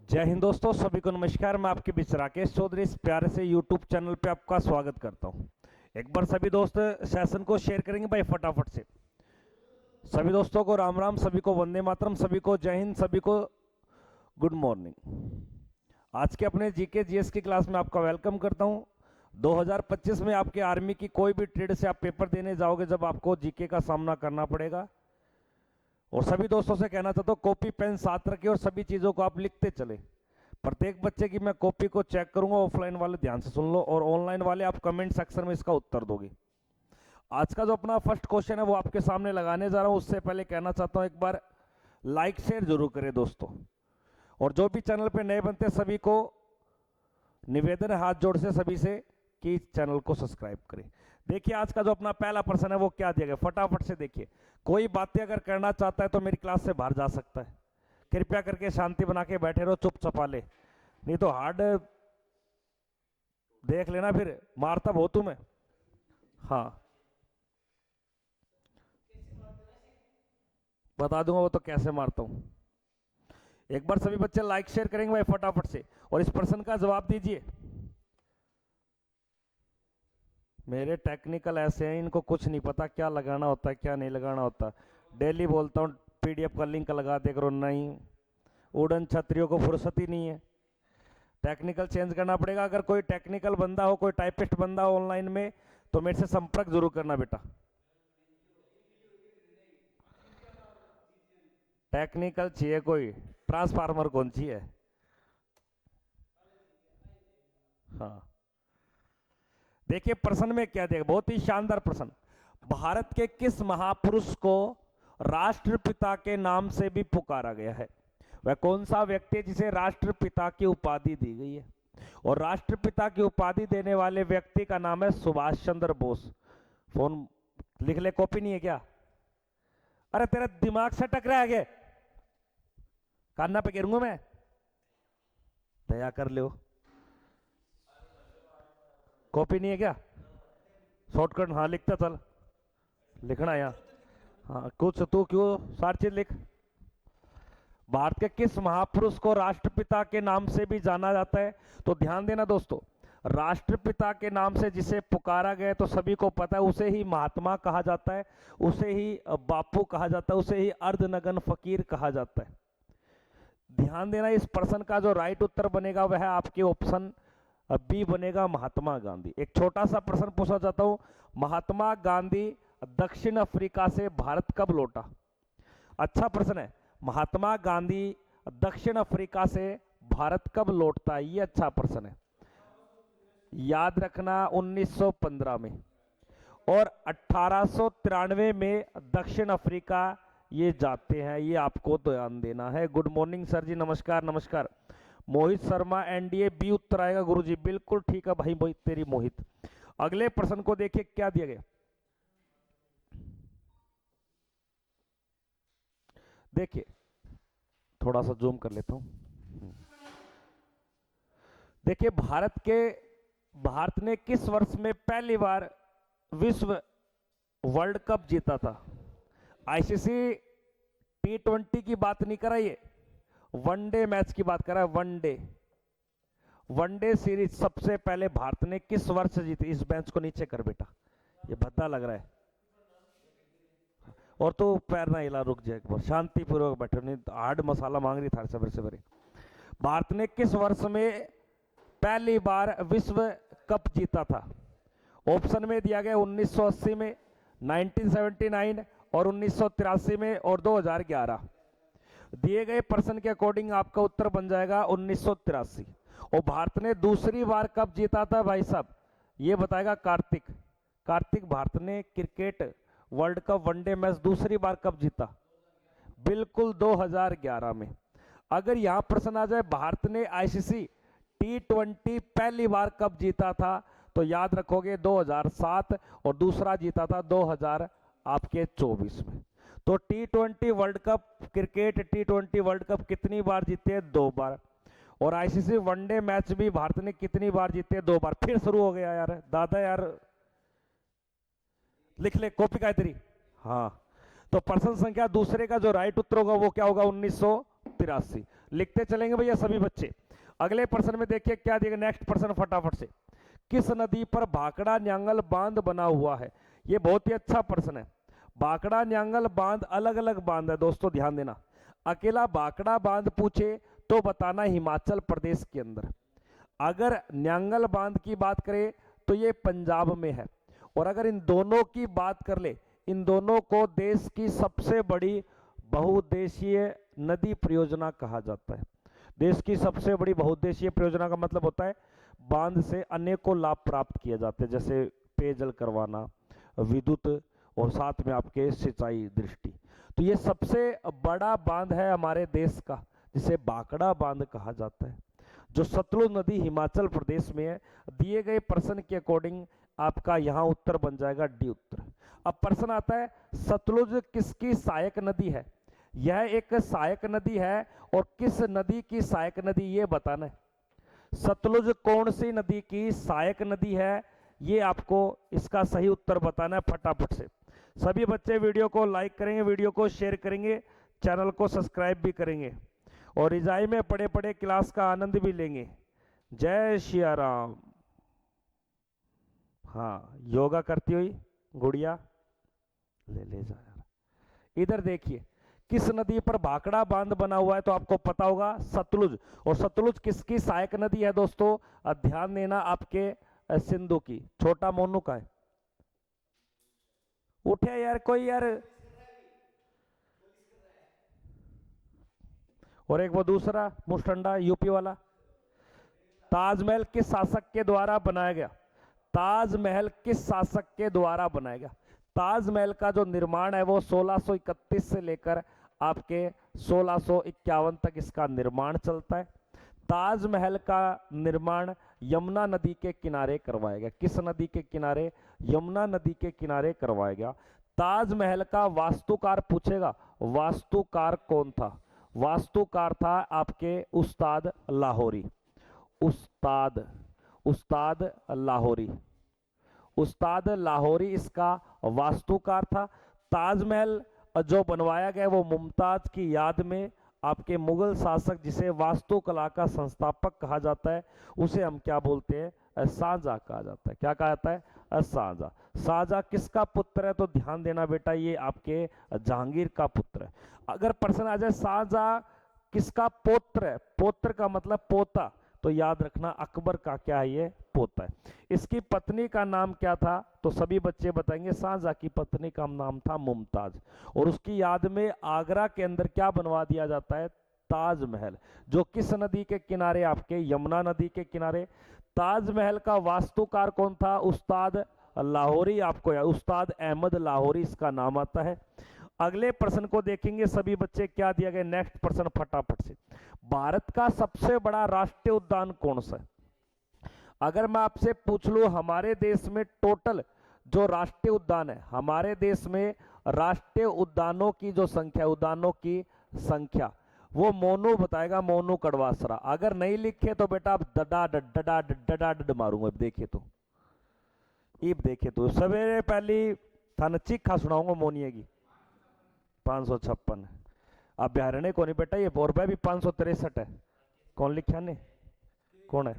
जय हिंद दोस्तों, सभी को नमस्कार। मैं आपके बीच राकेश चौधरी इस प्यारे से यूट्यूब चैनल पे आपका स्वागत करता हूं। एक बार सभी दोस्त सेशन को शेयर करेंगे भाई फटाफट से। सभी दोस्तों को राम राम, सभी को वंदे मातरम, सभी को जय हिंद, सभी को गुड मॉर्निंग। आज के अपने जीके जीएस की क्लास में आपका वेलकम करता हूं। 2025 में आपके आर्मी की कोई भी ट्रेड से आप पेपर देने जाओगे जब आपको जीके का सामना करना पड़ेगा। और सभी दोस्तों से कहना चाहता हूँ कॉपी पेन साथ रखिए और सभी चीज़ों को आप लिखते चले। प्रत्येक बच्चे की मैं कॉपी को चेक करूंगा। ऑफलाइन वाले ध्यान से सुन लो और ऑनलाइन वाले आप कमेंट सेक्शन में इसका उत्तर दोगे। आज का जो अपना फर्स्ट क्वेश्चन है वो आपके सामने लगाने जा रहा हूं। उससे पहले कहना चाहता हूं एक बार लाइक शेयर जरूर करें दोस्तों। और जो भी चैनल पे नए बनते सभी को निवेदन है हाथ जोड़ से सभी से कि चैनल को सब्सक्राइब करें। देखिए आज का जो अपना पहला प्रश्न है वो क्या दिया गया, फटाफट से देखिए। कोई बातें अगर करना चाहता है तो मेरी क्लास से बाहर जा सकता है। कृपया करके शांति बना के बैठे रहो, चुप चपा ले, नहीं तो हार्ड देख लेना फिर मारता बहुत हूं मैं। हाँ बता दूंगा वो तो कैसे मारता हूं। एक बार सभी बच्चे लाइक शेयर करेंगे भाई फटाफट से और इस प्रश्न का जवाब दीजिए। मेरे टेक्निकल ऐसे हैं, इनको कुछ नहीं पता क्या लगाना होता है क्या नहीं लगाना होता। डेली बोलता हूं पीडीएफ का लिंक लगा दे करो, नहीं। उड़न छतरियों को फुर्सत ही नहीं है। टेक्निकल चेंज करना पड़ेगा। अगर कोई टेक्निकल बंदा हो, कोई टाइपिस्ट बंदा हो ऑनलाइन में तो मेरे से संपर्क जरूर करना बेटा। टेक्निकल चाहिए कोई, ट्रांसफार्मर कौन चाहिए। हाँ देखिए प्रश्न में क्या दिया, बहुत ही शानदार प्रश्न। भारत के किस महापुरुष को राष्ट्रपिता के नाम से भी पुकारा गया है? वह कौन सा व्यक्ति है जिसे राष्ट्रपिता की उपाधि दी गई है? और राष्ट्रपिता की उपाधि देने वाले व्यक्ति का नाम है सुभाष चंद्र बोस। फोन लिख ले, कॉपी नहीं है क्या? अरे तेरा दिमाग से टकरा है क्या? कान्ना पे गिरूंगा मैं, दया कर लो। कॉपी नहीं है क्या? शॉर्टकट हाँ लिखता चल, लिखना यहाँ। हाँ कुछ तू क्यों सारी चीज लिख। भारत के किस महापुरुष को राष्ट्रपिता के नाम से भी जाना जाता है? तो ध्यान देना दोस्तों, राष्ट्रपिता के नाम से जिसे पुकारा गया तो सभी को पता है, उसे ही महात्मा कहा जाता है, उसे ही बापू कहा जाता है, उसे ही अर्धनगन फकीर कहा जाता है। ध्यान देना, इस प्रश्न का जो राइट उत्तर बनेगा वह आपके ऑप्शन बी बनेगा, महात्मा गांधी। एक छोटा सा प्रश्न पूछा जाता हूं, महात्मा गांधी दक्षिण अफ्रीका से भारत कब लौटा? अच्छा प्रश्न है, महात्मा गांधी दक्षिण अफ्रीका से भारत कब लौटता है, ये अच्छा प्रश्न है। याद रखना 1915 में और 1893 में दक्षिण अफ्रीका ये जाते हैं, ये आपको ध्यान देना है। गुड मॉर्निंग सर जी, नमस्कार नमस्कार। मोहित शर्मा एनडीए बी उत्तर आएगा गुरुजी, बिल्कुल ठीक है भाई भाई तेरी मोहित। अगले प्रश्न को देखिए क्या दिया गया। देखिए थोड़ा सा जूम कर लेता हूं। देखिए भारत ने किस वर्ष में पहली बार विश्व वर्ल्ड कप जीता था? आईसीसी T20 की बात नहीं कर रहा, ये वनडे मैच की बात कर रहा है। वनडे सीरीज सबसे पहले भारत ने किस वर्ष जीती? इस बेंच को नीचे कर बेटा, ये भद्दा लग रहा है। और तो पैर ना हिला, रुक जाए एक बार, शांतिपूर्वक बैठो, नहीं हार्ड मसाला मांग रही था सवेरे सवेरे। भारत ने किस वर्ष में पहली बार विश्व कप जीता था? ऑप्शन में दिया गया 1980 में, 1979 और 1983 में और 2011। दिए गए प्रश्न के अकॉर्डिंग आपका उत्तर बन जाएगा 1983। और भारत ने दूसरी बार कब जीता था भाई साहब, ये बताएगा कार्तिक भारत ने cricket world cup one day match दूसरी बार कब जीता? बिल्कुल 2011 में। अगर यहां प्रश्न आ जाए भारत ने आईसीसी T20 पहली बार कब जीता था, तो याद रखोगे 2007 और दूसरा जीता था 2024 में। तो T20 world cup cricket T20 world cup कितनी बार जीते हैं? 2 बार। और आईसीसी वनडे मैच भी भारत ने कितनी बार जीते हैं? 2 बार। फिर शुरू हो गया यार दादा, यार लिख ले, कॉपी का तेरी। हाँ तो प्रश्न संख्या दूसरे का जो राइट उत्तर होगा वो क्या होगा? 1983। 83। लिखते चलेंगे भैया सभी बच्चे। अगले प्रश्न में देखिए क्या दिया, नेक्स्ट प्रश्न फटाफट से। किस नदी पर भाखड़ा न्यांगल बांध बना हुआ है? ये बहुत ही अच्छा प्रश्न है। भाखड़ा न्यांगल बांध अलग अलग बांध है दोस्तों, ध्यान देना। अकेला भाखड़ा बांध पूछे तो बताना हिमाचल प्रदेश के अंदर। अगर न्यांगल बांध की बात करें तो ये पंजाब में है। और अगर इन दोनों की बात कर ले, इन दोनों को देश की सबसे बड़ी बहुउद्देशीय नदी परियोजना कहा जाता है। देश की सबसे बड़ी बहुउद्देशीय परियोजना का मतलब होता है बांध से अनेकों लाभ प्राप्त किए जाते हैं, जैसे पेयजल करवाना, विद्युत और साथ में आपके सिंचाई दृष्टि। तो ये सबसे बड़ा बांध है हमारे देश का, जिसे भाखड़ा बांध कहा जाता है, जो सतलुज नदी हिमाचल प्रदेश में है। दिए गए प्रश्न के अकॉर्डिंग आपका यहां उत्तर बन जाएगा डी उत्तर। अब प्रश्न आता है सतलुज किसकी सहायक नदी है? यह एक सहायक नदी है, और किस नदी की सहायक नदी ये बताना है। सतलुज कौन सी नदी की सहायक नदी है, ये आपको इसका सही उत्तर बताना है फटाफट से। सभी बच्चे वीडियो को लाइक करेंगे, वीडियो को शेयर करेंगे, चैनल को सब्सक्राइब भी करेंगे और रिजाई में पढ़े पढ़े क्लास का आनंद भी लेंगे। जय श्री राम। हाँ, योगा करती हुई गुड़िया ले जा यार। इधर देखिए किस नदी पर भाखड़ा बांध बना हुआ है, तो आपको पता होगा सतलुज। और सतलुज किसकी सहायक नदी है दोस्तों? ध्यान देना, आपके सिंधु की। छोटा मोनू का है, उठे यार कोई यार। और एक वो दूसरा मुस्टंडा यूपी वाला। ताजमहल किस शासक के द्वारा बनाया गया? ताजमहल किस शासक के द्वारा बनाया गया? ताजमहल का जो निर्माण है वो 1631 से लेकर आपके 1651 तक इसका निर्माण चलता है। ताजमहल का निर्माण यमुना नदी के किनारे करवाया गया। किस नदी के किनारे? यमुना नदी के किनारे करवाया गया। ताजमहल का वास्तुकार पूछेगा, वास्तुकार कौन था? वास्तुकार था आपके उस्ताद लाहौरी। उस्ताद लाहौरी, उस्ताद लाहौरी इसका वास्तुकार था। ताजमहल जो बनवाया गया वो मुमताज की याद में, आपके मुगल शासक जिसे वास्तुकला का संस्थापक कहा जाता है उसे हम क्या बोलते हैं? शाहजहां कहा जाता है। क्या कहा जाता है? शाहजहां। शाहजहां किसका पुत्र है? तो ध्यान देना बेटा, ये आपके जहांगीर का पुत्र है। अगर प्रश्न आ जाए शाहजहां किसका पौत्र है, पौत्र का मतलब पोता, तो याद रखना अकबर का क्या है? ये पोता है। इसकी पत्नी का नाम क्या था? तो सभी बच्चे बताएंगे शाहजहां की पत्नी का नाम था मुमताज। और उसकी याद में आगरा के अंदर क्या बनवा दिया जाता है? ताजमहल, जो किस नदी के किनारे? आपके यमुना नदी के किनारे। ताजमहल का वास्तुकार कौन था? उस्ताद लाहौरी। आपको उस्ताद अहमद लाहौरी इसका नाम आता है। अगले प्रश्न को देखेंगे सभी बच्चे, क्या दिया गया? नेक्स्ट प्रश्न फटाफट से। भारत का सबसे बड़ा राष्ट्रीय उद्यान कौन सा है? अगर मैं आपसे पूछ लूं हमारे देश में टोटल जो राष्ट्रीय उद्यान है, हमारे देश में राष्ट्रीय उद्यानों की जो संख्या, उद्यानों की संख्या, वो मोनू बताएगा, मोनू कड़वासरा। अगर नहीं लिखे तो बेटा आप डडा मारूंगा। देखिए तो इब देखे तो सवेरे पहली थाना चीखा सुनाऊंगा मोनिया की 556। अब बिहारने को नहीं बेटा, ये बोरबा भी 563 है। कौन लिखा ने? कौन है?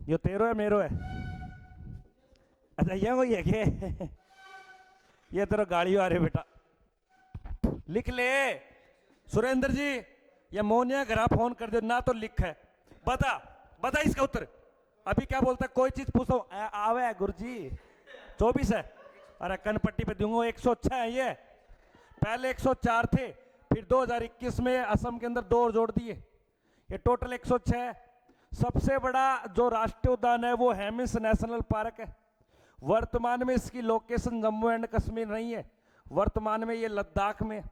ये तेरो है मेरो है? अच्छा ये वही है के? ये तेरा गाड़ी आ रही बेटा, लिख ले सुरेंद्र जी। ये मोनिया घरा फोन कर दे ना, तो लिख है। बता बता इसका उत्तर। अभी क्या बोलता है, कोई चीज पूछो आवे गुरुजी 24 है, अरे कनपट्टी पे दूंगा 106 है ये, पहले 104 थे, फिर 2021 में असम के अंदर 2 और जोड़ दिए, ये टोटल 106 है। सबसे बड़ा जो राष्ट्रीय उद्यान है वो हेमिस नेशनल पार्क है। वर्तमान में इसकी लोकेशन जम्मू एंड कश्मीर नहीं है, वर्तमान में ये लद्दाख में,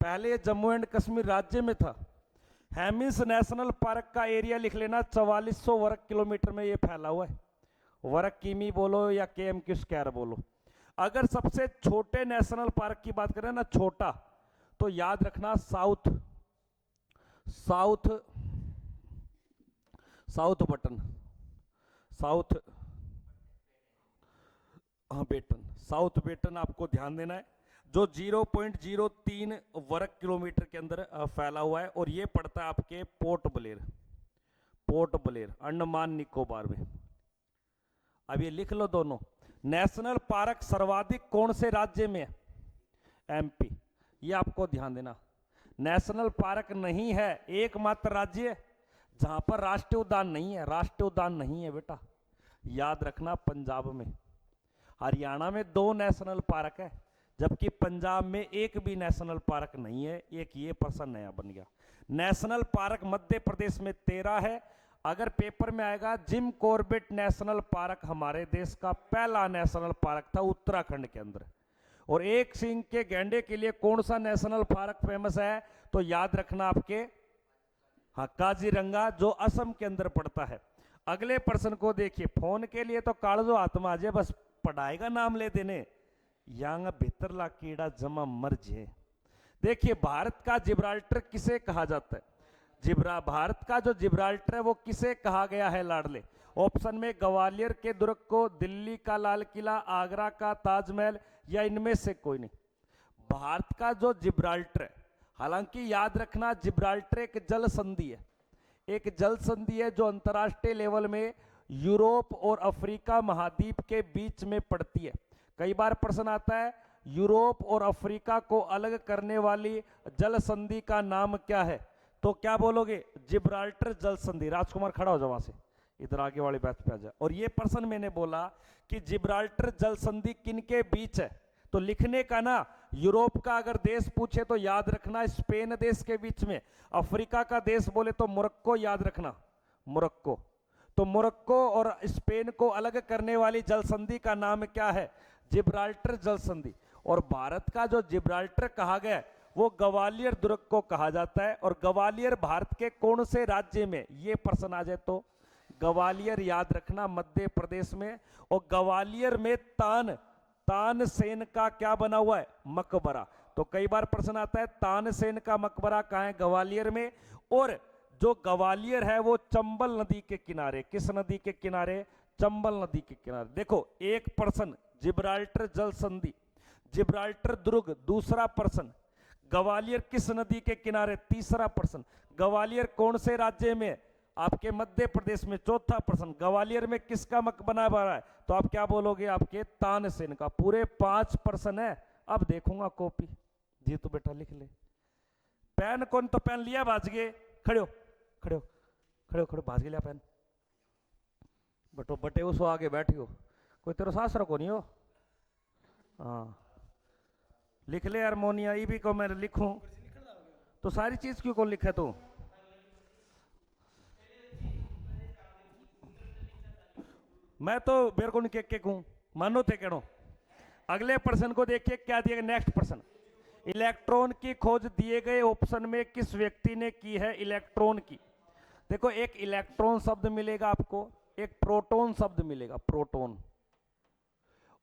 पहले ये जम्मू एंड कश्मीर राज्य में था। हेमिस नेशनल पार्क का एरिया लिख लेना, 4400 वर्ग किलोमीटर में ये फैला हुआ है, वर्ग किमी बोलो या KM स्क्वायर बोलो। अगर सबसे छोटे नेशनल पार्क की बात करें ना, छोटा, तो याद रखना साउथ बटन, साउथ बेटन आपको ध्यान देना है, जो 0.03 वर्ग किलोमीटर के अंदर फैला हुआ है, और ये पड़ता है आपके पोर्ट ब्लेयर अंडमान निकोबार में। अब ये लिख लो दोनों। नेशनल पार्क सर्वाधिक कौन से राज्य में है? MP। ये आपको ध्यान देना, नेशनल पार्क नहीं है एकमात्र राज्य जहां पर राष्ट्रीय उद्यान नहीं है, राष्ट्रीय उद्यान नहीं है बेटा, याद रखना। पंजाब में, हरियाणा में 2 नेशनल पार्क है, जबकि पंजाब में एक भी नेशनल पार्क नहीं है। एक ये पर्सन नया बन गया। नेशनल पार्क मध्य प्रदेश में 13 है। अगर पेपर में आएगा, जिम कॉर्बेट नेशनल पार्क हमारे देश का पहला नेशनल पार्क था उत्तराखंड के अंदर। और एक सींग के गैंडे के लिए कौन सा नेशनल पार्क फेमस है? तो याद रखना आपके, हाँ, काजीरंगा, जो असम के अंदर पड़ता है। अगले पर्सन को देखिए, फोन के लिए तो कालजो आत्मा जे, बस पढ़ाई का नाम ले देने यांग भीतर ला कीड़ा जमा मर जे। देखिए, भारत का जिब्राल्टर किसे कहा जाता है? भारत का जो जिब्राल्टर है वो किसे कहा गया है लाडले? ऑप्शन में ग्वालियर के दुर्ग को, दिल्ली का लाल किला, आगरा का ताजमहल, या इनमें से कोई नहीं। भारत का जो जिब्राल्टर है, हालांकि याद रखना जिब्राल्टर एक जल संधि है, एक जल संधि है जो अंतर्राष्ट्रीय लेवल में यूरोप और अफ्रीका महाद्वीप के बीच में पड़ती है। कई बार प्रश्न आता है, यूरोप और अफ्रीका को अलग करने वाली जल संधि का नाम क्या है? तो क्या बोलोगे? जिब्राल्टर जल संधि। राजकुमार खड़ा हो जाओ वहां से, इधर आगे वाले बैच पे आ जाए। और ये प्रश्न मैंने बोला कि जिब्राल्टर जल संधि किनके बीच है, तो लिखने का ना, यूरोप का अगर देश पूछे तो याद रखना स्पेन देश के बीच में, अफ्रीका का देश बोले तो मोरक्को, याद रखना मोरक्को। तो मोरक्को और स्पेन को अलग करने वाली जल संधि का नाम क्या है? जिब्राल्टर जल संधि। और भारत का जो जिब्राल्टर कहा गया वो ग्वालियर दुर्ग को कहा जाता है। और ग्वालियर भारत के कौन से राज्य में? ये प्रश्न आ जाए तो ग्वालियर याद रखना मध्य प्रदेश में। और ग्वालियर में तानसेन का क्या बना हुआ है? मकबरा। तो कई बार प्रश्न आता है तानसेन का मकबरा कहाँ है? ग्वालियर में। और जो ग्वालियर है वो चंबल नदी के किनारे, किस नदी के किनारे? चंबल नदी के किनारे। देखो, एक पर्सन जिब्राल्टर जल संधि, जिब्राल्टर दुर्ग, दूसरा पर्सन ग्वालियर किस नदी के किनारे, तीसरा पर्सन ग्वालियर कौन से राज्य में? आपके मध्य प्रदेश में, चौथा पर्सन ग्वालियर में किसका मकबरा बना है? तो आप क्या बोलोगे? आपके तानसेन का। पूरे 5 पर्सन है। अब देखूंगा कॉपी जी, तो बेटा लिख ले। पेन कौन? तो पेन लिया, भाज गए, खड़े हो खड़े हो खड़े हो खड़े हो, भाज लिया पेन, बटो बटे उसो आगे बैठी हो, कोई तेरा सासरा को नहीं हो? हाँ, लिख ले हारमोनिया। ई भी को मैं लिखूं तो सारी चीज क्यों कौन लिखे तू? मैं तो मेरे को नहीं के हूं, मानो थे कहो। अगले पर्सन को देखिए क्या दिया गया। नेक्स्ट पर्सन, इलेक्ट्रॉन की खोज दिए गए ऑप्शन में किस व्यक्ति ने की है? इलेक्ट्रॉन की। देखो, एक इलेक्ट्रॉन शब्द मिलेगा आपको, एक प्रोटॉन शब्द मिलेगा, प्रोटॉन,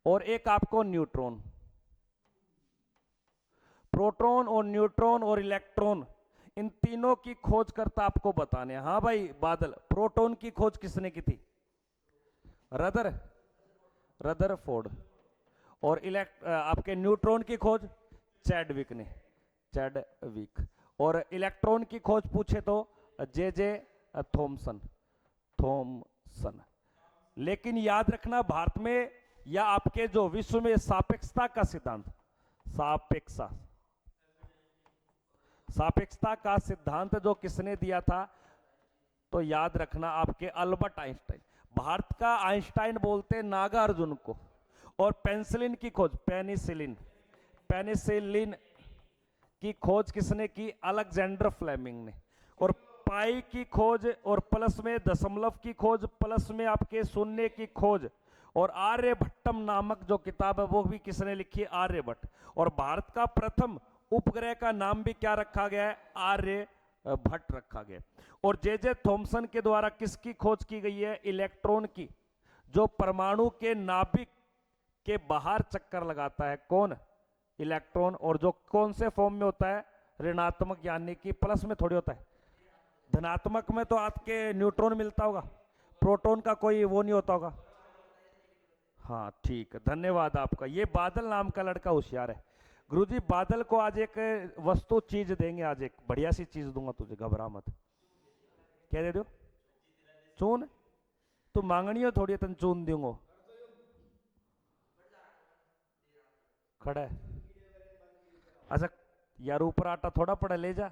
और एक आपको न्यूट्रॉन। प्रोटॉन और न्यूट्रॉन और इलेक्ट्रॉन, इन तीनों की खोज करता आपको बताने। हाँ भाई बादल, प्रोटॉन की खोज किसने की थी? रदरफोर्ड। और आपके न्यूट्रॉन की खोज चैडविक ने, चैडविक। और इलेक्ट्रॉन की खोज पूछे तो जे थॉमसन। लेकिन याद रखना, भारत में या आपके जो विश्व में सापेक्षता का सिद्धांत, सापेक्षता का सिद्धांत जो किसने दिया था? तो याद रखना आपके अल्बर्ट आइंस्टाइन। भारत का आइंस्टाइन बोलते हैं नागार्जुन को। और पेनिसिलिन की खोज, पेनिसिलिन की खोज किसने की? अलेक्जेंडर फ्लेमिंग ने। और पाई की खोज, और प्लस में दशमलव की खोज, प्लस में आपके शून्य की खोज, और आर्यभट्टम नामक जो किताब है वो भी किसने लिखी है? आर्यभट्ट। और भारत का प्रथम उपग्रह का नाम भी क्या रखा गया है? आर्यभट्ट रखा गया। और जे थॉमसन के द्वारा किसकी खोज की गई है? इलेक्ट्रॉन की, जो परमाणु के नाभिक के बाहर चक्कर लगाता है। कौन? इलेक्ट्रॉन। और जो कौन से फॉर्म में होता है? ऋणात्मक, यानी कि प्लस में थोड़ी होता है। धनात्मक में तो आपके न्यूट्रॉन मिलता होगा, प्रोटॉन का कोई वो नहीं होता होगा। हाँ ठीक है, धन्यवाद आपका। ये बादल नाम का लड़का होशियार है। गुरुजी बादल को आज एक वस्तु चीज देंगे, आज एक बढ़िया सी चीज दूंगा तुझे, घबरा मत। क्या दे दो? चून? तू मांगनी हो थोड़ी, तन चून दूंगा। खड़ा है? अच्छा यार, ऊपर आटा थोड़ा पड़ा, ले जा।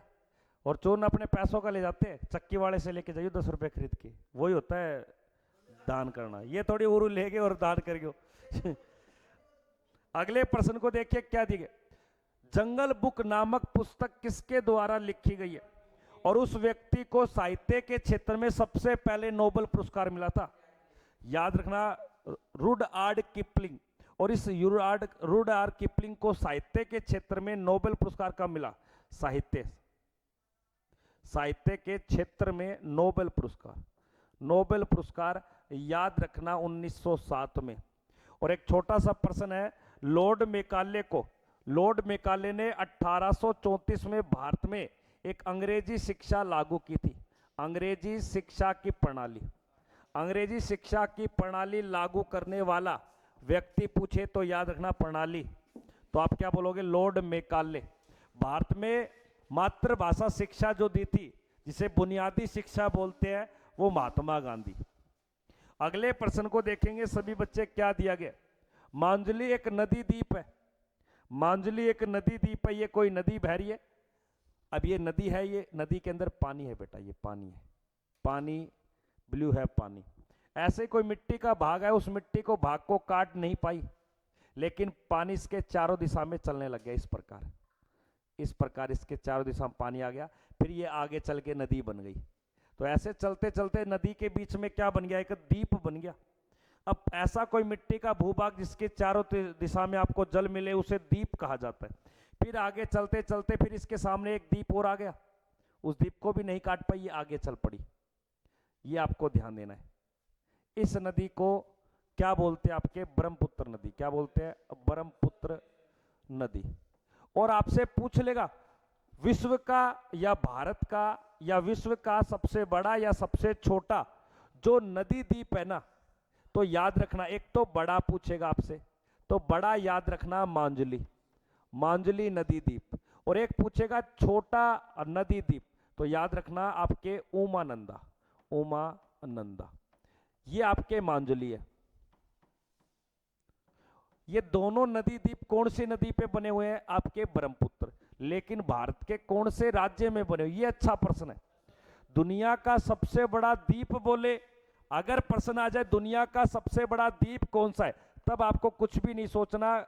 और चून अपने पैसों का ले जाते हैं, चक्की वाले से लेके जाइए 10 रुपए खरीद के, वही होता है दान करना। ये थोड़ी उरु लेके और दान करके। अगले प्रश्न को देखिए क्या दिए। जंगल बुक नामक पुस्तक किसके द्वारा लिखी गई है और उस व्यक्ति को साहित्य के क्षेत्र में सबसे पहले नोबेल पुरस्कार मिला था? याद रखना, रुडयार्ड किपलिंग। और इस रुडयार्ड किपलिंग को साहित्य के क्षेत्र में नोबेल पुरस्कार कब मिला? साहित्य के क्षेत्र में नोबेल पुरस्कार याद रखना 1907 में। और एक छोटा सा प्रश्न है, लॉर्ड मेकाले ने 1834 में भारत में एक अंग्रेजी शिक्षा लागू की थी। अंग्रेजी शिक्षा की प्रणाली लागू करने वाला व्यक्ति पूछे तो याद रखना प्रणाली, तो आप क्या बोलोगे? Lord Macaulay. भारत में मातृभाषा शिक्षा जो दी थी, जिसे बुनियादी शिक्षा बोलते हैं, वो महात्मा गांधी। अगले प्रश्न को देखेंगे सभी बच्चे, क्या दिया गया? मांजुली एक नदी द्वीप है। ये कोई नदी बह रही है। अब ये नदी है, ये नदी के अंदर पानी है बेटा, ये पानी है, पानी ब्लू है पानी। ऐसे कोई मिट्टी का भाग है, उस मिट्टी को भाग को काट नहीं पाई, लेकिन पानी इसके चारों दिशा में चलने लग गया। इस प्रकार इसके चारों दिशा में पानी आ गया, फिर ये आगे चल के नदी बन गई। तो ऐसे चलते चलते नदी के बीच में क्या बन गया? एक द्वीप बन गया। अब ऐसा कोई मिट्टी का भूभाग जिसके चारों दिशा में आपको जल मिले, उसे द्वीप कहा जाता है। फिर आगे चलते चलते फिर इसके सामने एक द्वीप और आ गया, उस द्वीप को भी नहीं काट पाई, ये आगे चल पड़ी। ये आपको ध्यान देना है। इस नदी को क्या बोलते हैं? आपके ब्रह्मपुत्र नदी। क्या बोलते हैं? ब्रह्मपुत्र नदी। और आपसे पूछ लेगा विश्व का या भारत का या विश्व का सबसे बड़ा या सबसे छोटा जो नदी द्वीप है ना, तो याद रखना, एक तो बड़ा पूछेगा आपसे, तो बड़ा याद रखना मांजुली नदी द्वीप। और एक पूछेगा छोटा नदी द्वीप, तो याद रखना आपके उमानंदा। ये आपके मांजुली है। ये दोनों नदी द्वीप कौन सी नदी पे बने हुए हैं? आपके ब्रह्मपुत्र। लेकिन भारत के कौन से राज्य में बने हुए? ये अच्छा प्रश्न है। दुनिया का सबसे बड़ा द्वीप बोले, अगर प्रश्न आ जाए दुनिया का सबसे बड़ा द्वीप कौन सा है, तब आपको कुछ भी नहीं सोचना,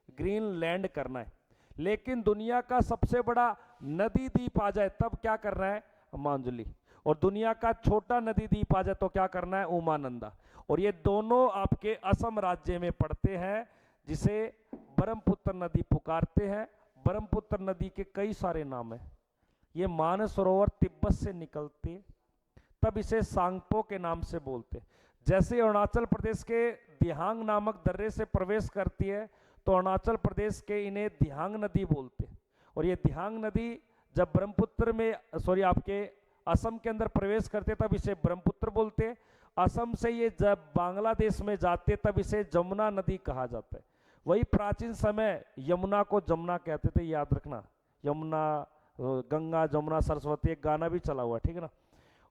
ग्रीनलैंड करना है। लेकिन दुनिया का सबसे बड़ा नदी द्वीप आ जाए तब क्या करना है? मांजुली। और दुनिया का छोटा नदी द्वीप आ जाए तो क्या करना है? उमानंदा। और ये दोनों आपके असम राज्य में पड़ते हैं, जिसे ब्रह्मपुत्र नदी पुकारते हैं। ब्रह्मपुत्र नदी के कई सारे नाम हैं। ये मानसरोवर तिब्बत से निकलती है, तब इसे सांगपो के नाम से बोलते हैं। जैसे अरुणाचल प्रदेश के दिहांग नामक दर्रे से प्रवेश करती है, तो अरुणाचल प्रदेश के इन्हें दिहांग नदी बोलते हैं। और ये दिहांग नदी जब ब्रह्मपुत्र में आपके असम के अंदर प्रवेश करते तब इसे ब्रह्मपुत्र बोलते हैं। असम से ये जब बांग्लादेश में जाते तब इसे जमुना नदी कहा जाता है। वही प्राचीन समय यमुना को जमुना कहते थे, याद रखना। यमुना, गंगा, जमुना, सरस्वती, एक गाना भी चला हुआ है, ठीक है ना।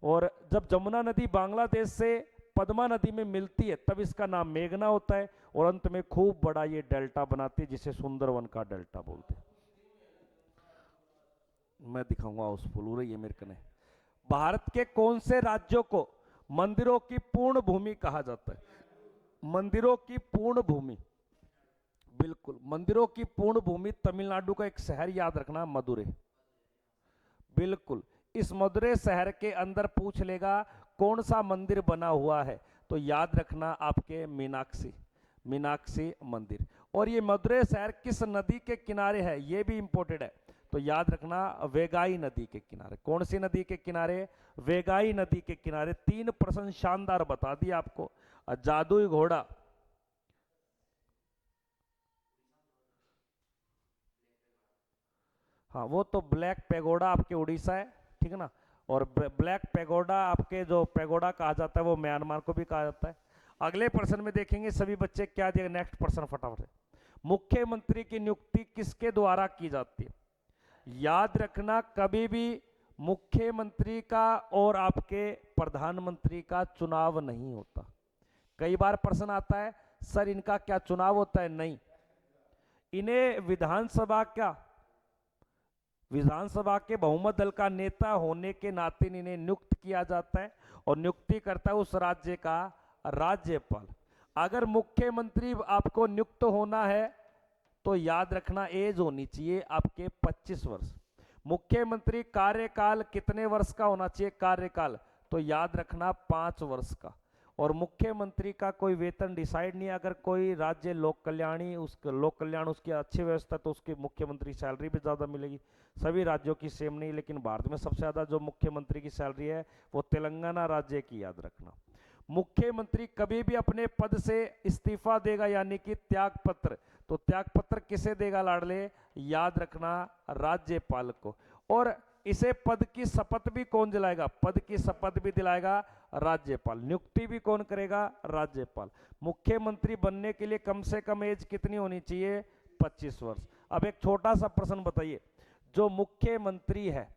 और जब जमुना नदी बांग्लादेश से पद्मा नदी में मिलती है तब इसका नाम मेघना होता है, और अंत में खूब बड़ा ये डेल्टा बनाती है, जिसे सुंदरवन का डेल्टा बोलते हैं। मैं दिखाऊंगा उस फुल, ये मेरे कने। भारत के कौन से राज्यों को मंदिरों की पूर्ण भूमि कहा जाता है। मंदिरों की पूर्ण भूमि, बिल्कुल मंदिरों की पूर्ण भूमि तमिलनाडु का एक शहर याद रखना, मदुरै। बिल्कुल, इस मदुरै शहर के अंदर पूछ लेगा कौन सा मंदिर बना हुआ है, तो याद रखना आपके मीनाक्षी, मीनाक्षी मंदिर। और ये मदुरै शहर किस नदी के किनारे है, ये भी इंपॉर्टेंट है, तो याद रखना वेगाई नदी के किनारे। कौन सी नदी के किनारे? वेगाई नदी के किनारे। 3 प्रश्न शानदार बता दिया आपको। जादुई घोड़ा, हाँ वो तो ब्लैक पैगोडा आपके उड़ीसा है, ठीक है ना। और ब्लैक पैगोडा आपके जो पैगोडा कहा जाता है वो म्यांमार को भी कहा जाता है। अगले प्रश्न में देखेंगे सभी बच्चे क्या दिया। नेक्स्ट प्रश्न फटाफट से। मुख्यमंत्री की नियुक्ति किसके द्वारा की जाती है? याद रखना कभी भी मुख्यमंत्री का और आपके प्रधानमंत्री का चुनाव नहीं होता। कई बार प्रश्न आता है सर इनका क्या चुनाव होता है? नहीं, इन्हें विधानसभा क्या, विधानसभा के बहुमत दल का नेता होने के नाते इन्हें नियुक्त किया जाता है और नियुक्ति करता है उस राज्य का राज्यपाल। अगर मुख्यमंत्री आपको नियुक्त होना है तो याद रखना एज होनी चाहिए आपके 25 वर्ष। मुख्यमंत्री कार्यकाल कितने वर्ष का होना चाहिए? कार्यकाल तो याद रखना 5 वर्ष का। और मुख्यमंत्री का कोई वेतन डिसाइड नहीं है। अगर कोई राज्य लोक कल्याणी, उसका लोक कल्याण उसकी अच्छी व्यवस्था तो उसकी मुख्यमंत्री सैलरी भी ज़्यादा मिलेगी। सभी राज्यों की सेम नहीं, लेकिन भारत में सबसे ज़्यादा जो मुख्यमंत्री की सैलरी है वो तेलंगाना राज्य की, याद रखना। मुख्यमंत्री कभी भी अपने पद से इस्तीफा देगा यानी कि त्याग पत्र, तो त्याग पत्र किसे देगा लाडले? याद रखना राज्यपाल को। और इसे पद की शपथ भी कौन दिलाएगा? पद की शपथ भी दिलाएगा राज्यपाल। नियुक्ति भी कौन करेगा? राज्यपाल। मुख्यमंत्री बनने के लिए कम से कम एज कितनी होनी चाहिए? 25 वर्ष। अब एक छोटा सा प्रश्न बताइए, जो मुख्यमंत्री है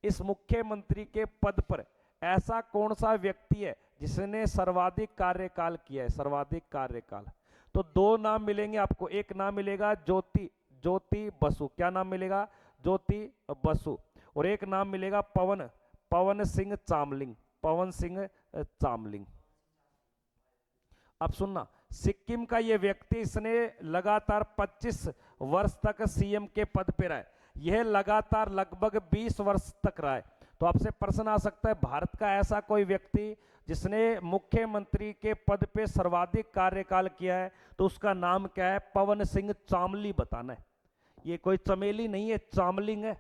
इस मुख्यमंत्री के पद पर ऐसा कौन सा व्यक्ति है जिसने सर्वाधिक कार्यकाल किया है? सर्वाधिक कार्यकाल। तो 2 नाम मिलेंगे आपको। एक नाम मिलेगा ज्योति बसु। क्या नाम मिलेगा? ज्योति बसु। और एक नाम मिलेगा पवन सिंह चामलिंग। पवन सिंह चामलिंग। अब सुनना, सिक्किम का ये व्यक्ति, इसने लगातार 25 वर्ष तक सीएम के पद पे रहा है। यह लगातार लगभग 20 वर्ष तक रहा है। तो आपसे प्रश्न आ सकता है भारत का ऐसा कोई व्यक्ति जिसने मुख्यमंत्री के पद पे सर्वाधिक कार्यकाल किया है, तो उसका नाम क्या है? पवन सिंह चामली बताना है। ये कोई चमेली नहीं है, चामलिंग है।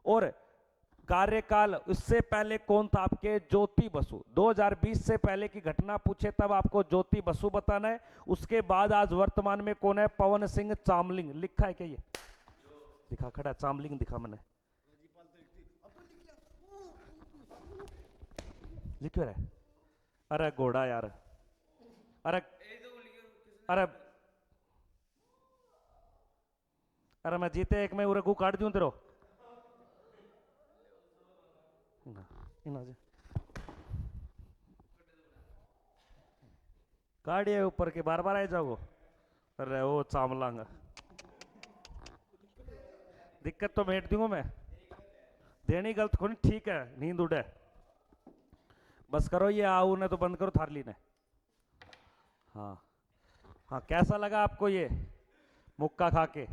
और कार्यकाल उससे पहले कौन था आपके? ज्योति बसु। 2020 से पहले की घटना पूछे तब आपको ज्योति बसु बताना है। उसके बाद आज वर्तमान में कौन है? पवन सिंह चामलिंग। लिखा है क्या? ये दिखा खड़ा, चामलिंग दिखा मैंने, लिख रहा है। अरे घोड़ा यार, अरे अरे अरे मैं जीते एक में उरगू काट दूं तेरो। काटिए ऊपर के, बार बार आ जाओ। अरे वो चामलांग, दिक्कत तो मेट दूंगा मैं, देनी गलत खून, ठीक है नींद उड़े। बस करो ये आओ ने तो बंद करो थारली ने। हाँ हाँ, कैसा लगा आपको ये मुक्का खा के?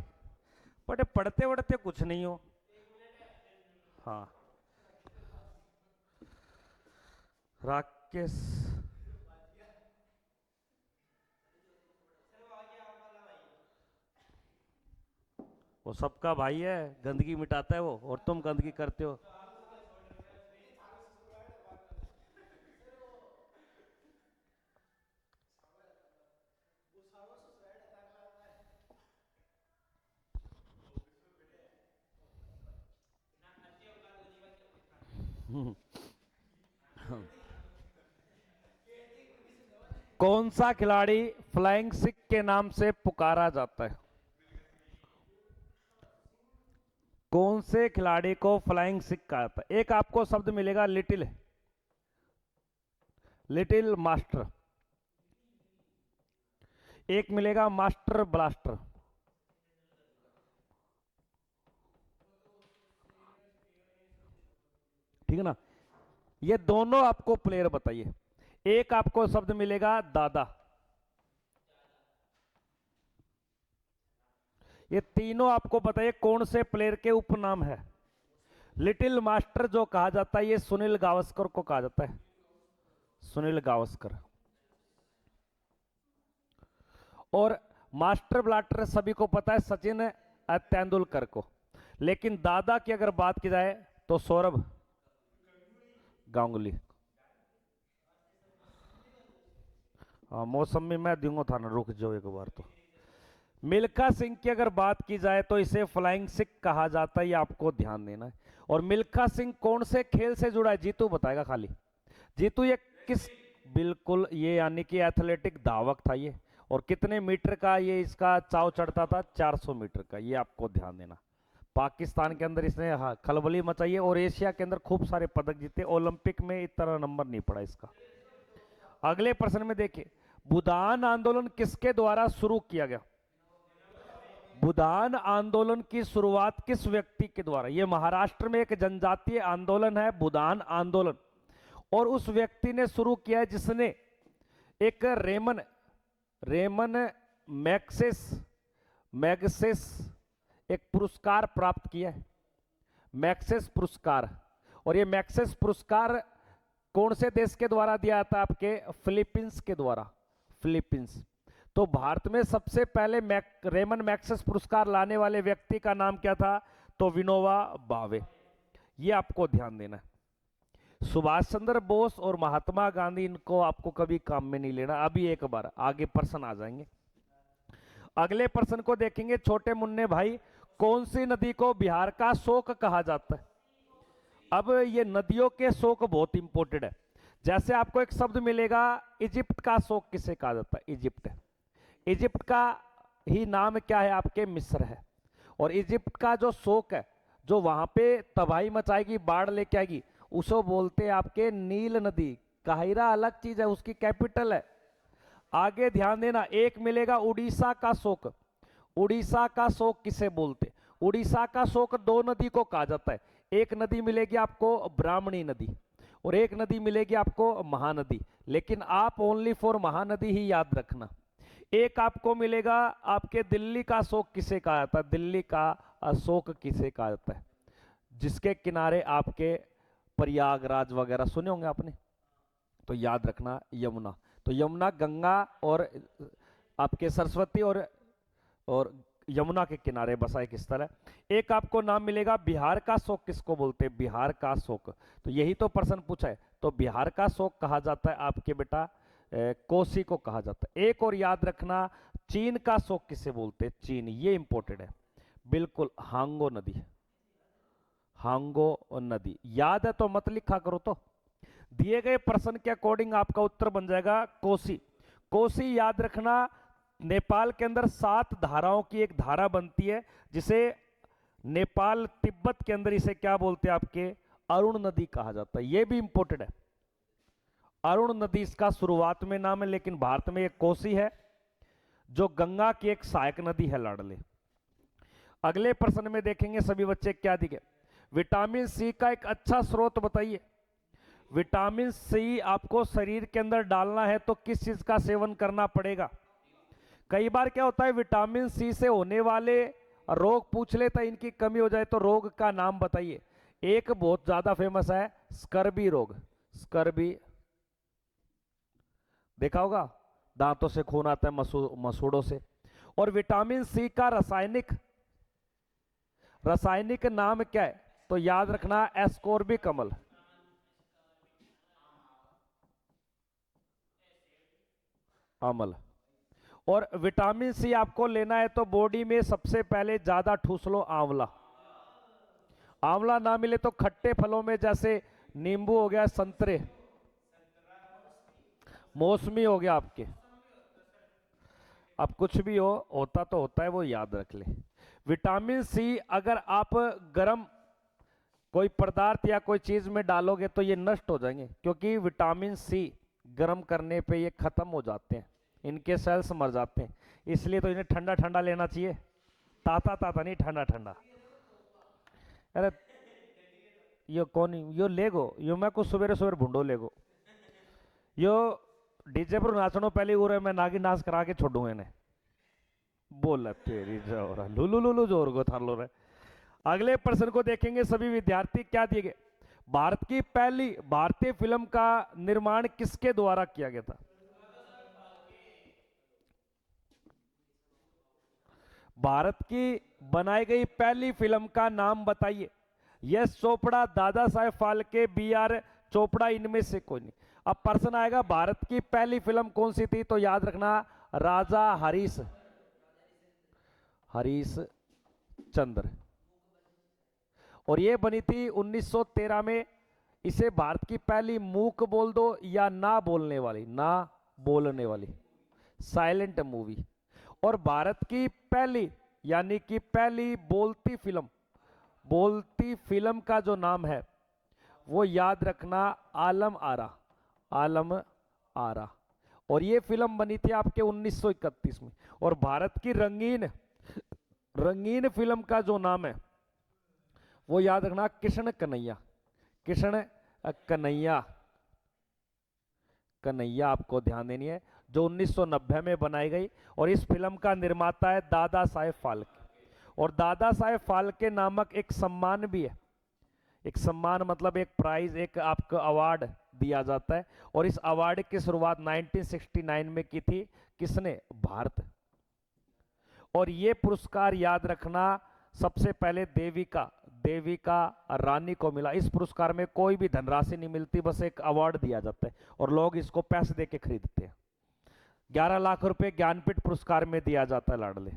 बट पढ़ते वढ़ते कुछ नहीं हो। हाँ राकेश, वो सबका भाई है, गंदगी मिटाता है वो, और तुम गंदगी करते हो। कौन सा खिलाड़ी फ्लाइंग सिख के नाम से पुकारा जाता है? कौन से खिलाड़ी को फ्लाइंग सिख कहा जाता है? एक आपको शब्द मिलेगा लिटिल, लिटिल मास्टर। एक मिलेगा मास्टर ब्लास्टर। ठीक है ना। ये दोनों आपको प्लेयर बताइए। एक आपको शब्द मिलेगा दादा। ये तीनों आपको पता है कौन से प्लेयर के उपनाम है। लिटिल मास्टर जो कहा जाता है ये सुनील गावस्कर को कहा जाता है, सुनील गावस्कर। और मास्टर ब्लास्टर सभी को पता है सचिन तेंदुलकर को। लेकिन दादा की अगर बात की जाए तो सौरभ गांगुली। हाँ मौसमी मैं दूंगा था ना, रुक जाओ एक बार। तो मिल्खा सिंह की अगर बात की जाए तो इसे फ्लाइंग सिख कहा जाता है, ये आपको ध्यान देना है। और मिल्खा सिंह कौन से खेल से जुड़ा है, जीतू बताएगा खाली। जीतू ये किस, बिल्कुल ये यानी कि एथलेटिक धावक था ये। और कितने मीटर का ये इसका चाव चढ़ता था, 400 मीटर का, ये आपको ध्यान देना। पाकिस्तान के अंदर इसने हाँ खलबली मचाई है और एशिया के अंदर खूब सारे पदक जीते। ओलंपिक में इतना नंबर नहीं पड़ा इसका। अगले प्रश्न में देखिए, भूदान आंदोलन किसके द्वारा शुरू किया गया? भूदान आंदोलन की शुरुआत किस व्यक्ति के द्वारा? यह महाराष्ट्र में एक जनजातीय आंदोलन है, भूदान आंदोलन। और उस व्यक्ति ने शुरू किया है जिसने एक रेमन मैग्सेस एक पुरस्कार प्राप्त किया है, मैग्सेस पुरस्कार। और ये मैग्सेस पुरस्कार कौन से देश के द्वारा दिया था? आपके फिलीपींस के द्वारा, फिलीपींस। तो भारत में सबसे पहले रेमन मैग्सेस पुरस्कार लाने वाले व्यक्ति का नाम क्या था? तो विनोबा भावे। ये आपको ध्यान देना है। सुभाष चंद्र बोस और महात्मा गांधी, इनको आपको कभी काम में नहीं लेना। अभी एक बार आगे प्रश्न आ जाएंगे। अगले प्रश्न को देखेंगे, छोटे मुन्ने भाई, कौन सी नदी को बिहार का शोक कहा जाता है? अब ये नदियों के शोक बहुत इंपॉर्टेंट है। जैसे आपको एक शब्द मिलेगा, इजिप्ट का शोक किसे कहा जाता है? इजिप्ट। इजिप्ट का ही नाम क्या है? आपके मिस्र है। और इजिप्ट का जो शोक है, जो वहां पे तबाही मचाएगी, बाढ़ लेके आएगी, उसको बोलते हैं आपके नील नदी। काहिरा अलग चीज है, उसकी कैपिटल है। आगे ध्यान देना, एक मिलेगा उड़ीसा का शोक। उड़ीसा का शोक किसे बोलते? उड़ीसा का शोक दो नदी को कहा जाता है। एक नदी मिलेगी आपको ब्राह्मणी नदी और एक नदी मिलेगी आपको महानदी। लेकिन आप ओनली फॉर महानदी ही याद रखना। एक आपको मिलेगा आपके दिल्ली का शोक किसे कहा जाता है? दिल्ली का अशोक किसे कहा जाता है? जिसके किनारे आपके प्रयागराज वगैरह सुने होंगे आपने, तो याद रखना यमुना। तो यमुना गंगा और आपके सरस्वती और यमुना के किनारे बसा एक स्थल है। एक आपको नाम मिलेगा बिहार का शोक किसको बोलते हैं? बिहार का शोक। तो यही तो प्रश्न पूछा है। तो बिहार का शोक कहा जाता है आपके बेटा कोसी को कहा जाता है। एक और याद रखना, चीन का शोक किसे बोलते हैं? चीन। ये इंपॉर्टेंट है, बिल्कुल हांगो नदी। हांगो नदी याद है तो मत लिखा करो। तो दिए गए प्रश्न के अकॉर्डिंग आपका उत्तर बन जाएगा कोसी। कोसी याद रखना, नेपाल के अंदर 7 धाराओं की एक धारा बनती है, जिसे नेपाल तिब्बत के अंदर इसे क्या बोलते हैं? आपके अरुण नदी कहा जाता है। यह भी इंपॉर्टेंट है। अरुण नदी इसका शुरुआत में नाम है, लेकिन भारत में एक कोसी है जो गंगा की एक सहायक नदी है, लाडले। अगले प्रश्न में देखेंगे सभी बच्चे क्या दिखे। विटामिन सी का एक अच्छा स्रोत बताइए। विटामिन सी आपको शरीर के अंदर डालना है तो किस चीज का सेवन करना पड़ेगा? कई बार क्या होता है, विटामिन सी से होने वाले रोग पूछ लेता है, इनकी कमी हो जाए तो रोग का नाम बताइए। एक बहुत ज्यादा फेमस है स्कर्बी रोग। स्कर्बी देखा होगा, दांतों से खून आता है मसूड़ों से। और विटामिन सी का रासायनिक नाम क्या है? तो याद रखना एस्कोर्बिक अम्ल। और विटामिन सी आपको लेना है तो बॉडी में सबसे पहले ज्यादा ठूस लो आंवला। आंवला ना मिले तो खट्टे फलों में जैसे नींबू हो गया, संतरे, मौसमी हो गया आपके। अब कुछ भी होता तो होता है, वो याद रख ले। विटामिन सी अगर आप गर्म कोई पदार्थ या कोई चीज में डालोगे तो ये नष्ट हो जाएंगे, क्योंकि विटामिन सी गर्म करने पे ये खत्म हो जाते हैं, इनके सेल्स मर जाते हैं। इसलिए तो इन्हें ठंडा ठंडा लेना चाहिए, ताता ताता नहीं, ठंडा ठंडा। अरे यो कौन यो लेगो, यो मैं कुछ सवेरे सवेरे भूडो लेगो। यो डीजे पर नाचनो पहले उरे मैं नागी नाच करा के छोड़ू इन्हें। बोला तेरी जोर लुलु लुलु जोर को थार लो रहे। अगले प्रश्न को देखेंगे सभी विद्यार्थी, क्या दिए गए। भारत की पहली भारतीय फिल्म का निर्माण किसके द्वारा किया गया था। भारत की बनाई गई पहली फिल्म का नाम बताइए। यश चोपड़ा, दादा साहेब फाल्के, बी आर चोपड़ा, इनमें से कोई नहीं। अब प्रश्न आएगा भारत की पहली फिल्म कौन सी थी, तो याद रखना राजा हरीश हरीश चंद्र। और ये बनी थी 1913 में। इसे भारत की पहली मूक बोल दो या ना बोलने वाली साइलेंट मूवी। और भारत की पहली यानी कि पहली बोलती फिल्म का जो नाम है वो याद रखना आलम आरा। और ये फिल्म बनी थी आपके 1931 में। और भारत की रंगीन फिल्म का जो नाम है वो याद रखना कृष्ण कन्हैया आपको ध्यान देनी है, जो 1990 में बनाई गई। और इस फिल्म का निर्माता है दादा साहेब फाल्के। और दादा साहेब फाल्के नामक एक सम्मान भी है। एक सम्मान मतलब एक प्राइज, एक आपको अवार्ड दिया जाता है। और इस अवार्ड की शुरुआत 1969 में की थी किसने, भारत। और ये पुरस्कार याद रखना सबसे पहले देविका रानी को मिला। इस पुरस्कार में कोई भी धनराशि नहीं मिलती, बस एक अवार्ड दिया जाता है और लोग इसको पैसे देके खरीदते हैं। 11 लाख रुपए ज्ञानपीठ पुरस्कार में दिया जाता है लाडले।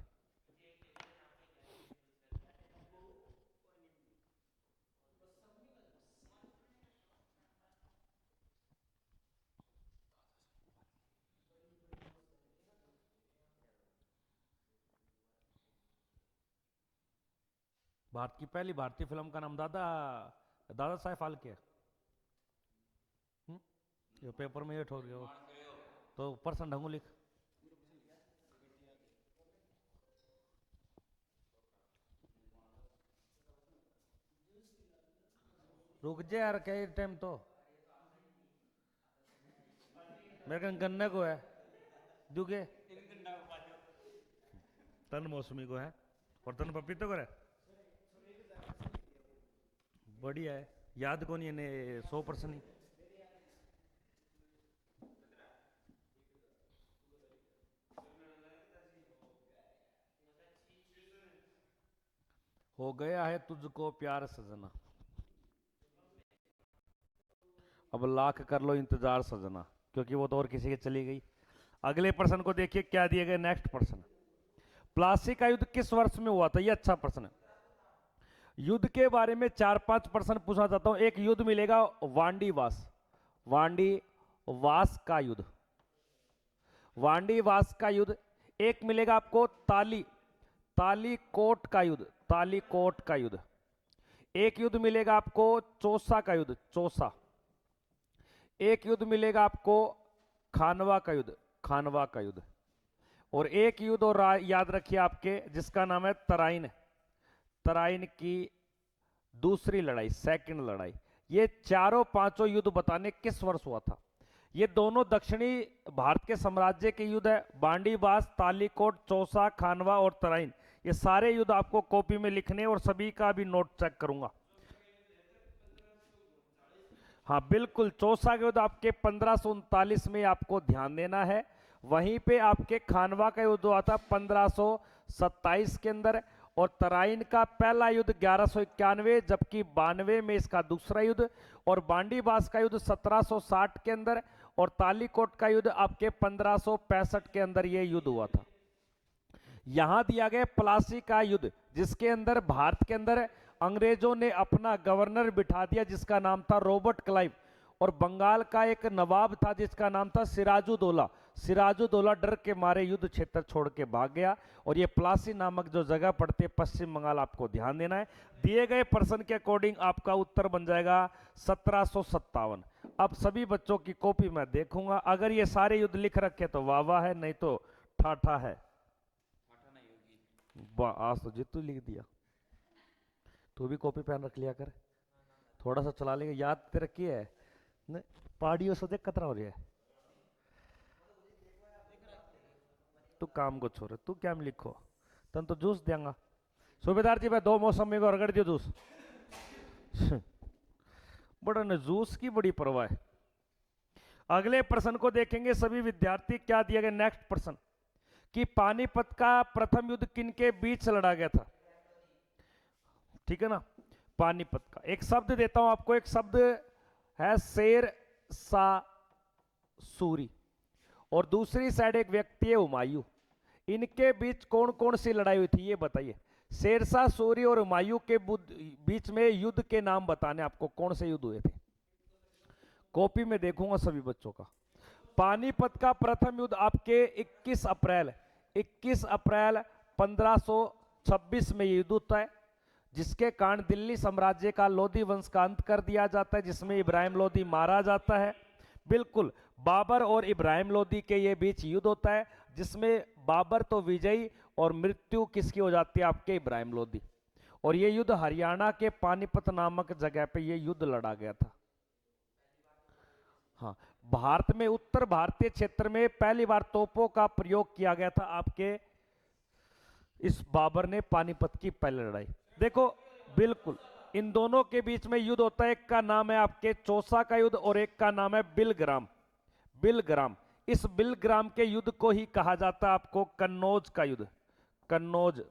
भारत की पहली भारतीय फिल्म का नाम दादा साहेब फाल्के है। ये पेपर में ये ठोक गया हो, तो पर्सन ढंगू लिख। रुक जा यार, क्या टाइम तो मेरे कन गन्ने को है दुगे, तन मौसमी को है और तन पपीते को है। बढ़िया है, याद को नहीं है 100% ही। हो गया है तुझको प्यार सजना, अब लाख कर लो इंतजार सजना, क्योंकि वो तो और किसी के चली गई। अगले प्रश्न को देखिए क्या दिए गए। नेक्स्ट प्रश्न, प्लासी का युद्ध किस वर्ष में हुआ था। ये अच्छा प्रश्न है। युद्ध के बारे में 4-5 प्रश्न पूछना चाहता हूं। एक युद्ध मिलेगा वांडी वास का युद्ध। एक मिलेगा आपको तालीकोट का युद्ध। एक युद्ध मिलेगा आपको चौसा। एक युद्ध मिलेगा आपको खानवा का युद्ध। और एक युद्ध और याद रखिए आपके, जिसका नाम है तराइन की दूसरी लड़ाई, सेकंड लड़ाई। ये चारों पांचों युद्ध बताने किस वर्ष हुआ था। ये दोनों दक्षिणी भारत के साम्राज्य के युद्ध है। बांडीबास, तालीकोट, चौसा, खानवा और तराइन। ये सारे युद्ध आपको कॉपी में लिखने और सभी का भी नोट चेक करूंगा। हाँ बिल्कुल, चौसा का युद्ध आपके 1539 में आपको ध्यान देना है। वहीं पे आपके खानवा का युद्ध हुआ था 1527 के अंदर। और तराइन का पहला युद्ध 1191, जबकि 92 में इसका दूसरा युद्ध। और बांडीबास का युद्ध 1760 के अंदर। और तालीकोट का युद्ध आपके 1565 के अंदर यह युद्ध हुआ था। यहां दिया गया प्लासी का युद्ध, जिसके अंदर भारत के अंदर अंग्रेजों ने अपना गवर्नर बिठा दिया, जिसका नाम था रॉबर्ट क्लाइव। और बंगाल का एक नवाब था जिसका नाम था सिराजुद्दौला डर के मारे युद्ध क्षेत्र छोड़ के भाग गया। और ये प्लासी नामक जो जगह पड़ती है पश्चिम बंगाल, आपको ध्यान देना है। दिए गए प्रश्न के अकॉर्डिंग आपका उत्तर बन जाएगा 1757। अब सभी बच्चों की कॉपी मैं देखूंगा, अगर ये सारे युद्ध लिख रखे तो वाह वाह है, नहीं तो ठाठा है। आज तो जितू लिख दिया। तू भी कॉपी पेन रख लिया कर, थोड़ा सा चला लेगा, याद तेरा किया है। पहाड़ियों से देख कतरा हो रहा है। तू काम को छोड़, तू क्या में लिखो तन तो जूस देंगा। सूबेदार जी मैं 2 मौसमी को रगड़ दियो जूस। बड़ा ने जूस की बड़ी परवाह है। अगले प्रश्न को देखेंगे सभी विद्यार्थी, क्या दिया गया नेक्स्ट प्रश्न कि पानीपत का प्रथम युद्ध किनके बीच लड़ा गया था। ठीक है ना, पानीपत का एक शब्द देता हूं आपको, एक शब्द है शेर शाह सूरी और दूसरी साइड एक व्यक्ति है हुमायूं। इनके बीच कौन कौन सी लड़ाई हुई थी ये बताइए। शेरशाह सूरी और हुमायूं के बीच में युद्ध के नाम बताने आपको, कौन से युद्ध हुए थे। कॉपी में देखूंगा सभी बच्चों का। पानीपत का प्रथम युद्ध आपके 21 अप्रैल 1526 में युद्ध होता है, जिसके कारण दिल्ली साम्राज्य का लोधी वंश का अंत कर दिया जाता है, जिसमें इब्राहिम लोधी मारा जाता है। बिल्कुल, बाबर और इब्राहिम लोधी के ये बीच युद्ध होता है, जिसमें बाबर तो विजयी और मृत्यु किसकी हो जाती है, आपके इब्राहिम लोधी। और ये युद्ध हरियाणा के पानीपत नामक जगह पे ये युद्ध लड़ा गया था। हाँ, भारत में उत्तर भारतीय क्षेत्र में पहली बार तोपों का प्रयोग किया गया था आपके इस बाबर ने पानीपत की पहली लड़ाई। देखो बिल्कुल इन दोनों के बीच में युद्ध होता है, एक का नाम है आपके चौसा का युद्ध और एक का नाम है बिलग्राम। बिलग्राम, इस बिलग्राम के युद्ध को ही कहा जाता है आपको कन्नौज का युद्ध। कन्नौज,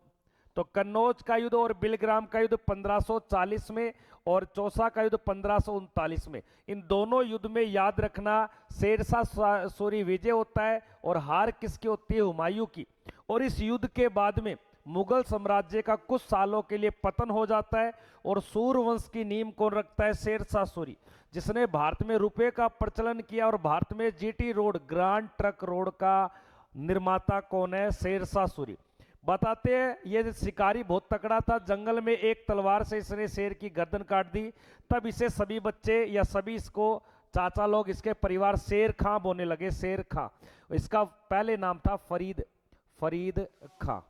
तो कन्नौज का युद्ध और बिलग्राम का युद्ध 1540 में और चौसा का युद्ध 1539 में। इन दोनों युद्ध में याद रखना शेरशाह सूरी विजय होता है और हार किसकी होती है, हुमायूं की। और इस युद्ध के बाद में मुगल साम्राज्य का कुछ सालों के लिए पतन हो जाता है और सूर्यवंश की नींव कौन रखता है, शेरशाह सूरी, जिसने भारत में रुपए का प्रचलन किया। और भारत में GT road, grand truck road का निर्माता कौन है, शेरशाह सूरी। बताते हैं ये शिकारी बहुत तकड़ा था, जंगल में एक तलवार से इसने शेर की गर्दन काट दी, तब इसे सभी बच्चे या सभी इसको चाचा लोग, इसके परिवार शेर खां बोलने लगे, शेर खां। इसका पहले नाम था फरीद खां।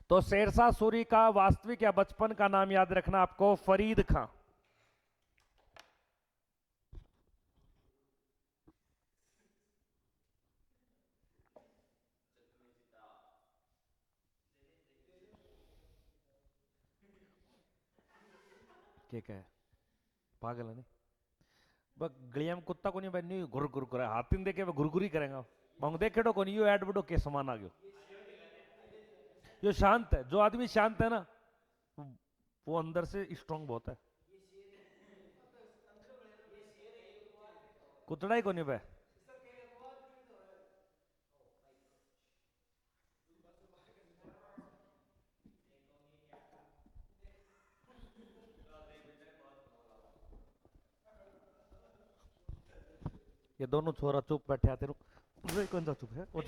तो शेरशाह सूरी का वास्तविक या बचपन का नाम याद रखना आपको, फरीद खां। क्या है, पागल है नहीं, बस गलिया में कुत्ता को नहीं बैठनी घुर घुर करे, हाथी देखे घुरघुरी करेगा, मंग देखे तो कोनी, यो ऐड बड़ो के समान आ गयो। यो शांत है, जो आदमी शांत है ना वो अंदर से स्ट्रांग बहुत है। कुतड़ा ही कोनी बे, ये दोनों छोरा चुप बैठे आते रे, कौन सा चुप है, और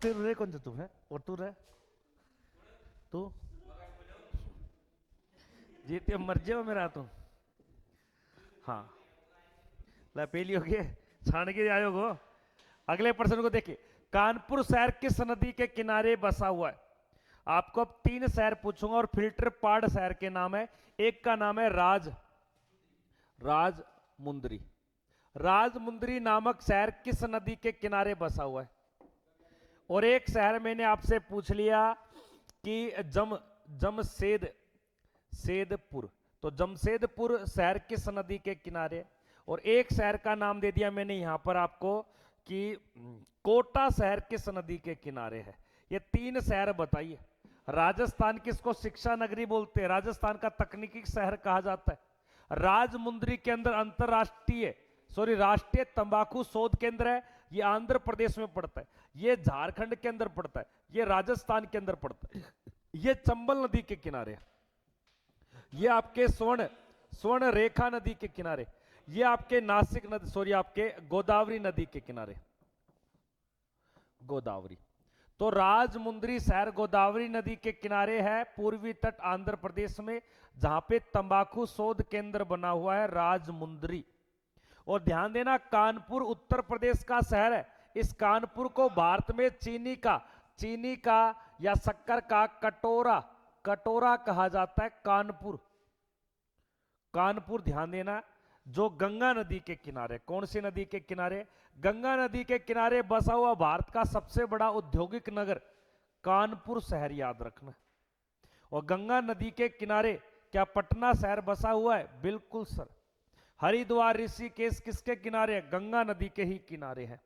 तेरे रे कौन सा चुप है, और तू रे तू जीते मर जाओ मेरा तू। हाँ ला पहली हो गए, छान के आयोग हो। अगले प्रश्न को देखिए, कानपुर शहर किस नदी के किनारे बसा हुआ है। आपको अब 3 शहर पूछूंगा और फिल्टर पाड़ शहर के नाम है। एक का नाम है राजमुंदरी। राजमुंदरी नामक शहर किस नदी के किनारे बसा हुआ है। और एक शहर मैंने आपसे पूछ लिया कि जमशेदपुर, तो जमशेदपुर शहर किस नदी के किनारे। और एक शहर का नाम दे दिया मैंने यहां पर आपको कि कोटा शहर किस नदी के किनारे है। ये 3 शहर बताइए। राजस्थान किसको शिक्षा नगरी बोलते हैं, राजस्थान का तकनीकी शहर कहा जाता है। राजमुंदरी के अंदर राष्ट्रीय तंबाकू शोध केंद्र है, ये आंध्र प्रदेश में पड़ता है, ये झारखंड के अंदर पड़ता है, ये राजस्थान के अंदर पड़ता है, ये चंबल नदी के किनारे, ये आपके स्वर्ण रेखा नदी के किनारे, ये आपके नासिक नदी आपके गोदावरी नदी के किनारे। गोदावरी, तो राजमुंदरी शहर गोदावरी नदी के किनारे है, पूर्वी तट आंध्र प्रदेश में, जहां पे तंबाकू शोध केंद्र बना हुआ है राजमुंदरी। और ध्यान देना, कानपुर उत्तर प्रदेश का शहर है। इस कानपुर को भारत में चीनी का या शक्कर का कटोरा कहा जाता है। कानपुर ध्यान देना, जो गंगा नदी के किनारे, कौन सी नदी के किनारे? गंगा नदी के किनारे बसा हुआ भारत का सबसे बड़ा औद्योगिक नगर कानपुर शहर, याद रखना। और गंगा नदी के किनारे क्या पटना शहर बसा हुआ है? बिल्कुल सर। हरिद्वार ऋषिकेश किसके किनारे है? गंगा नदी के ही किनारे है।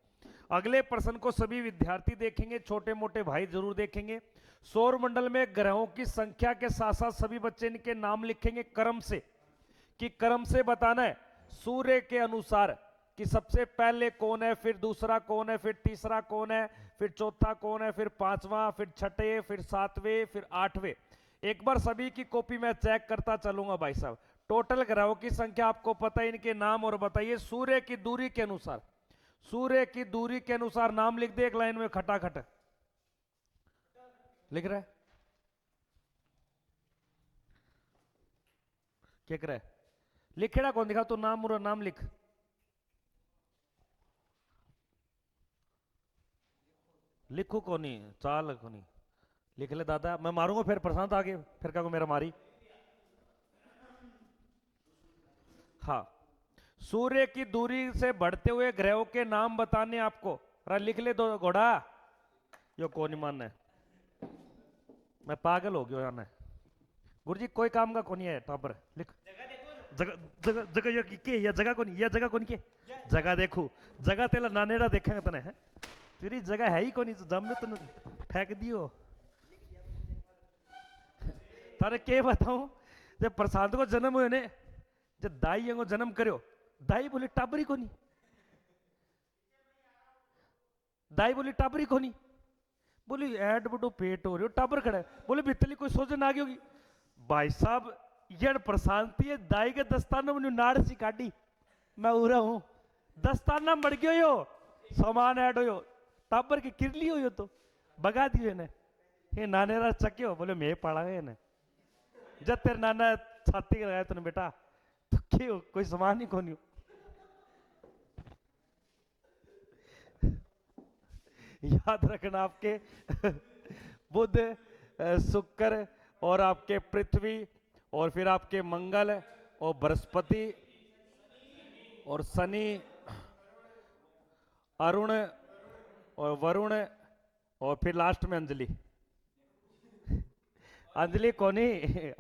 अगले प्रश्न को सभी विद्यार्थी देखेंगे, छोटे मोटे भाई जरूर देखेंगे। सौर मंडल में ग्रहों की संख्या के साथ साथ सभी बच्चे इनके नाम लिखेंगे क्रम से, कि क्रम से बताना है सूर्य के अनुसार कि सबसे पहले कौन है, फिर दूसरा कौन है, फिर तीसरा कौन है, फिर चौथा कौन है, फिर पांचवा, फिर छठे, फिर सातवें, फिर आठवें। एक बार सभी की कॉपी में चेक करता चलूंगा भाई साहब। टोटल ग्रहों की संख्या आपको पता है, इनके नाम और बताइए सूर्य की दूरी के अनुसार। सूर्य की दूरी के अनुसार नाम लिख दे एक लाइन में खटाखट। लिख रहा है? क्या कर रहा है? लिखेड़ा कौन दिखा? तू नाम और नाम लिख। लिखू को नहीं, चाल को नहीं लिख ले दादा, मैं मारूंगा फिर प्रशांत आगे, फिर क्या को मेरा मारी। हाँ, सूर्य की दूरी से बढ़ते हुए ग्रहों के नाम बताने आपको। लिख ले दो घोड़ा, यो कौन नहीं मानना है, मैं पागल हो गया यार। गुरुजी कोई काम का कौन है टापर, लिख। जगह जगह जगह के या जगह कौन, या जगह कौन के? जगह देखू, जगह तेला नानेड़ा देखेंगे तने है, तेरी जगह है ही कौन, जम में तने फेंक दियो। तारे के बताऊं, जब प्रशांत को जन्म हुए ने, जब दाई को जन्म करो, दाई बोली टाबरी कोनी, दाई बोली टाबरी कोनी, बोली ऐड बड़ो पेट हो रही हो, टाबर खड़ा है, बोले भितली कोई सोचन आ गई होगी। भाई साहब यण प्रशांति है, दाई के दस्ताना में नाड़ सी काटी, मैं उरा हूं, दस्ताना मड़ गयो यो, सामान ऐड हो, टाबर की किरली हो यो, तो भगा दियो ने। ये नानेरा चक्यो, बोले मैं पड़ा गए ने, जब तेरे नाना छाती लगाया तूने बेटा, तो क्यों कोई सामान ही कौन। याद रखना आपके बुध, शुक्र और आपके पृथ्वी और फिर आपके मंगल और बृहस्पति और शनि, अरुण और वरुण और फिर लास्ट में अंजलि। अंजलि कोनी,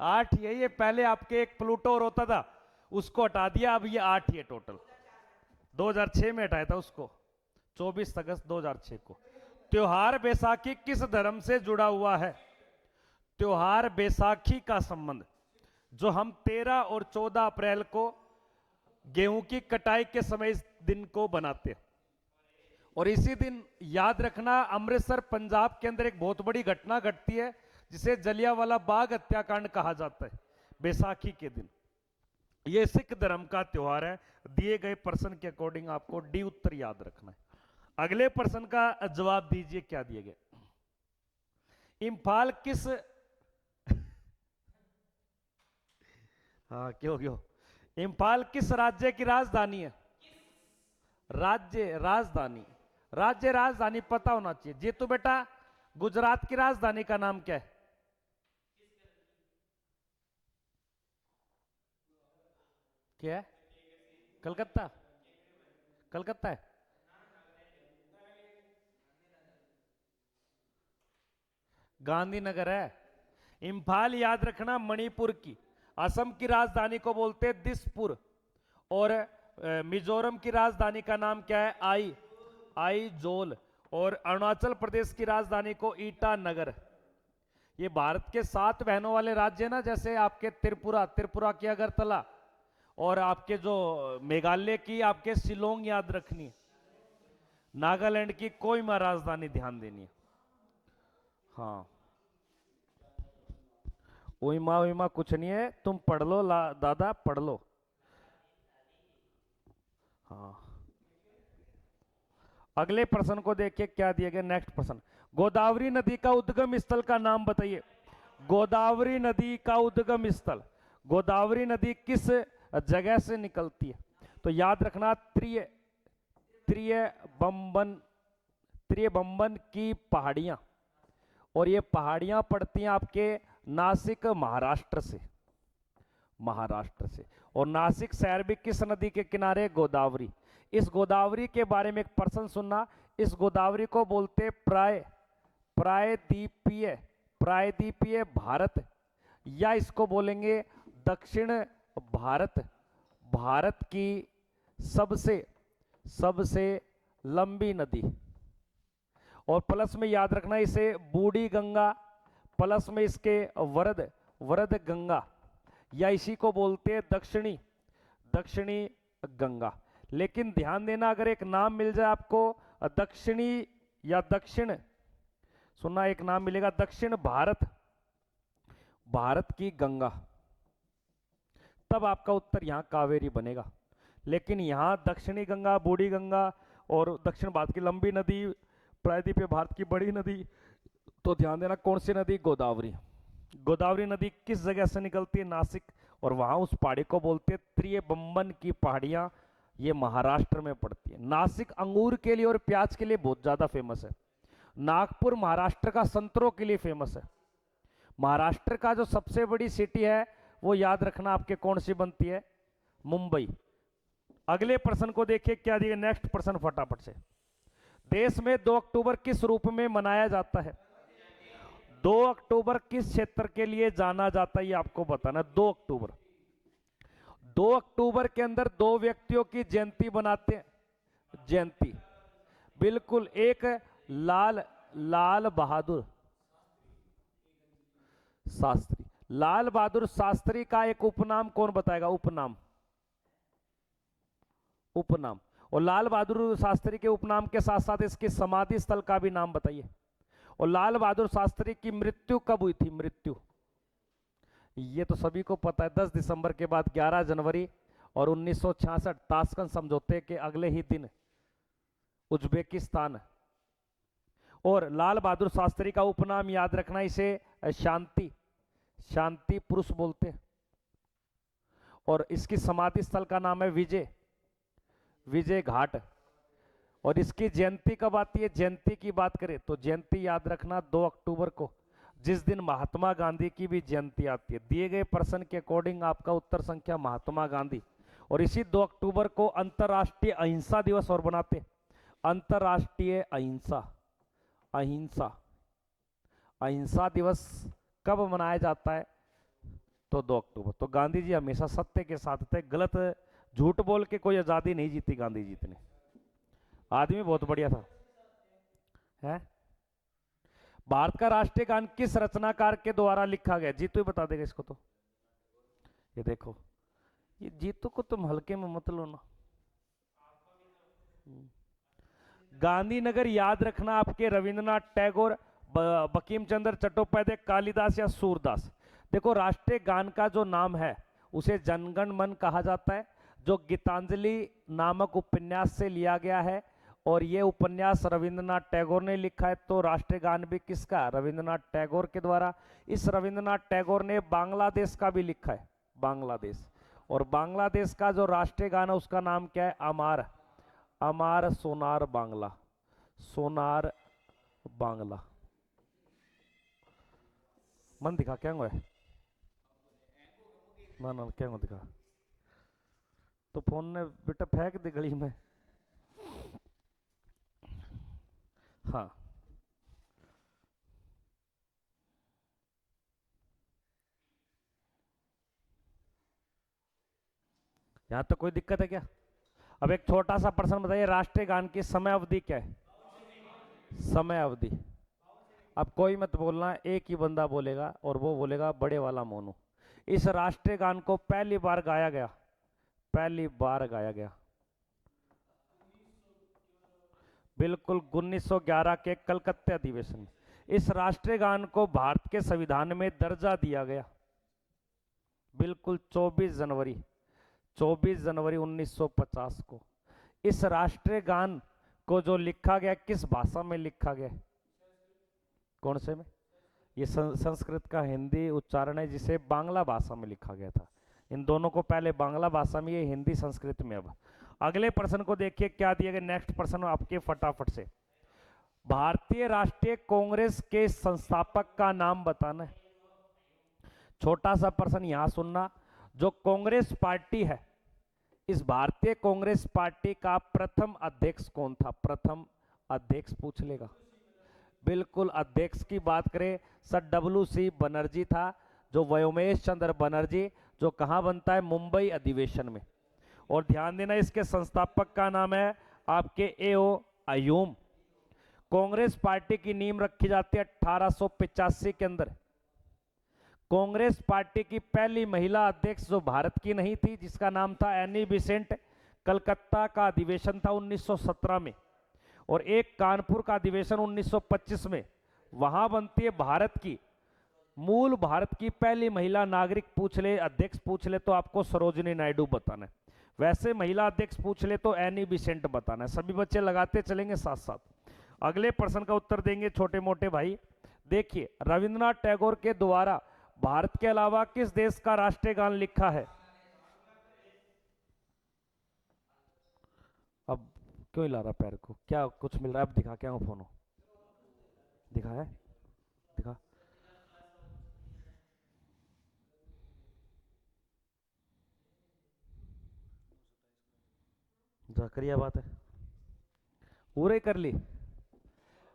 8 ये पहले आपके एक प्लूटो और होता था, उसको हटा दिया, अब ये 8 ही है टोटल। 2006 में हटाया था उसको, 24 अगस्त 2006 को। त्योहार बैसाखी किस धर्म से जुड़ा हुआ है? त्योहार बैसाखी का संबंध जो हम 13 और 14 अप्रैल को गेहूं की कटाई के समय इस दिन को बनाते हैं। और इसी दिन याद रखना, अमृतसर पंजाब के अंदर एक बहुत बड़ी घटना घटती है जिसे जलियांवाला बाग हत्याकांड कहा जाता है, बैसाखी के दिन। यह सिख धर्म का त्योहार है। दिए गए प्रश्न के अकॉर्डिंग आपको डी उत्तर याद रखना है। अगले प्रश्न का जवाब दीजिए, क्या दिए गए? इंफाल किस हाँ क्यों क्यों इंफाल किस राज्य की राजधानी है? राज्य राजधानी, राज्य राजधानी पता होना चाहिए। जीतू बेटा, गुजरात की राजधानी का नाम क्या है? क्या है? कलकत्ता, कलकत्ता है। गांधीनगर है। इंफाल याद रखना मणिपुर की, असम की राजधानी को बोलते हैं दिसपुर, और मिजोरम की राजधानी का नाम क्या है? आईजोल, और अरुणाचल प्रदेश की राजधानी को ईटानगर। ये भारत के 7 बहनों वाले राज्य ना, जैसे आपके त्रिपुरा, त्रिपुरा की अगरतला, और आपके जो मेघालय की आपके शिलोंग याद रखनी है, नागालैंड की कोहिमा राजधानी ध्यान देनी है। हाँ, ओइमा ओइमा कुछ नहीं है, तुम पढ़ लो दादा पढ़ लो। हाँ, अगले प्रश्न को देखिए क्या दिया गया। नेक्स्ट प्रश्न, गोदावरी नदी का उद्गम स्थल का नाम बताइए। गोदावरी नदी का उद्गम स्थल, गोदावरी नदी किस जगह से निकलती है? तो याद रखना त्रियबंबन की पहाड़ियां, और ये पहाड़ियां पड़ती हैं आपके नासिक महाराष्ट्र से। महाराष्ट्र से। और नासिक शहर भी किस नदी के किनारे? गोदावरी। इस गोदावरी के बारे में एक प्रश्न सुनना, इस गोदावरी को बोलते प्रायद्वीपीय प्रायद्वीपीय भारत, या इसको बोलेंगे दक्षिण भारत। भारत की सबसे लंबी नदी। और प्लस में याद रखना इसे बूढ़ी गंगा, प्लस में इसके वरद गंगा, या इसी को बोलते हैं दक्षिणी गंगा। लेकिन ध्यान देना, अगर एक नाम मिल जाए आपको दक्षिणी या दक्षिण, सुनना, एक नाम मिलेगा दक्षिण भारत की गंगा, तब आपका उत्तर यहां कावेरी बनेगा। लेकिन यहां दक्षिणी गंगा, बूढ़ी गंगा और दक्षिण भारत की लंबी नदी, प्रायद्वीपीय भारत की बड़ी नदी, तो ध्यान देना कौन सी नदी? गोदावरी। गोदावरी नदी किस जगह से निकलती है? नासिक। और वहां उस पहाड़ी को बोलते हैं त्रियबंबन की पहाड़ियां, ये महाराष्ट्र में पड़ती है। नासिक अंगूर के लिए और प्याज के लिए बहुत ज्यादा फेमस है। नागपुर महाराष्ट्र का संतरों के लिए फेमस है। महाराष्ट्र का जो सबसे बड़ी सिटी है वो याद रखना आपके कौन सी बनती है? मुंबई। अगले प्रश्न को देखिए क्या दिया, नेक्स्ट प्रश्न फटाफट से। देश में 2 अक्टूबर किस रूप में मनाया जाता है? 2 अक्टूबर किस क्षेत्र के लिए जाना जाता है, ये आपको बताना। 2 अक्टूबर के अंदर 2 व्यक्तियों की जयंती बनाते हैं। जयंती, बिल्कुल। एक लाल बहादुर शास्त्री। लाल बहादुर शास्त्री का एक उपनाम कौन बताएगा? उपनाम। और लाल बहादुर शास्त्री के उपनाम के साथ साथ इसकी समाधि स्थल का भी नाम बताइए। और लाल बहादुर शास्त्री की मृत्यु कब हुई थी? मृत्यु, ये तो सभी को पता है, 10 दिसंबर के बाद 11 जनवरी और 1966 ताशकंद समझौते के अगले ही दिन उज्बेकिस्तान। और लाल बहादुर शास्त्री का उपनाम याद रखना, इसे शांति पुरुष बोलते हैं। और इसकी समाधि स्थल का नाम है विजय घाट। और इसकी जयंती कब आती है? जयंती की बात करें तो जयंती याद रखना 2 अक्टूबर को, जिस दिन महात्मा गांधी की भी जयंती आती है। दिए गए प्रश्न के अकॉर्डिंग आपका उत्तर संख्या महात्मा गांधी। और इसी 2 अक्टूबर को अंतर्राष्ट्रीय अहिंसा दिवस और बनाते। अंतर्राष्ट्रीय अहिंसा दिवस कब मनाया जाता है? तो 2 अक्टूबर। तो गांधी जी हमेशा सत्य के साथ थे, गलत झूठ बोल के कोई आजादी नहीं जीती गांधी जी ने। आदमी बहुत बढ़िया था, है? भारत का राष्ट्रीय गान किस रचनाकार के द्वारा लिखा गया? जीतू ही बता देगा इसको तो। ये देखो, ये जीतू को तुम हल्के में मत लो ना। गांधीनगर याद रखना आपके रविंद्रनाथ टैगोर, बंकिम चंद्र चट्टोपाध्याय, कालिदास या सूरदास। देखो, राष्ट्रीय गान का जो नाम है उसे जनगण मन कहा जाता है, जो गीतांजलि नामक उपन्यास से लिया गया है। और ये उपन्यास रविंद्रनाथ टैगोर ने लिखा है। तो राष्ट्रीय गान भी किसका? रविंद्रनाथ टैगोर के द्वारा। इस रविंद्रनाथ टैगोर ने बांग्लादेश का भी लिखा है, बांग्लादेश। और बांग्लादेश का जो राष्ट्रीय गान है उसका नाम क्या है? अमार सोनार बांग्ला। मन दिखा क्या है ना क्या दिखा, तो फोन ने बेटा फेंक दी गली में। हाँ, यहां तो कोई दिक्कत है क्या? अब एक छोटा सा प्रश्न बताइए, राष्ट्रीय गान की समय अवधि क्या है? समय अवधि, अब कोई मत बोलना, एक ही बंदा बोलेगा और वो बोलेगा बड़े वाला मोनू। इस राष्ट्रीय गान को पहली बार गाया गया बिल्कुल 1911 के कलकत्ता अधिवेशन में। इस राष्ट्रीय गान को भारत के संविधान में दर्जा दिया गया बिल्कुल 24 जनवरी 1950 को। इस राष्ट्रीय गान को जो लिखा गया, किस भाषा में लिखा गया? कौन से में? ये संस्कृत का हिंदी उच्चारण है, जिसे बांग्ला भाषा में लिखा गया था। इन दोनों को पहले बांग्ला भाषा में, ये हिंदी संस्कृत में। अब अगले प्रश्न को देखिए क्या दिया गया। नेक्स्ट प्रश्न आपके फटाफट से। भारतीय राष्ट्रीय कांग्रेस के संस्थापक का नाम बताना है। छोटा सा प्रश्न यहां सुनना। जो कांग्रेस पार्टी है, इस भारतीय कांग्रेस पार्टी का प्रथम अध्यक्ष कौन था? प्रथम अध्यक्ष पूछ लेगा। बिल्कुल, अध्यक्ष की बात करें सर WC बनर्जी था, जो व्योमेश चंद्र बनर्जी, जो कहां बनता है? मुंबई अधिवेशन में। और ध्यान देना, इसके संस्थापक का नाम है आपके AO अयूम। कांग्रेस पार्टी की नींव रखी जाती है 1885 के अंदर। कांग्रेस पार्टी की पहली महिला अध्यक्ष जो भारत की नहीं थी, जिसका नाम था एनी बिसेंट, कलकत्ता का अधिवेशन था 1917 में, और एक कानपुर का अधिवेशन 1925 में। वहां बनती है भारत की, मूल भारत की पहली महिला नागरिक पूछ ले, अध्यक्ष पूछ ले तो आपको सरोजिनी नायडू बताना है। वैसे महिला अध्यक्ष पूछ ले तो एनी बिसेंट बताना है। सभी बच्चे लगाते चलेंगे साथ साथ। अगले प्रश्न का उत्तर देंगे छोटे मोटे भाई। देखिए, रविंद्रनाथ टैगोर के द्वारा भारत के अलावा किस देश का राष्ट्रीय गान लिखा है? अब क्यों हिला रहा पैर को? क्या कुछ मिल रहा है? अब दिखा, क्या फोन दिखा है, दिखा। जाकरिया बात है, पूरे कर ली।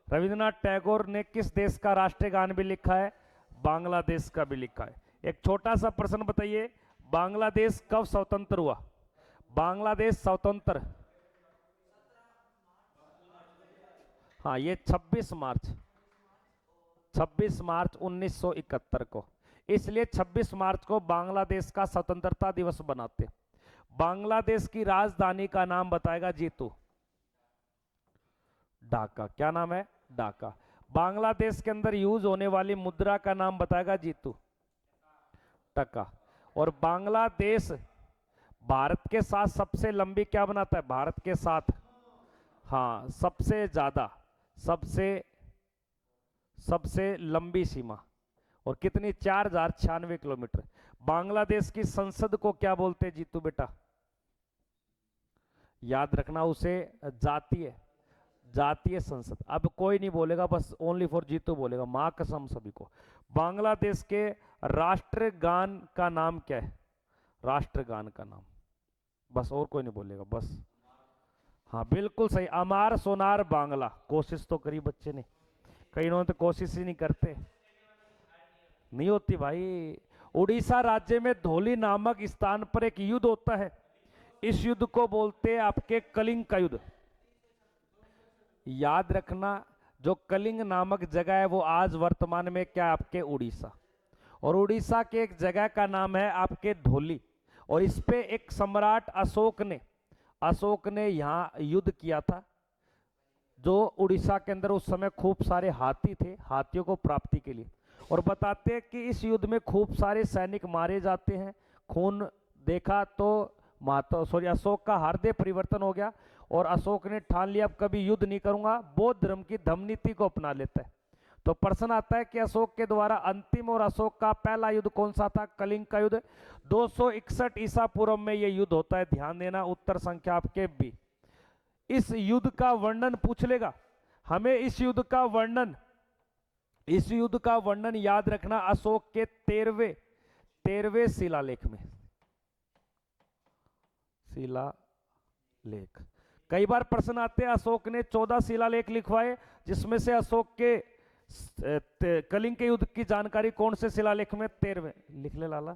रविंद्रनाथ टैगोर ने किस देश का राष्ट्रीय गान भी लिखा है? बांग्लादेश का भी लिखा है। एक छोटा सा प्रश्न बताइए, बांग्लादेश कब स्वतंत्र हुआ? बांग्लादेश स्वतंत्र, हाँ, ये 26 मार्च 1971 को। इसलिए 26 मार्च को बांग्लादेश का स्वतंत्रता दिवस बनाते। बांग्लादेश की राजधानी का नाम बताएगा जीतू? ढाका। क्या नाम है? ढाका। बांग्लादेश के अंदर यूज होने वाली मुद्रा का नाम बताएगा जीतू? टका। और बांग्लादेश भारत के साथ सबसे लंबी क्या बनाता है? भारत के साथ, हाँ, सबसे ज्यादा, सबसे लंबी सीमा। और कितनी? 4096 किलोमीटर। बांग्लादेश की संसद को क्या बोलते हैं जीतू बेटा? याद रखना, उसे जातीय संसद। अब कोई नहीं बोलेगा, बस ओनली फॉर जीतू बोलेगा, मां कसम सभी को। बांग्लादेश के राष्ट्रगान का नाम क्या है? राष्ट्रगान का नाम, बस, और कोई नहीं बोलेगा, बस। हाँ, बिल्कुल सही, अमार सोनार बांग्ला। कोशिश तो करी बच्चे ने, कई इन्होंने तो कोशिश ही नहीं करते, नहीं होती भाई। उड़ीसा राज्य में धौली नामक स्थान पर एक युद्ध होता है। इस युद्ध को बोलते हैं आपके कलिंग का युद्ध। याद रखना, जो कलिंग नामक जगह है वो आज वर्तमान में क्या है? आपके उड़ीसा। और उड़ीसा के एक जगह का नाम है आपके धौली। और इस पे एक सम्राट अशोक ने यहाँ युद्ध किया था। जो उड़ीसा के अंदर उस समय खूब सारे हाथी थे, हाथियों को प्राप्ति के लिए। और बताते हैं कि इस युद्ध में खूब सारे सैनिक मारे जाते हैं। खून देखा तो अशोक का हृदय परिवर्तन हो गया, और अशोक ने ठान लिया अब कभी युद्ध नहीं करूंगा, बौद्ध धर्म की धम्म नीति को अपना लेता है। तो प्रश्न आता है कि अशोक के द्वारा अंतिम और अशोक का पहला युद्ध कौन सा था? कलिंग का युद्ध। 261 ईसा पूर्व में यह युद्ध होता है। ध्यान देना, उत्तर संख्या आपके बी। इस युद्ध का वर्णन पूछ लेगा हमें। इस युद्ध का वर्णन याद रखना अशोक के 13वें शिलालेख में। शिलालेख, कई बार प्रश्न आते हैं, अशोक ने 14 शिलालेख लिखवाए, जिसमें से अशोक के कलिंग के युद्ध की जानकारी कौन से शिलालेख में? 13वें। लिख ले लाला।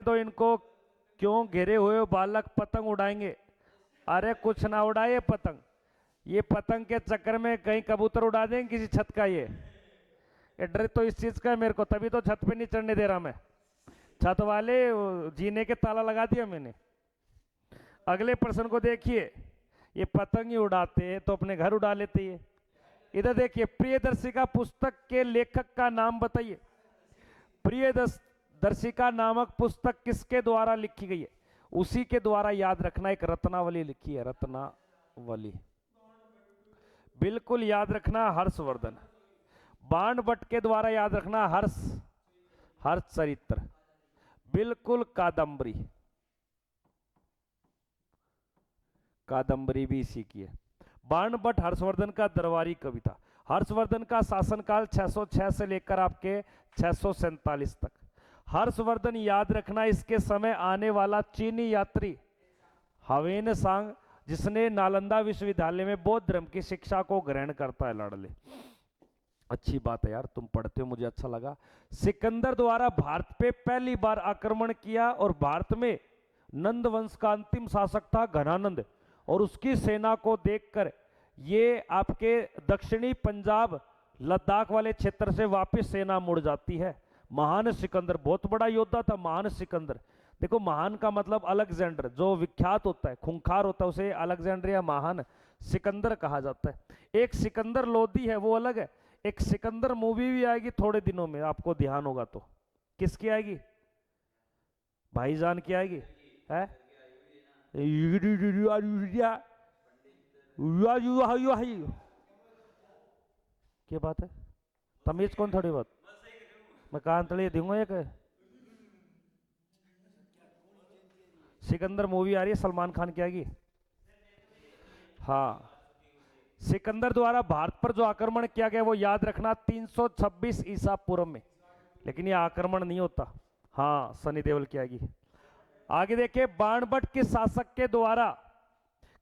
तो इनको क्यों घेरे हुए हो बालक? पतंग उड़ाएंगे। अरे कुछ ना उड़ाए पतंग, ये पतंग के चक्कर में कहीं कबूतर उड़ा देंगे किसी छत का। ये डर तो इस चीज का है मेरे को, तभी तो छत पे नहीं चढ़ने दे रहा मैं। छत वाले जीने के ताला लगा दिया मैंने। अगले प्रश्न को देखिए, ये पतंग ही उड़ाते हैं तो अपने घर उड़ा लेते हैं। इधर देखिए, प्रियदर्शिका पुस्तक के लेखक का नाम बताइए। प्रियदर्शिका नामक पुस्तक किसके द्वारा लिखी गई है? उसी के द्वारा, याद रखना, एक रत्नावली लिखी है, रत्नावली। बिल्कुल याद रखना हर्षवर्धन। बाणभट्ट के द्वारा याद रखना हर्षचरित्र। बिल्कुल कादंबरी, कादंबरी भी इसी की है। बाणभट्ट हर्षवर्धन का दरबारी कविता। हर्षवर्धन का शासनकाल 606 से लेकर आपके 647 तक। हर्षवर्धन याद रखना इसके समय आने वाला चीनी यात्री हवेन सांग, जिसने नालंदा विश्वविद्यालय में बौद्ध धर्म की शिक्षा को ग्रहण करता है। लाडले, अच्छी बात है यार, तुम पढ़ते हो, मुझे अच्छा लगा। सिकंदर द्वारा भारत पे पहली बार आक्रमण किया और भारत में नंद वंश का अंतिम शासक था घनानंद, और उसकी सेना को देखकर ये आपके दक्षिणी पंजाब लद्दाख वाले क्षेत्र से वापस सेना मुड़ जाती है। महान सिकंदर बहुत बड़ा योद्धा था। महान सिकंदर, देखो महान का मतलब अलेक्जेंडर, जो विख्यात होता है, खूंखार होता है, उसे अलेक्जेंडर या महान सिकंदर कहा जाता है। एक सिकंदर लोधी है, वो अलग है। एक सिकंदर मूवी भी आएगी थोड़े दिनों में, आपको ध्यान होगा तो। किसकी आएगी? भाईजान की आएगी है? क्या बात है? तमीज कौन थोड़ी बात, मैं कान तले दूंगा एक। सिकंदर मूवी आ रही है, सलमान खान की आएगी। हाँ, सिकंदर द्वारा भारत पर जो आक्रमण किया गया वो याद रखना 326 ईसा पूर्व में, लेकिन ये आक्रमण नहीं होता। हाँ, सनी देओल की आएगी। आगे देखिए, बाणभट्ट किस शासक के द्वारा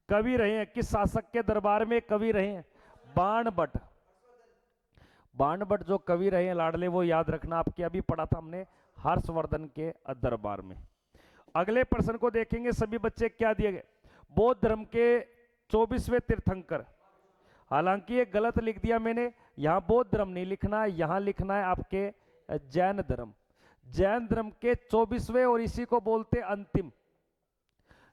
कवि रहे हैं? किस शासक के दरबार में कवि रहे हैं? बाणभट्ट। बाणभट्ट जो कवि रहे हैं लाडले, वो याद रखना, आपके अभी पढ़ा था हमने, हर्षवर्धन के दरबार में। अगले प्रश्न को देखेंगे सभी बच्चे, क्या दिए गए? बौद्ध धर्म के 24वें तीर्थंकर। हालांकि ये गलत लिख दिया मैंने, यहां बौद्ध धर्म नहीं लिखना है, यहां लिखना है आपके जैन धर्म। जैन धर्म के 24वें, और इसी को बोलते अंतिम,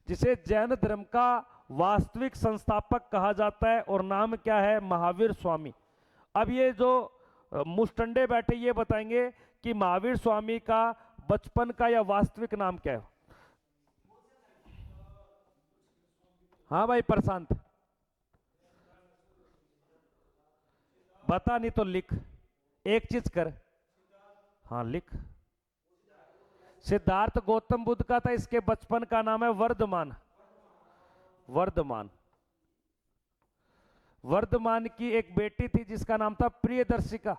जिसे जैन धर्म का वास्तविक संस्थापक कहा जाता है, और नाम क्या है? महावीर स्वामी। अब ये जो मुस्टंडे बैठे ये बताएंगे कि महावीर स्वामी का बचपन का या वास्तविक नाम क्या है। हाँ भाई प्रशांत, बता नहीं तो लिख, एक चीज कर। हाँ लिख। सिद्धार्थ गौतम बुद्ध का था, इसके बचपन का नाम है वर्धमान। वर्धमान। वर्धमान की एक बेटी थी जिसका नाम था प्रियदर्शिका,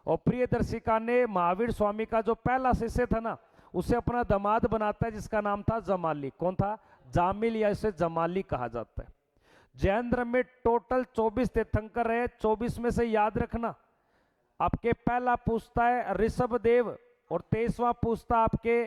और प्रियदर्शिका ने महावीर स्वामी का जो पहला शिष्य था ना, उसे अपना दामाद बनाता है, जिसका नाम था जमाली। कौन था? जामिल, या इसे जमाली कहा जाता है। जैन धर्म में टोटल 24 तीर्थंकर रहे। 24 में से याद रखना, आपके पहला पूछता है ऋषभ देव, और 23वां पूछता आपके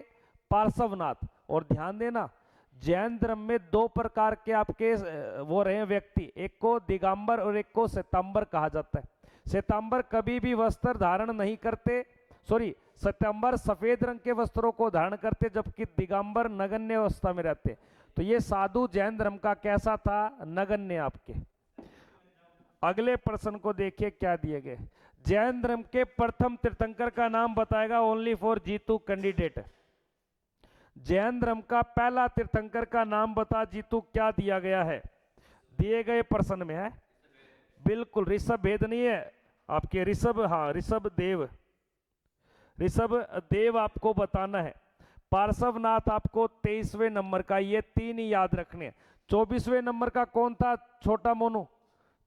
पार्श्वनाथ। और ध्यान देना, जैन धर्म में दो प्रकार के आपके वो रहे व्यक्ति, एक को दिगंबर और एक को श्वेतांबर कहा जाता है। श्वेतांबर कभी भी वस्त्र धारण नहीं करते, श्वेतांबर सफेद रंग के वस्त्रों को धारण करते, जबकि दिगंबर नगण्य अवस्था में रहते। तो ये साधु जैन धर्म का कैसा था? नगण्य आपके। अगले प्रश्न को देखिए, क्या दिए गए? जैन धर्म के प्रथम तीर्थंकर का नाम बताएगा, only for Jeetu candidate. Jain धर्म का पहला तीर्थंकर का नाम बता जीतू, क्या दिया गया है? दिए गए प्रश्न में है बिल्कुल, ऋषभ भेद नहीं है आपके, ऋषभ, हाँ ऋषभ देव। ऋषभ देव आपको बताना है। पार्श्वनाथ आपको 23वें नंबर का, ये तीन ही याद रखने। 24वें नंबर का कौन था? छोटा मोनू।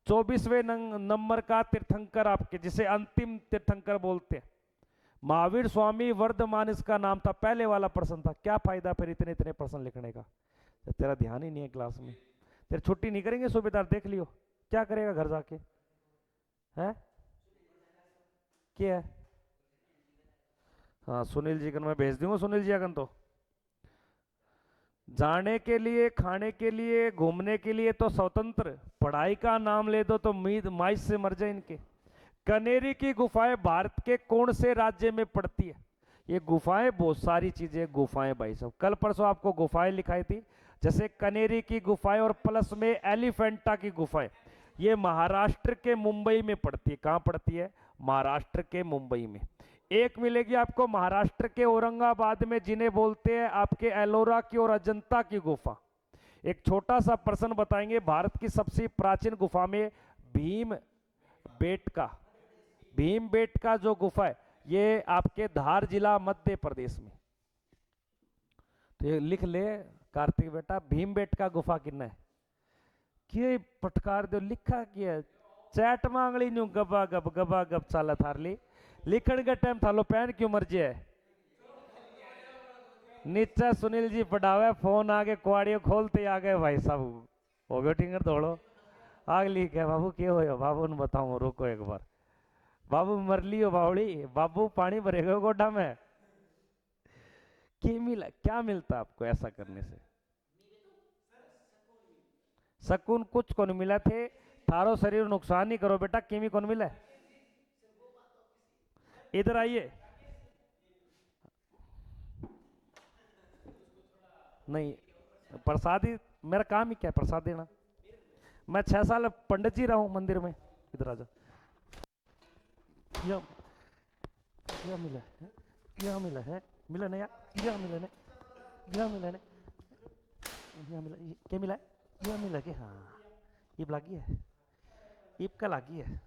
24वें नंबर का तीर्थंकर आपके, जिसे अंतिम तीर्थंकर बोलते हैं, महावीर स्वामी वर्धमान इसका नाम था। पहले वाला प्रश्न था। क्या फायदा फिर इतने इतने प्रश्न लिखने का, तेरा ध्यान ही नहीं है क्लास में। तेरे छुट्टी नहीं करेंगे सूबेदार, देख लियो क्या करेगा घर जाके, है क्या है? हाँ सुनील जी को मैं भेज दूंगा, सुनील जी अगन तो जाने के लिए, खाने के लिए, घूमने के लिए तो स्वतंत्र, पढ़ाई का नाम ले दो तो माइस से मर जाए इनके। कनेरी की गुफाएं भारत के कौन से राज्य में पड़ती है? ये गुफाएं बहुत सारी चीजें, गुफाएं भाई साहब, कल परसों आपको गुफाएं लिखाई थी, जैसे कनेरी की गुफाएं और प्लस में एलिफेंटा की गुफाएं, ये महाराष्ट्र के मुंबई में पड़ती है। कहां पड़ती है? महाराष्ट्र के मुंबई में। एक मिलेगी आपको महाराष्ट्र के औरंगाबाद में, जिन्हें बोलते हैं आपके एलोरा की और अजंता की गुफा। एक छोटा सा प्रश्न बताएंगे, भारत की सबसे प्राचीन गुफा में भीम बेटका, भीम बेटका जो गुफा है ये आपके धार जिला मध्य प्रदेश में। तो ये लिख ले कार्तिक बेटा, भीम बेटका गुफा किन्ना है कि पटकार दो लिखा किया चैट मांगली न्यू गबा गब चाला थारली लिखण का टाइम थालो पैन क्यों मर्जी है। नीचे सुनील जी पढ़ावे फोन आगे कुआड़ियों खोलते आ गए भाई साहब हो गयो टिंगर दौड़ो आग लिख है बाबू क्या हो बाबू ने बताऊं रुको एक बार बाबू मर लियो बावड़ी बाबू पानी भरेगा गोडा में। क्या मिलता आपको ऐसा करने से? सकून कुछ को नहीं मिला थे, थारो शरीर नुकसान नहीं करो बेटा, किमी कौन मिला? इधर आइए। नहीं प्रसाद ही मेरा काम ही क्या है, प्रसाद देना। मैं 6 साल पंडित जी रहा हूं मंदिर में। इधर आ जा। क्या मिला है? क्या मिला है? मिला नहीं यार, क्या मिला नहीं, क्या मिला नहीं, क्या मिला, क्या मिला है? क्या मिला के? हाँ ईब लागी है, ईब का लागी है,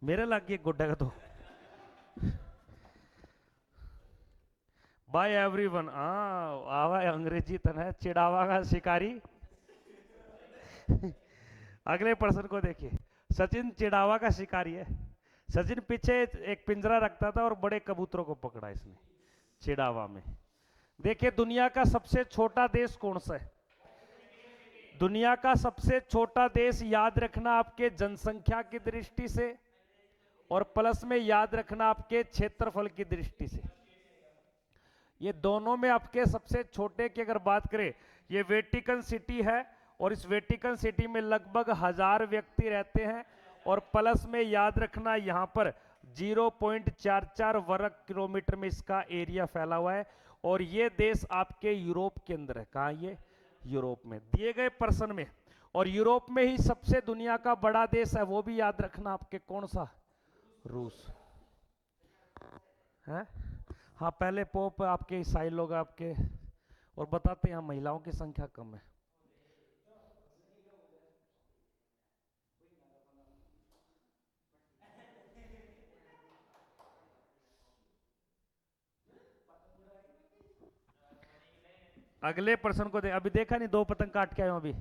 मेरे लागी है गोड्डा का। तो बाय एवरीवन। आवा अंग्रेजी तन है चिड़ावा का शिकारी। अगले पर्सन को देखिए, सचिन चिड़ावा का शिकारी है। सचिन पीछे एक पिंजरा रखता था और बड़े कबूतरों को पकड़ा इसने चिड़ावा में। देखिए दुनिया का सबसे छोटा देश कौन सा है? दुनिया का सबसे छोटा देश याद रखना आपके जनसंख्या की दृष्टि से और प्लस में याद रखना आपके क्षेत्रफल की दृष्टि से। ये दोनों में आपके सबसे छोटे की अगर बात करें, ये वेटिकन सिटी है और इस वेटिकन सिटी में लगभग 1000 व्यक्ति रहते हैं और प्लस में याद रखना यहां पर 0.44 वर्ग किलोमीटर में इसका एरिया फैला हुआ है और ये देश आपके यूरोप के अंदर है। कहां? ये यूरोप में दिए गए प्रश्न में। और यूरोप में ही सबसे दुनिया का बड़ा देश है, वो भी याद रखना आपके कौन सा? रूस है। हाँ पहले पोप आपके ईसाई लोग आपके, और बताते हैं महिलाओं की संख्या कम है। अगले प्रश्न को अभी देखा नहीं, 2 पतंग काट के आए अभी।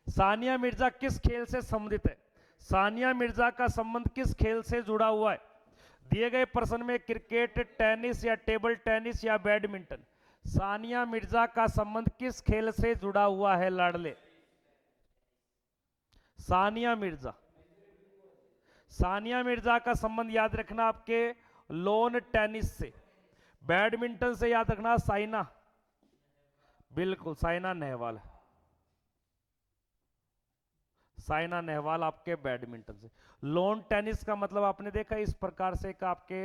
सानिया मिर्जा किस खेल से संबंधित है? सानिया मिर्जा का संबंध किस खेल से जुड़ा हुआ है? दिए गए प्रश्न में क्रिकेट, टेनिस या टेबल टेनिस या बैडमिंटन। सानिया मिर्जा का संबंध किस खेल से जुड़ा हुआ है लाडले? सानिया मिर्जा, सानिया मिर्जा का संबंध याद रखना आपके लॉन टेनिस से। बैडमिंटन से याद रखना साइना, बिल्कुल साइना नेहवाल, साइना नेहवाल आपके बैडमिंटन से। लॉन टेनिस का मतलब आपने देखा इस प्रकार से कि आपके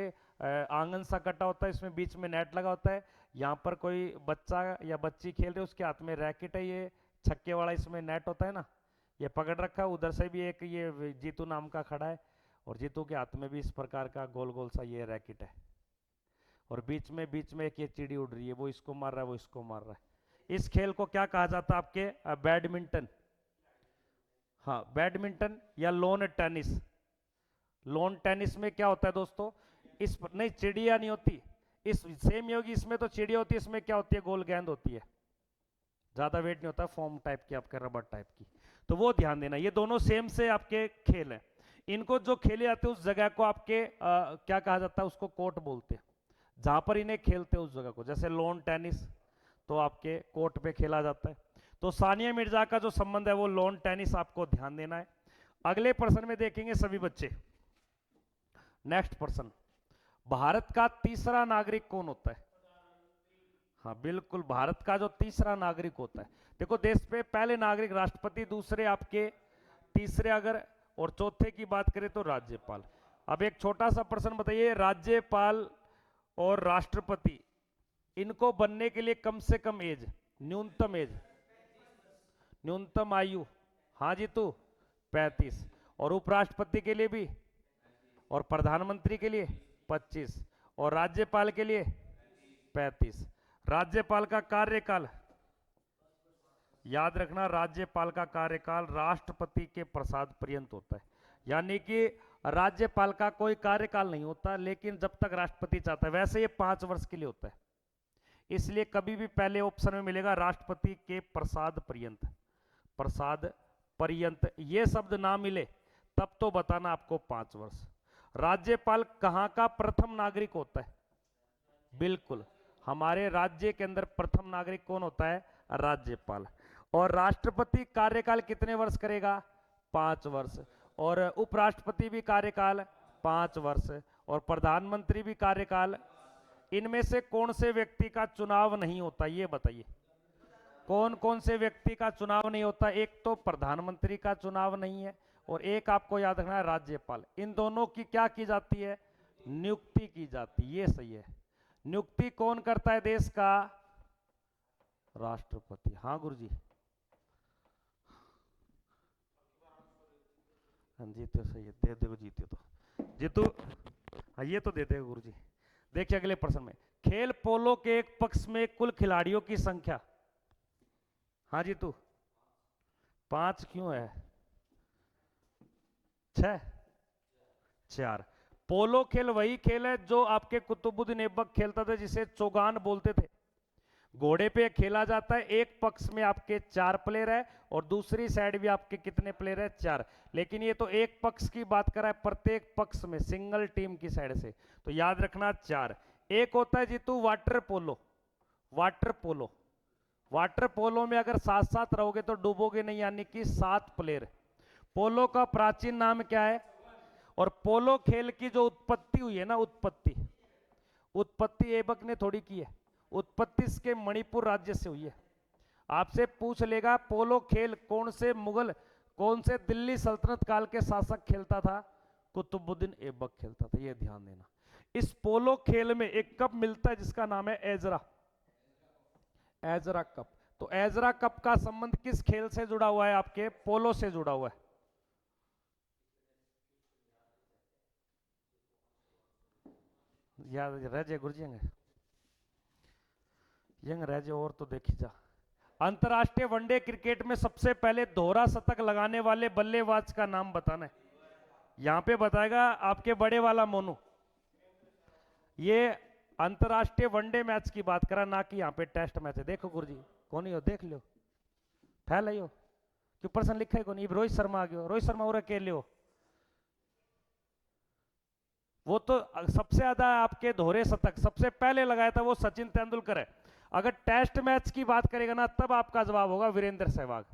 आंगन सा कटा होता है, इसमें बीच में नेट लगा होता है, यहाँ पर कोई बच्चा या बच्ची खेल रहे उसके हाथ में रैकेट है, ये छक्के वाला इसमें नेट होता है ना, ये पकड़ रखा है। उधर से भी एक ये जीतू नाम का खड़ा है और जीतू के हाथ में भी इस प्रकार का गोल गोल सा ये रैकेट है और बीच में एक ये चिड़ी उड़ रही है, वो इसको मार रहा है, वो इसको मार रहा है। इस खेल को क्या कहा जाता है आपके? बैडमिंटन। हाँ बैडमिंटन या लॉन टेनिस। लॉन टेनिस में क्या होता है दोस्तों, इस पर नहीं चिड़िया नहीं होती, इस सेम योगी इसमें तो चिड़िया होती है, इसमें क्या होती है? गोल गेंद होती है, ज्यादा वेट नहीं होता, फॉर्म टाइप की आपके रबर टाइप की। तो वो ध्यान देना, ये दोनों सेम से आपके खेल हैं। इनको जो खेले जाते हैं उस जगह को आपके क्या कहा जाता है? उसको कोर्ट बोलते हैं, जहां पर इन्हें खेलते हैं उस जगह को। जैसे लॉन टेनिस तो आपके कोर्ट पे खेला जाता है। तो सानिया मिर्जा का जो संबंध है वो लॉन टेनिस, आपको ध्यान देना है। अगले प्रश्न में देखेंगे सभी बच्चे। नेक्स्ट प्रश्न, भारत का तीसरा नागरिक कौन होता है? हाँ बिल्कुल, भारत का जो तीसरा नागरिक होता है, देखो देश पे पहले नागरिक राष्ट्रपति, दूसरे आपके, तीसरे अगर और चौथे की बात करें तो राज्यपाल। अब एक छोटा सा प्रश्न बताइए, राज्यपाल और राष्ट्रपति इनको बनने के लिए कम से कम एज, न्यूनतम एज, न्यूनतम आयु, हाँ जी तू 35, और उपराष्ट्रपति के लिए भी और प्रधानमंत्री के लिए 25 और राज्यपाल के लिए 35। राज्यपाल का कार्यकाल याद रखना, राज्यपाल का कार्यकाल राष्ट्रपति के प्रसाद पर्यंत होता है। यानी कि राज्यपाल का कोई कार्यकाल नहीं होता, लेकिन जब तक राष्ट्रपति चाहता है। वैसे ये 5 वर्ष के लिए होता है, इसलिए कभी भी पहले ऑप्शन में मिलेगा राष्ट्रपति के प्रसाद पर्यंत। प्रसाद पर्यंत ये शब्द ना मिले तब तो बताना आपको 5 वर्ष। राज्यपाल कहां का प्रथम नागरिक होता है? बिल्कुल, हमारे राज्य के अंदर प्रथम नागरिक कौन होता है? राज्यपाल। और राष्ट्रपति कार्यकाल कितने वर्ष करेगा? 5 वर्ष। और उपराष्ट्रपति भी कार्यकाल 5 वर्ष, और प्रधानमंत्री भी कार्यकाल। इनमें से कौन से व्यक्ति का चुनाव नहीं होता, ये बताइए। कौन कौन से व्यक्ति का चुनाव नहीं होता? एक तो प्रधानमंत्री का चुनाव नहीं है, और एक आपको याद रखना है राज्यपाल। इन दोनों की क्या की जाती है? नियुक्ति की जाती है। ये सही है। नियुक्ति कौन करता है देश का? राष्ट्रपति। हाँ गुरुजी, हाँ जीते सही है, दे दे जीते तो जीतू। हाँ ये तो देते हैं गुरुजी। देखिए अगले प्रश्न में, खेल पोलो के एक पक्ष में कुल खिलाड़ियों की संख्या। हाँ जीतू, 5 क्यों है? 6 4। पोलो खेल वही खेल है जो आपके कुतुबुद्दीन ऐबक खेलता था, जिसे चौगान बोलते थे। घोड़े पे खेला जाता है, एक पक्ष में आपके 4 प्लेयर है और दूसरी साइड भी आपके कितने प्लेयर है? 4। लेकिन ये तो एक पक्ष की बात कर रहा है, प्रत्येक पक्ष में सिंगल टीम की साइड से, तो याद रखना 4। एक होता है Jeetu water polo. Water polo, water polo में अगर साथ साथ रहोगे तो डूबोगे नहीं, यानी कि 7 प्लेयर। पोलो का प्राचीन नाम क्या है? और पोलो खेल की जो उत्पत्ति हुई है ना, उत्पत्ति ऐबक ने थोड़ी की है। उत्पत्ति इसके मणिपुर राज्य से हुई है। आपसे पूछ लेगा पोलो खेल कौन से मुगल, कौन से दिल्ली सल्तनत काल के शासक खेलता था? कुतुबुद्दीन ऐबक खेलता था, ये ध्यान देना। इस पोलो खेल में एक कप मिलता है जिसका नाम है एजरा, एजरा कप। तो एजरा कप का संबंध किस खेल से जुड़ा हुआ है? आपके पोलो से जुड़ा हुआ है। याद रह जाए गुरुजी, यंग रह जाए और तो देखी जा। अंतरराष्ट्रीय वनडे क्रिकेट में सबसे पहले दोहरा शतक लगाने वाले बल्लेबाज का नाम बताना है। यहां पे बताएगा आपके बड़े वाला मोनू। ये अंतरराष्ट्रीय वनडे मैच की बात करा, ना कि यहाँ पे टेस्ट मैच है। देखो गुरुजी कौन ही हो, देख लो, फैल हो कि पर्सन लिखा है कौन? रोहित शर्मा आ गयो, रोहित शर्मा और अकेले हो। वो तो सबसे ज्यादा आपके दोहरे शतक सबसे पहले लगाया था वो सचिन तेंदुलकर है। अगर टेस्ट मैच की बात करेगा ना, तब आपका जवाब होगा वीरेंद्र सहवाग।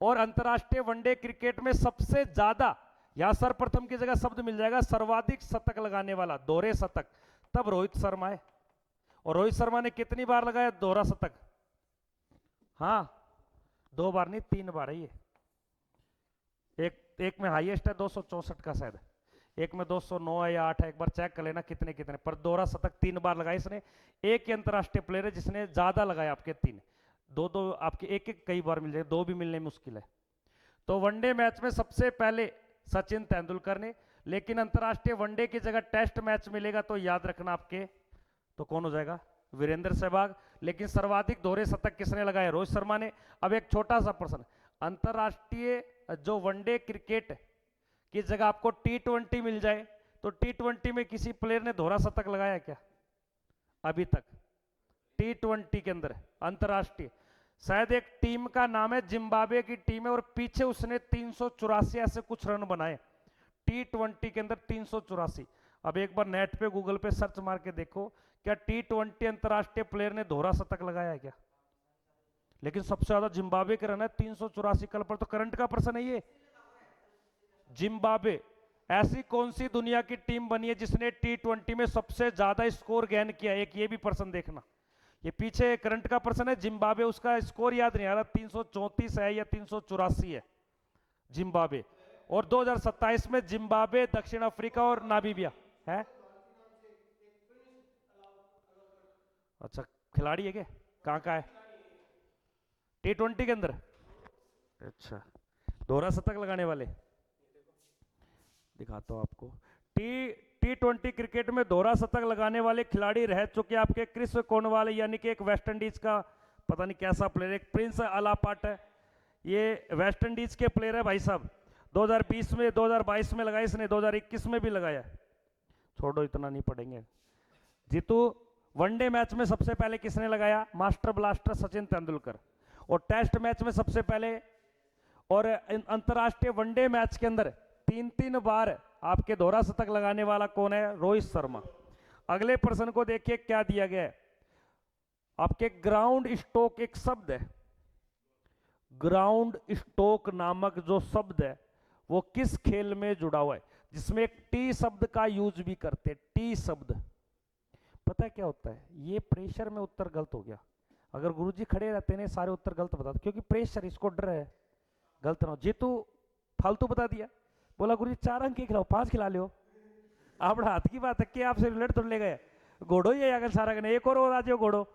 और अंतरराष्ट्रीय वनडे क्रिकेट में सबसे ज्यादा, यहां सर्वप्रथम की जगह शब्द मिल जाएगा सर्वाधिक शतक लगाने वाला, दोहरे शतक, तब रोहित शर्मा है। और रोहित शर्मा ने कितनी बार लगाया दोहरा शतक? हाँ 2 बार नहीं, 3 बार है ये। एक में हाईएस्ट है 264 का शायद, एक में 209 है या 8 है, एक बार चेक कर लेना कितने कितने। पर दोहरा शतक 3 बार लगाया इसने। एक ही अंतरराष्ट्रीय प्लेयर है जिसने ज्यादा लगाया आपके 3। 2 आपके एक एक कई बार मिल जाए, 2 भी मिलने मुश्किल है। तो वनडे मैच में सबसे पहले सचिन तेंदुलकर ने, लेकिन अंतरराष्ट्रीय वनडे की जगह टेस्ट मैच मिलेगा तो याद रखना आपके, तो कौन हो जाएगा? वीरेंद्र सहवाग। लेकिन सर्वाधिक दोहरे शतक किसने लगाए? रोहित शर्मा ने। अब एक छोटा सा प्रश्न, अंतरराष्ट्रीय जो वनडे क्रिकेट की जगह आपको T20 मिल जाए, तो T20 में किसी प्लेयर ने दोहरा शतक लगाया क्या अभी तक? T20 के अंदर अंतरराष्ट्रीय शायद एक टीम का नाम है, जिम्बाब्वे की टीम है, और पीछे उसने 384 ऐसे कुछ रन बनाए T20 के अंदर, 384। अब एक बार नेट पे गूगल पे सर्च मार के देखो, क्या T20 अंतरराष्ट्रीय प्लेयर ने दोहरा शतक लगाया है क्या? लेकिन सबसे ज्यादा जिम्बाब्वे के रन है 384 कल पर, तो करंट का प्रश्न है ये। जिम्बाब्वे, ऐसी कौन सी दुनिया की टीम बनी है जिसने T20 में सबसे ज्यादा स्कोर गेन किया? एक ये भी प्रश्न देखना, ये पीछे करंट का प्रश्न है। जिम्बाब्वे, उसका स्कोर याद नहीं आ रहा, 334 है या 384 है जिम्बाब्वे। और 2027 में जिम्बाब्वे, दक्षिण अफ्रीका और नामीबिया है। अच्छा खिलाड़ी है क्या? कहां का है? T20 के अंदर। अच्छा दोहरा शतक लगाने वाले दिखाता हूं आपको। T20 क्रिकेट में दोहरा शतक लगाने वाले खिलाड़ी रह चुके आपके क्रिस कॉर्नवाल, यानी कि एक वेस्ट इंडीज का पता नहीं कैसा प्लेयर, एक प्रिंस अलापाट है, ये वेस्ट इंडीज के प्लेयर है भाई साहब। 2020 में, 2022 में लगाया इसने, 2021 में भी लगाया। छोड़ो, इतना नहीं पढ़ेंगे। जीतू, वनडे मैच में सबसे पहले किसने लगाया? Master blaster Sachin Tendulkar. और टेस्ट मैच में सबसे पहले और अंतरराष्ट्रीय वनडे मैच के अंदर 3-3 बार आपके दोहरा शतक लगाने वाला कौन है? रोहित शर्मा। अगले प्रश्न को देखिए क्या दिया गया है आपके। ग्राउंड स्टोक एक शब्द है। ग्राउंड स्टोक नामक जो शब्द है वो किस खेल में जुड़ा हुआ है, जिसमें एक टी शब्द का यूज भी करते हैं। टी शब्द पता है क्या होता है? ये प्रेशर में उत्तर गलत हो गया। अगर गुरुजी खड़े रहते ने सारे उत्तर गलत बताते, क्योंकि प्रेशर, इसको डर है गलत ना हो। जीतू फालतू बता दिया, बोला गुरुजी 4 अंक खिलाओ, 5 खिला लो। आप हाथ की बात है कि आपसे रिलेट तो ले गए। घोड़ो ये अगर सारा करने एक और आ जाओ घोड़ो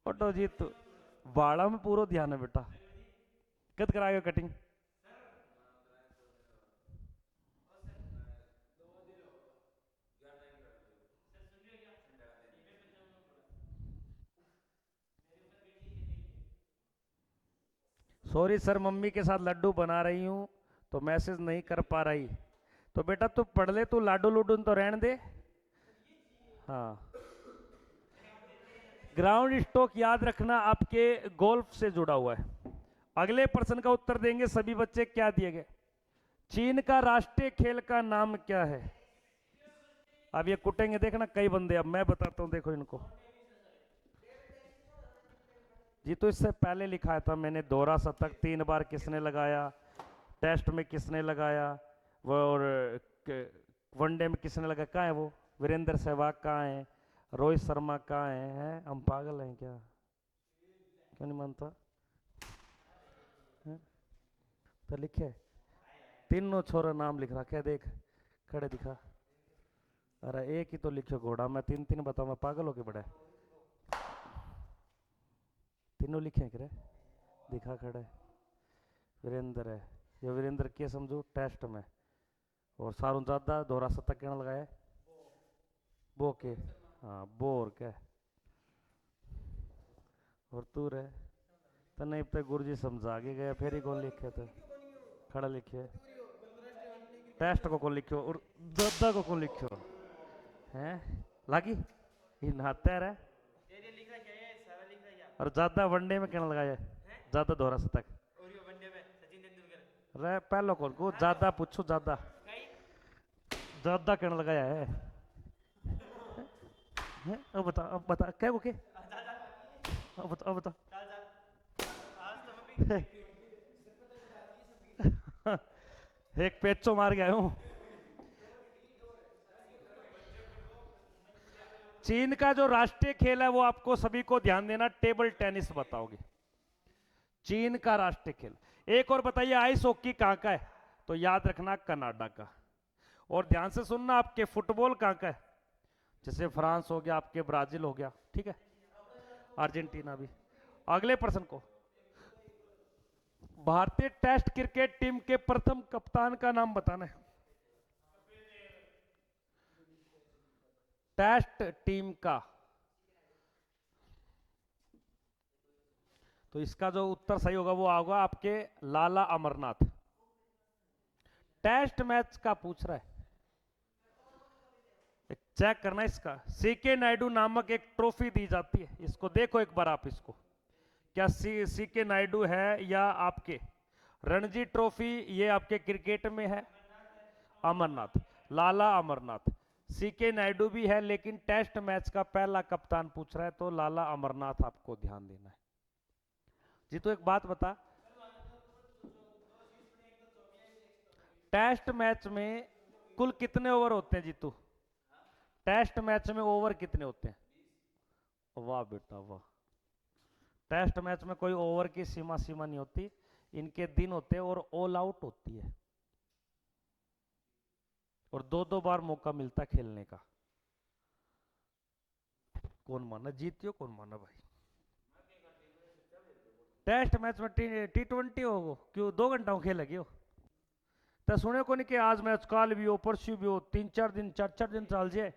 ऑटो। जीतू बाड़ा में पूरा ध्यान है बेटा। कद कराएगा कटिंग? सॉरी सर, मम्मी के साथ लड्डू बना रही हूं तो मैसेज नहीं कर पा रही। तो बेटा तू पढ़ ले, तू लाडू लुडू तो रहने दे। हाँ, ग्राउंड स्टोक याद रखना आपके गोल्फ से जुड़ा हुआ है। अगले प्रश्न का उत्तर देंगे सभी बच्चे। क्या दिए गए? चीन का राष्ट्रीय खेल का नाम क्या है? अब ये कुटेंगे देखना कई बंदे। अब मैं बताता हूं, देखो इनको। जी तो इससे पहले लिखा था मैंने, दोहरा शतक 3 बार किसने लगाया, टेस्ट में किसने लगाया, वो और वनडे में किसने लगाया। कहाँ है वो? वीरेंद्र सहवाग कहाँ है? रोहित शर्मा कहाँ है? हम पागल हैं क्या? क्यों नहीं मानता? तो लिखे तीनों छोरा नाम लिख रहा। क्या देख खड़े दिखा। अरे एक ही तो लिखो घोड़ा, मैं 3-3 बताऊँ? मैं पागल हो के बड़ा तीनों लिखे हैं। करे दिखा खड़े। वीरेंद्र है, ये वीरेंद्र के समझो टेस्ट में। और सारुण ज्यादा दोहरा शतक कहना लगाया वो के। हाँ वो और क्या। और तू रहे तो नहीं पे गुरुजी समझा के गया, फिर ही कौन लिखे थे? खड़ा लिखे टेस्ट को कौन लिखो और ज्यादा को कौन लिखो हैं? लागी ये नहाते रहे। और ज्यादा वनडे में कहना लगाया ज्यादा दोहरा शतक रे। पहलो कौन को ज्यादा पूछो? ज्यादा ज्यादा कहना लगाया है। अब बता, अब बता क्या वो के? अब बता, अब बता। एक पेचो मार गया हूं। चीन का जो राष्ट्रीय खेल है वो आपको सभी को ध्यान देना, टेबल टेनिस बताओगे। चीन का राष्ट्रीय खेल। एक और बताइए, आइस हॉकी कहां का है? तो याद रखना कनाडा का। और ध्यान से सुनना, आपके फुटबॉल कहां का है? जैसे फ्रांस हो गया, आपके ब्राजील हो गया, ठीक है, अर्जेंटीना भी। अगले प्रश्न को, भारतीय टेस्ट क्रिकेट टीम के प्रथम कप्तान का नाम बताना है। टेस्ट टीम का। तो इसका जो उत्तर सही होगा वो होगा आपके लाला अमरनाथ। टेस्ट मैच का पूछ रहा है, चेक करना इसका। सीके नायडू नामक एक ट्रॉफी दी जाती है, इसको देखो एक बार आप। इसको क्या सीके नायडू है या आपके रणजी ट्रॉफी? ये आपके क्रिकेट में है अमरनाथ, लाला अमरनाथ। सीके नायडू भी है, लेकिन टेस्ट मैच का पहला कप्तान पूछ रहा है तो लाला अमरनाथ आपको ध्यान देना है। जी तो एक बात बता, टेस्ट मैच में कुल कितने ओवर होते हैं जीतू? टेस्ट मैच में ओवर कितने होते हैं? वाह बेटा वाह। टेस्ट मैच में कोई ओवर की सीमा नहीं होती, इनके दिन होते हैं और ऑल आउट होती है। और 2-2 बार मौका मिलता है खेलने का। कौन माना जीतियो, कौन माना भाई? टेस्ट मैच में T20 हो क्यों 2 घंटा खेल गयो? तो सुने को नहीं कि आज मैच काल भी हो, परसों भी हो, 3-4 दिन 4-4 दिन चल जाए।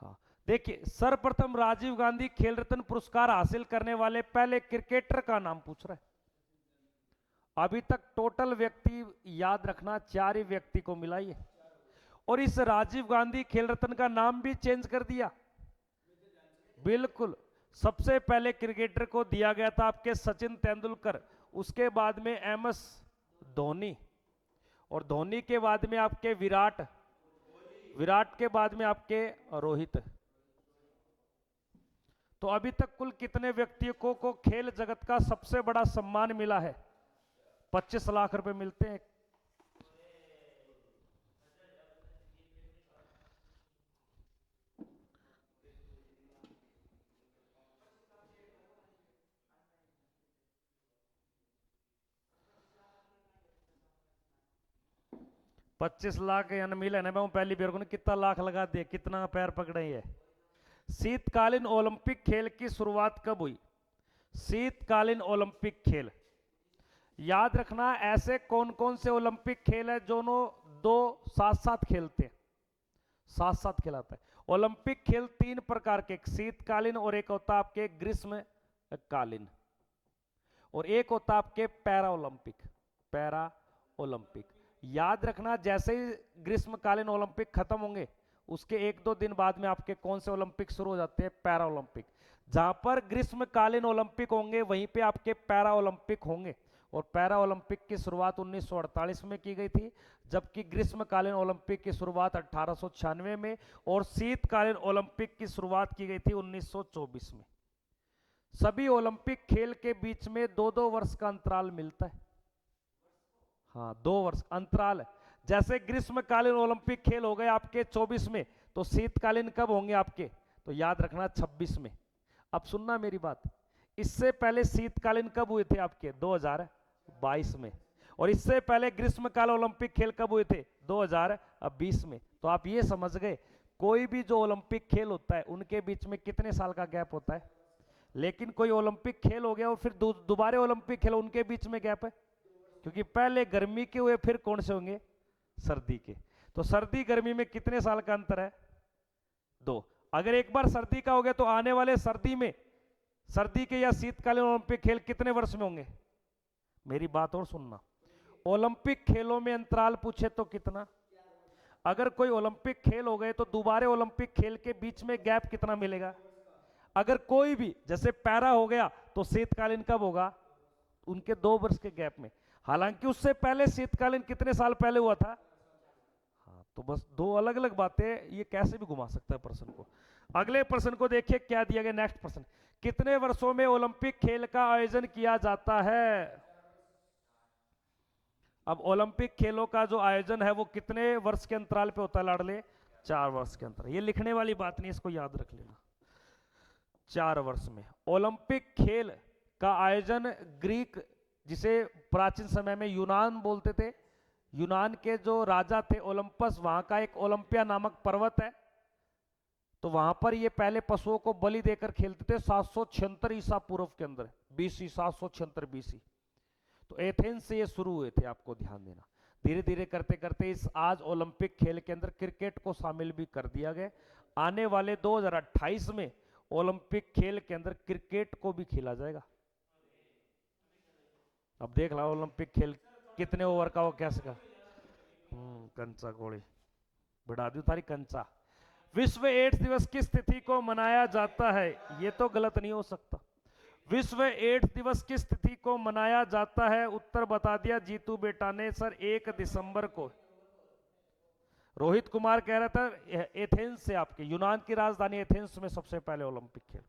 हाँ देखिए, सर्वप्रथम राजीव गांधी खेल रत्न पुरस्कार हासिल करने वाले पहले क्रिकेटर का नाम पूछ रहा है। अभी तक टोटल व्यक्ति याद रखना 4 ही व्यक्ति को मिला ये, और इस राजीव गांधी खेल रत्न का नाम भी चेंज कर दिया। बिल्कुल, सबसे पहले क्रिकेटर को दिया गया था आपके सचिन तेंदुलकर, उसके बाद में एमएस धोनी, और धोनी के बाद में आपके विराट, विराट के बाद में आपके रोहित। तो अभी तक कुल कितने व्यक्तियों को खेल जगत का सबसे बड़ा सम्मान मिला है? 25 लाख रुपए मिलते हैं। $25 लाख मिले ना, मैं पहली बार को कितना लाख लगा दिया, कितना पैर पकड़े है। शीतकालीन ओलंपिक खेल की शुरुआत कब हुई? शीतकालीन ओलंपिक खेल, याद रखना ऐसे कौन कौन से ओलंपिक खेल है जो दो साथ साथ खेलते हैं, साथ साथ खिलाता है। ओलंपिक खेल 3 प्रकार के, शीतकालीन, और एक होता है आपके ग्रीष्मकालीन, और एक होता है आपके पैरा ओलंपिक, पैरा ओलंपिक। याद रखना जैसे ही ग्रीष्मकालीन ओलंपिक खत्म होंगे उसके 1-2 दिन बाद में आपके कौन से ओलंपिक शुरू हो जाते हैं? Para Olympic. जहां पर ग्रीष्मकालीन ओलंपिक होंगे वहीं पे आपके पैरा ओलंपिक होंगे, और पैरा ओलंपिक की शुरुआत 1948 में की गई थी, जबकि ग्रीष्मकालीन ओलंपिक की शुरुआत 1896 में, और शीतकालीन ओलंपिक की शुरुआत की गई थी 1924 में। सभी ओलंपिक खेल के बीच में 2-2 वर्ष का अंतराल मिलता है। हाँ, 2 वर्ष अंतराल है। जैसे ग्रीष्मकालीन ओलंपिक खेल हो गए आपके 24 में, तो शीतकालीन कब होंगे आपके? तो याद रखना 26 में। अब सुनना मेरी बात, इससे पहले शीतकालीन कब हुए थे आपके? 2022 में। और इससे पहले ग्रीष्मकालीन ओलंपिक खेल कब हुए थे? 2020 में। तो आप ये समझ गए, कोई भी जो ओलंपिक खेल होता है उनके बीच में कितने साल का गैप होता है। लेकिन कोई ओलंपिक खेल हो गया और फिर दोबारा ओलंपिक खेल, उनके बीच में गैप है, क्योंकि पहले गर्मी के हुए, फिर कौन से होंगे? सर्दी के। तो सर्दी गर्मी में कितने साल का अंतर है? 2। अगर एक बार सर्दी का हो गया तो आने वाले सर्दी में, सर्दी के या शीतकालीन ओलंपिक खेल कितने वर्ष में होंगे? मेरी बात और सुनना, ओलंपिक खेलों में अंतराल पूछे तो कितना? अगर कोई ओलंपिक खेल हो गए तो दोबारा ओलंपिक खेल के बीच में गैप कितना मिलेगा? अगर कोई भी, जैसे पैरा हो गया तो शीतकालीन कब होगा? उनके 2 वर्ष के गैप में। हालांकि उससे पहले शीतकालीन कितने साल पहले हुआ था? हाँ, तो बस 2 अलग अलग बातें, ये कैसे भी घुमा सकता है प्रश्न को। अगले प्रश्न को देखिए क्या दिया गया। नेक्स्ट प्रश्न, कितने वर्षों में ओलंपिक खेल का आयोजन किया जाता है? अब ओलंपिक खेलों का जो आयोजन है वो कितने वर्ष के अंतराल पे होता है लाडले? 4 वर्ष के अंतराल। ये लिखने वाली बात नहीं, इसको याद रख लेना। 4 वर्ष में ओलंपिक खेल का आयोजन ग्रीक, जिसे प्राचीन समय में यूनान बोलते थे, यूनान के जो राजा थे ओलंपस, वहां का एक ओलंपिया नामक पर्वत है, तो वहां पर ये पहले पशुओं को बलि देकर खेलते थे 776 ईसा पूर्व के अंदर, बीसी 776 बीसी। तो एथेंस से ये शुरू हुए थे, आपको ध्यान देना। धीरे धीरे करते करते इस आज ओलंपिक खेल के अंदर क्रिकेट को शामिल भी कर दिया गया। आने वाले 2028 में ओलंपिक खेल के अंदर क्रिकेट को भी खेला जाएगा। अब देख लो ओलंपिक खेल कितने ओवर का हो, कैसे का। कंचा गोली बढ़ा दी थारी कंचा। विश्व एड्स दिवस किस तिथि को मनाया जाता है? ये तो गलत नहीं हो सकता। विश्व एड्स दिवस किस तिथि को मनाया जाता है? उत्तर बता दिया जीतू बेटा ने, सर 1 दिसंबर को। रोहित कुमार कह रहा था एथेंस से, आपके यूनान की राजधानी एथेंस में सबसे पहले ओलंपिक खेल।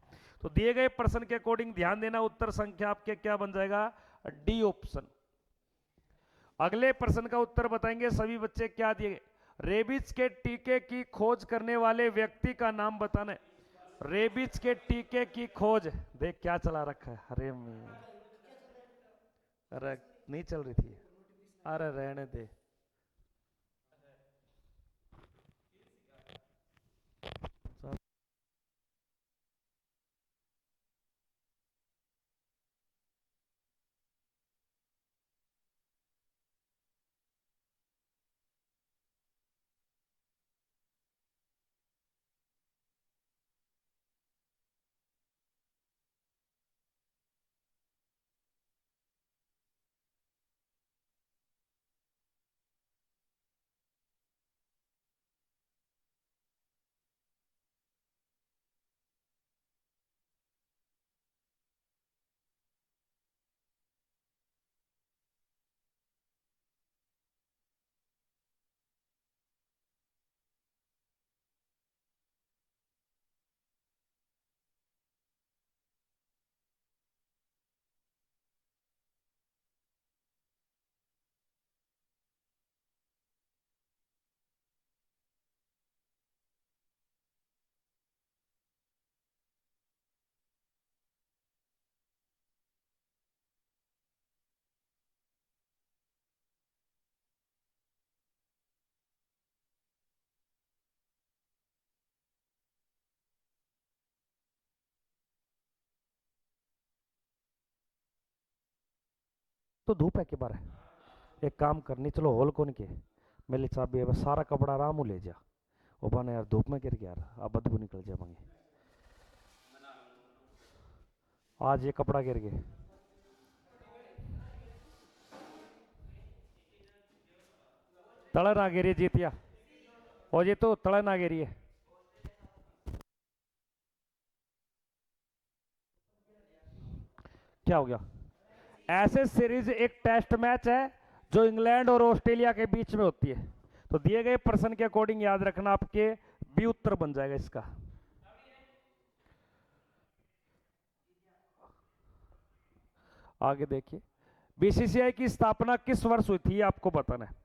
तो दिए गए प्रश्न के अकॉर्डिंग ध्यान देना, उत्तर संख्या आपके क्या बन जाएगा? D option. अगले प्रश्न का उत्तर बताएंगे सभी बच्चे। क्या दिए? रेबीज के टीके की खोज करने वाले व्यक्ति का नाम बताना है। रेबीज के टीके की खोज, देख क्या चला रखा है। अरे नहीं चल रही थी, अरे रहने दे। तो धूप है के बार है। एक काम करनी, चलो हॉल कौन के मेरी चाबी है, बस सारा कपड़ा आराम ले जा। वो बने यार धूप में गिर गया यार, अब बदबू निकल जाएंगे। आज ये कपड़ा गिर गए। तड़ ना गिरी जीतिया, और ये तो तड़ ना गिरी है। क्या हो गया? ऐसे सीरीज एक टेस्ट मैच है जो इंग्लैंड और ऑस्ट्रेलिया के बीच में होती है। तो दिए गए प्रश्न के अकॉर्डिंग याद रखना, आपके बी उत्तर बन जाएगा इसका। आगे देखिए, बीसीसीआई की स्थापना किस वर्ष हुई थी, आपको बताना है।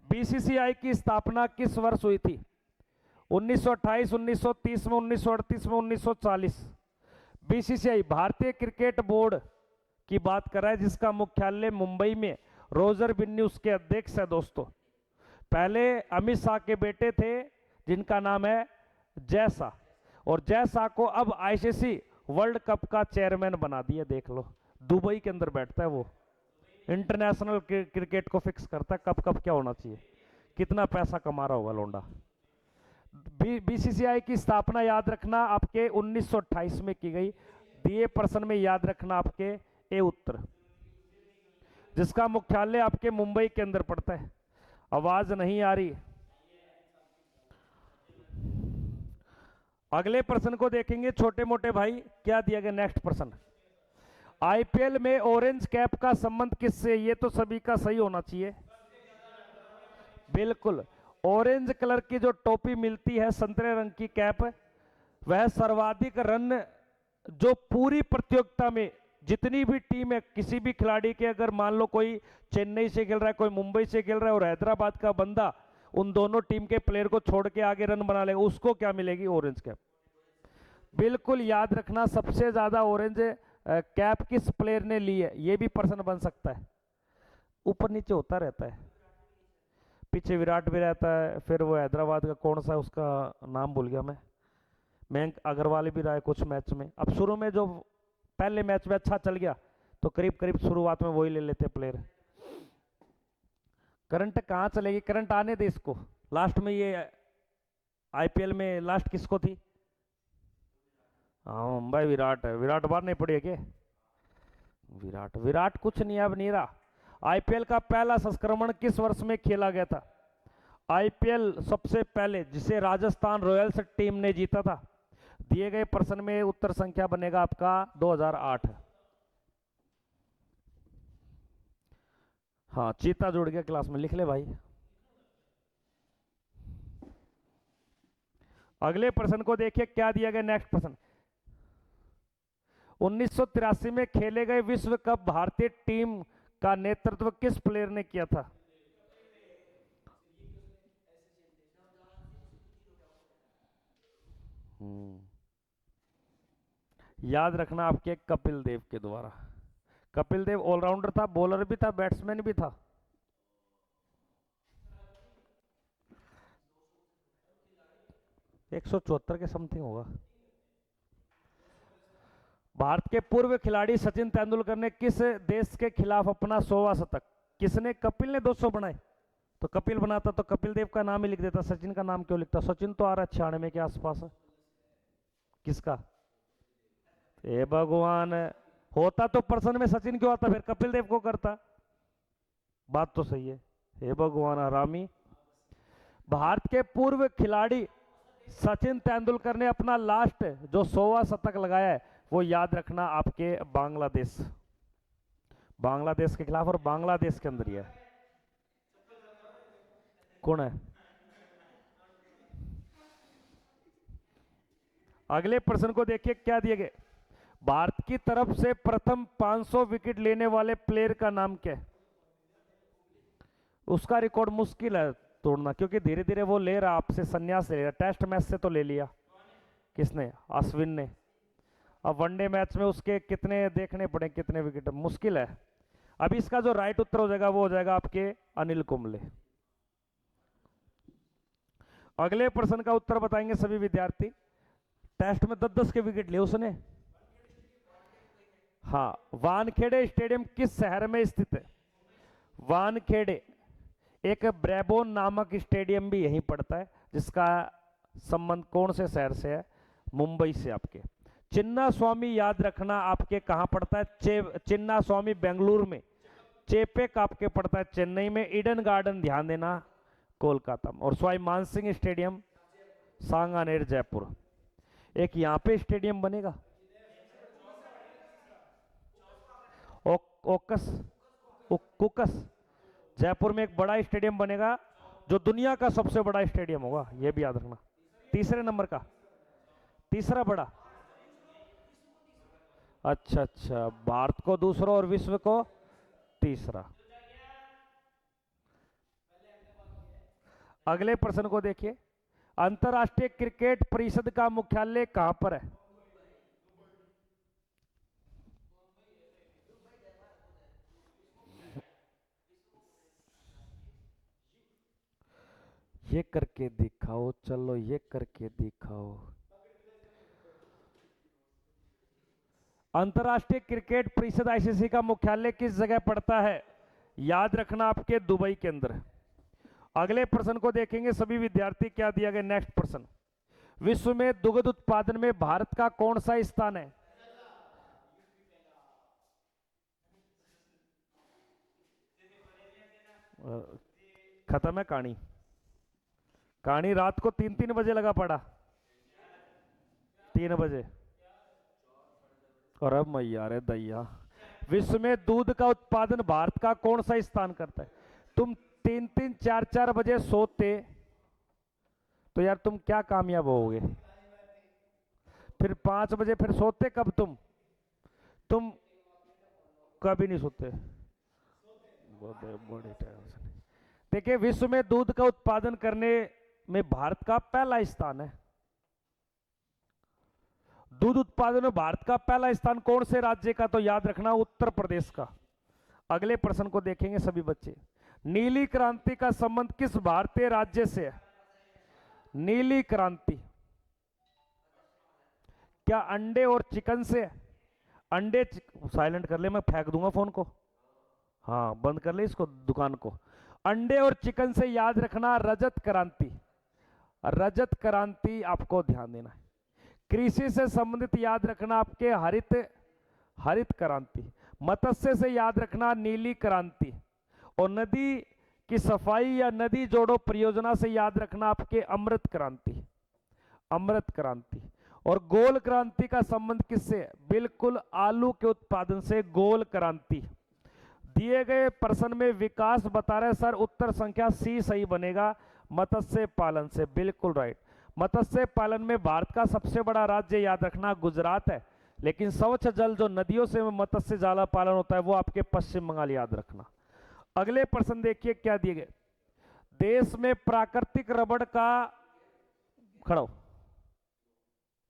बीसीसीआई की स्थापना किस वर्ष हुई थी? 1928, 1930 में, 1938 में, 1940। बीसीसीआई भारतीय क्रिकेट बोर्ड की बात कर रहा है, जिसका मुख्यालय मुंबई में, रोजर बिन्नी उसके अध्यक्ष है दोस्तों। पहले अमित शाह के बेटे थे जिनका नाम है जय शाह, और जय शाह को अब आईसीसी वर्ल्ड कप का चेयरमैन बना दिया। देख लो, दुबई के अंदर बैठता है वो, इंटरनेशनल क्रिकेट को फिक्स करता है कब कब क्या होना चाहिए। कितना पैसा कमा रहा होगा लोंडा। बीसीसीआई की स्थापना याद रखना आपके 1928 में की गई। दिए प्रश्न में याद रखना आपके ए उत्तर, जिसका मुख्यालय आपके मुंबई के अंदर पड़ता है। आवाज नहीं आ रही। अगले प्रश्न को देखेंगे छोटे मोटे भाई, क्या दिया गया नेक्स्ट प्रश्न। आईपीएल में ऑरेंज कैप का संबंध किससे? ये तो सभी का सही होना चाहिए, बिल्कुल। ऑरेंज कलर की जो टोपी मिलती है, संतरे रंग की कैप, वह सर्वाधिक रन जो पूरी प्रतियोगिता में जितनी भी टीम है, किसी भी खिलाड़ी के, अगर मान लो कोई चेन्नई से खेल रहा है, कोई मुंबई से खेल रहा है, और हैदराबाद का बंदा उन दोनों टीम के प्लेयर को छोड़ के आगे रन बना लेगा, उसको क्या मिलेगी? Orange cap. बिल्कुल याद रखना, सबसे ज्यादा ऑरेंज कैप किस प्लेयर ने ली है, यह भी प्रश्न बन सकता है। ऊपर नीचे होता रहता है, पीछे विराट भी रहता है, फिर वो हैदराबाद का कौन सा, उसका नाम भूल गया मैं, मयंक अग्रवाल भी रहा है कुछ मैच में। अब शुरू में जो पहले मैच में अच्छा चल गया तो करीब करीब शुरुआत में वही ले लेते प्लेयर। करंट कहां चलेगी? करंट आने दे इसको। लास्ट में ये आईपीएल में लास्ट किसको थी? हाँ भाई विराट है। विराट बार नहीं पड़ी है क्या? विराट कुछ नहीं, अब नहीं रहा। आईपीएल का पहला संस्करण किस वर्ष में खेला गया था? आईपीएल सबसे पहले जिसे राजस्थान रॉयल्स टीम ने जीता था। दिए गए प्रश्न में उत्तर संख्या बनेगा आपका 2008। हाँ, चीता जुड़ गया क्लास में, लिख ले भाई। अगले प्रश्न को देखिए, क्या दिया गया नेक्स्ट प्रश्न। 1983 में खेले गए विश्व कप भारतीय टीम का नेतृत्व किस प्लेयर ने किया था? याद रखना आपके कपिल देव के द्वारा। कपिल देव ऑलराउंडर था, बॉलर भी था, बैट्समैन भी था। एक 174 के समथिंग होगा। भारत के पूर्व खिलाड़ी सचिन तेंदुलकर ने किस देश के खिलाफ अपना 100वां शतक? किसने? कपिल ने 200 बनाए, तो कपिल बनाता तो कपिल देव का नाम ही लिख देता, सचिन का नाम क्यों लिखता? सचिन तो आ रहा 96 के आसपास है। किसका? ए भगवान, होता तो प्रश्न में सचिन क्यों आता, फिर कपिल देव को करता। बात तो सही है। हे भगवान हरामी। भारत के पूर्व खिलाड़ी सचिन तेंदुलकर ने अपना लास्ट जो 100वां शतक लगाया है, वो याद रखना आपके बांग्लादेश के खिलाफ, और बांग्लादेश के अंदर ही है। कौन है? अगले प्रश्न को देखिए, क्या दिए गए। भारत की तरफ से प्रथम 500 विकेट लेने वाले प्लेयर का नाम क्या है? उसका रिकॉर्ड मुश्किल है तोड़ना, क्योंकि धीरे धीरे वो ले रहा, आपसे संन्यास ले रहा। टेस्ट मैच से तो ले लिया किसने? अश्विन ने। अब वनडे मैच में उसके कितने देखने पड़े, कितने विकेट, मुश्किल है। अभी इसका जो राइट उत्तर हो जाएगा वो हो जाएगा आपके अनिल कुंबले। अगले प्रश्न का उत्तर बताएंगे सभी विद्यार्थी। टेस्ट में 10-10 के विकेट लिए उसने। हाँ, वानखेड़े स्टेडियम किस शहर में स्थित है? वानखेड़े, एक ब्रेबोन नामक स्टेडियम भी यहीं पड़ता है, जिसका संबंध कौन से शहर से है? मुंबई से आपके। चिन्ना स्वामी याद रखना आपके कहां पड़ता है? चिन्ना स्वामी बेंगलुरु में, चेपेक आपके पड़ता है चेन्नई में, ईडन गार्डन ध्यान देना कोलकाता में, और स्वाई मानसिंह स्टेडियम सांगानेर जयपुर। एक यहां पे स्टेडियम बनेगा ओकस कुकस, जयपुर में एक बड़ा स्टेडियम बनेगा जो दुनिया का सबसे बड़ा स्टेडियम होगा, यह भी याद रखना। तीसरे नंबर का, तीसरा बड़ा, अच्छा अच्छा, भारत को दूसरा और विश्व को तीसरा। अगले प्रश्न को देखिए, अंतरराष्ट्रीय क्रिकेट परिषद का मुख्यालय कहां पर है? ये करके दिखाओ, चलो ये करके दिखाओ। अंतरराष्ट्रीय क्रिकेट परिषद आईसीसी का मुख्यालय किस जगह पड़ता है? याद रखना आपके दुबई के अंदर। अगले प्रश्न को देखेंगे सभी विद्यार्थी, क्या दिया गया? नेक्स्ट प्रश्न, विश्व में दुग्ध उत्पादन में भारत का कौन सा स्थान है? खत्म है कहानी। कहानी रात को 3-3 बजे लगा पड़ा, 3 बजे, और अब मैया रे दैया। विश्व में दूध का उत्पादन भारत का कौन सा स्थान करता है? तुम 3-3 4-4 बजे सोते तो यार तुम क्या कामयाब होगे? फिर 5 बजे फिर सोते कब? तुम कभी नहीं सोते, बड़े टाइम से। देखिए, विश्व में दूध का उत्पादन करने में भारत का पहला स्थान है। दूध उत्पादन में भारत का पहला स्थान कौन से राज्य का? तो याद रखना उत्तर प्रदेश का। अगले प्रश्न को देखेंगे सभी बच्चे, नीली क्रांति का संबंध किस भारतीय राज्य से है? नीली क्रांति क्या अंडे और चिकन से है? अंडे, साइलेंट कर ले, मैं फेंक दूंगा फोन को। हाँ, बंद कर ले इसको, दुकान को। अंडे और चिकन से याद रखना रजत क्रांति, रजत क्रांति आपको ध्यान देना है। कृषि से संबंधित याद रखना आपके हरित क्रांति। मत्स्य से याद रखना नीली क्रांति, और नदी की सफाई या नदी जोड़ो परियोजना से याद रखना आपके अमृत क्रांति, अमृत क्रांति। और गोल क्रांति का संबंध किससे? बिल्कुल आलू के उत्पादन से गोल क्रांति। दिए गए प्रश्न में विकास बता रहे सर, उत्तर संख्या सी सही बनेगा, मत्स्य पालन से, बिल्कुल राइट। मत्स्य पालन में भारत का सबसे बड़ा राज्य याद रखना गुजरात है, लेकिन स्वच्छ जल जो नदियों से मत्स्य जाला पालन होता है वो आपके पश्चिम बंगाल, याद रखना। अगले प्रश्न देखिए क्या दिए गए, देश में प्राकृतिक रबड़ का, खड़ो,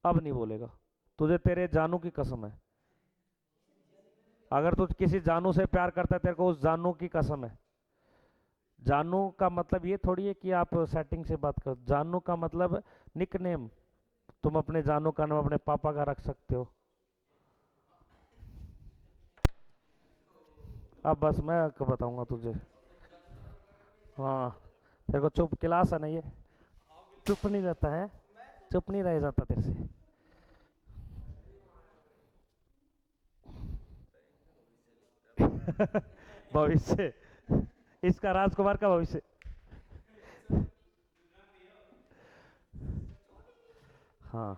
अब नहीं बोलेगा, तुझे तेरे जानू की कसम है, अगर तू किसी जानू से प्यार करता है तेरे को उस जानू की कसम है। जानू का मतलब ये थोड़ी है कि आप सेटिंग से बात करो, जानू का मतलब निकनेम, तुम अपने जानू का नाम अपने पापा का रख सकते हो। अब बस मैं बताऊंगा तुझे, हाँ तेरे को चुप, क्लास है ना ये, चुप नहीं रहता है, चुप नहीं रह जाता तेरे से। भविष्य, इसका राजकुमार का भविष्य। हाँ,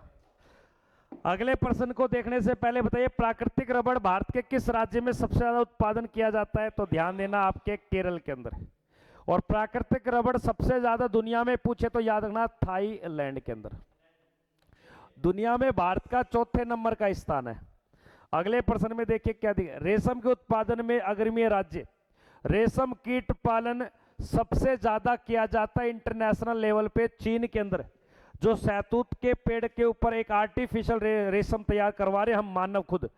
अगले प्रश्न को देखने से पहले बताइए, प्राकृतिक रबड़ भारत के किस राज्य में सबसे ज्यादा उत्पादन किया जाता है? तो ध्यान देना आपके केरल के अंदर। और प्राकृतिक रबड़ सबसे ज्यादा दुनिया में पूछे तो याद रखना थाईलैंड के अंदर। दुनिया में भारत का चौथे नंबर का स्थान है। अगले प्रश्न में देखिए क्या दिया, रेशम के उत्पादन में अग्रणी राज्य। रेशम कीट पालन सबसे ज्यादा किया जाता है इंटरनेशनल लेवल पे चीन के अंदर, जो शहतूत के पेड़ के ऊपर एक आर्टिफिशियल रेशम तैयार करवा रहे, हम मानव खुद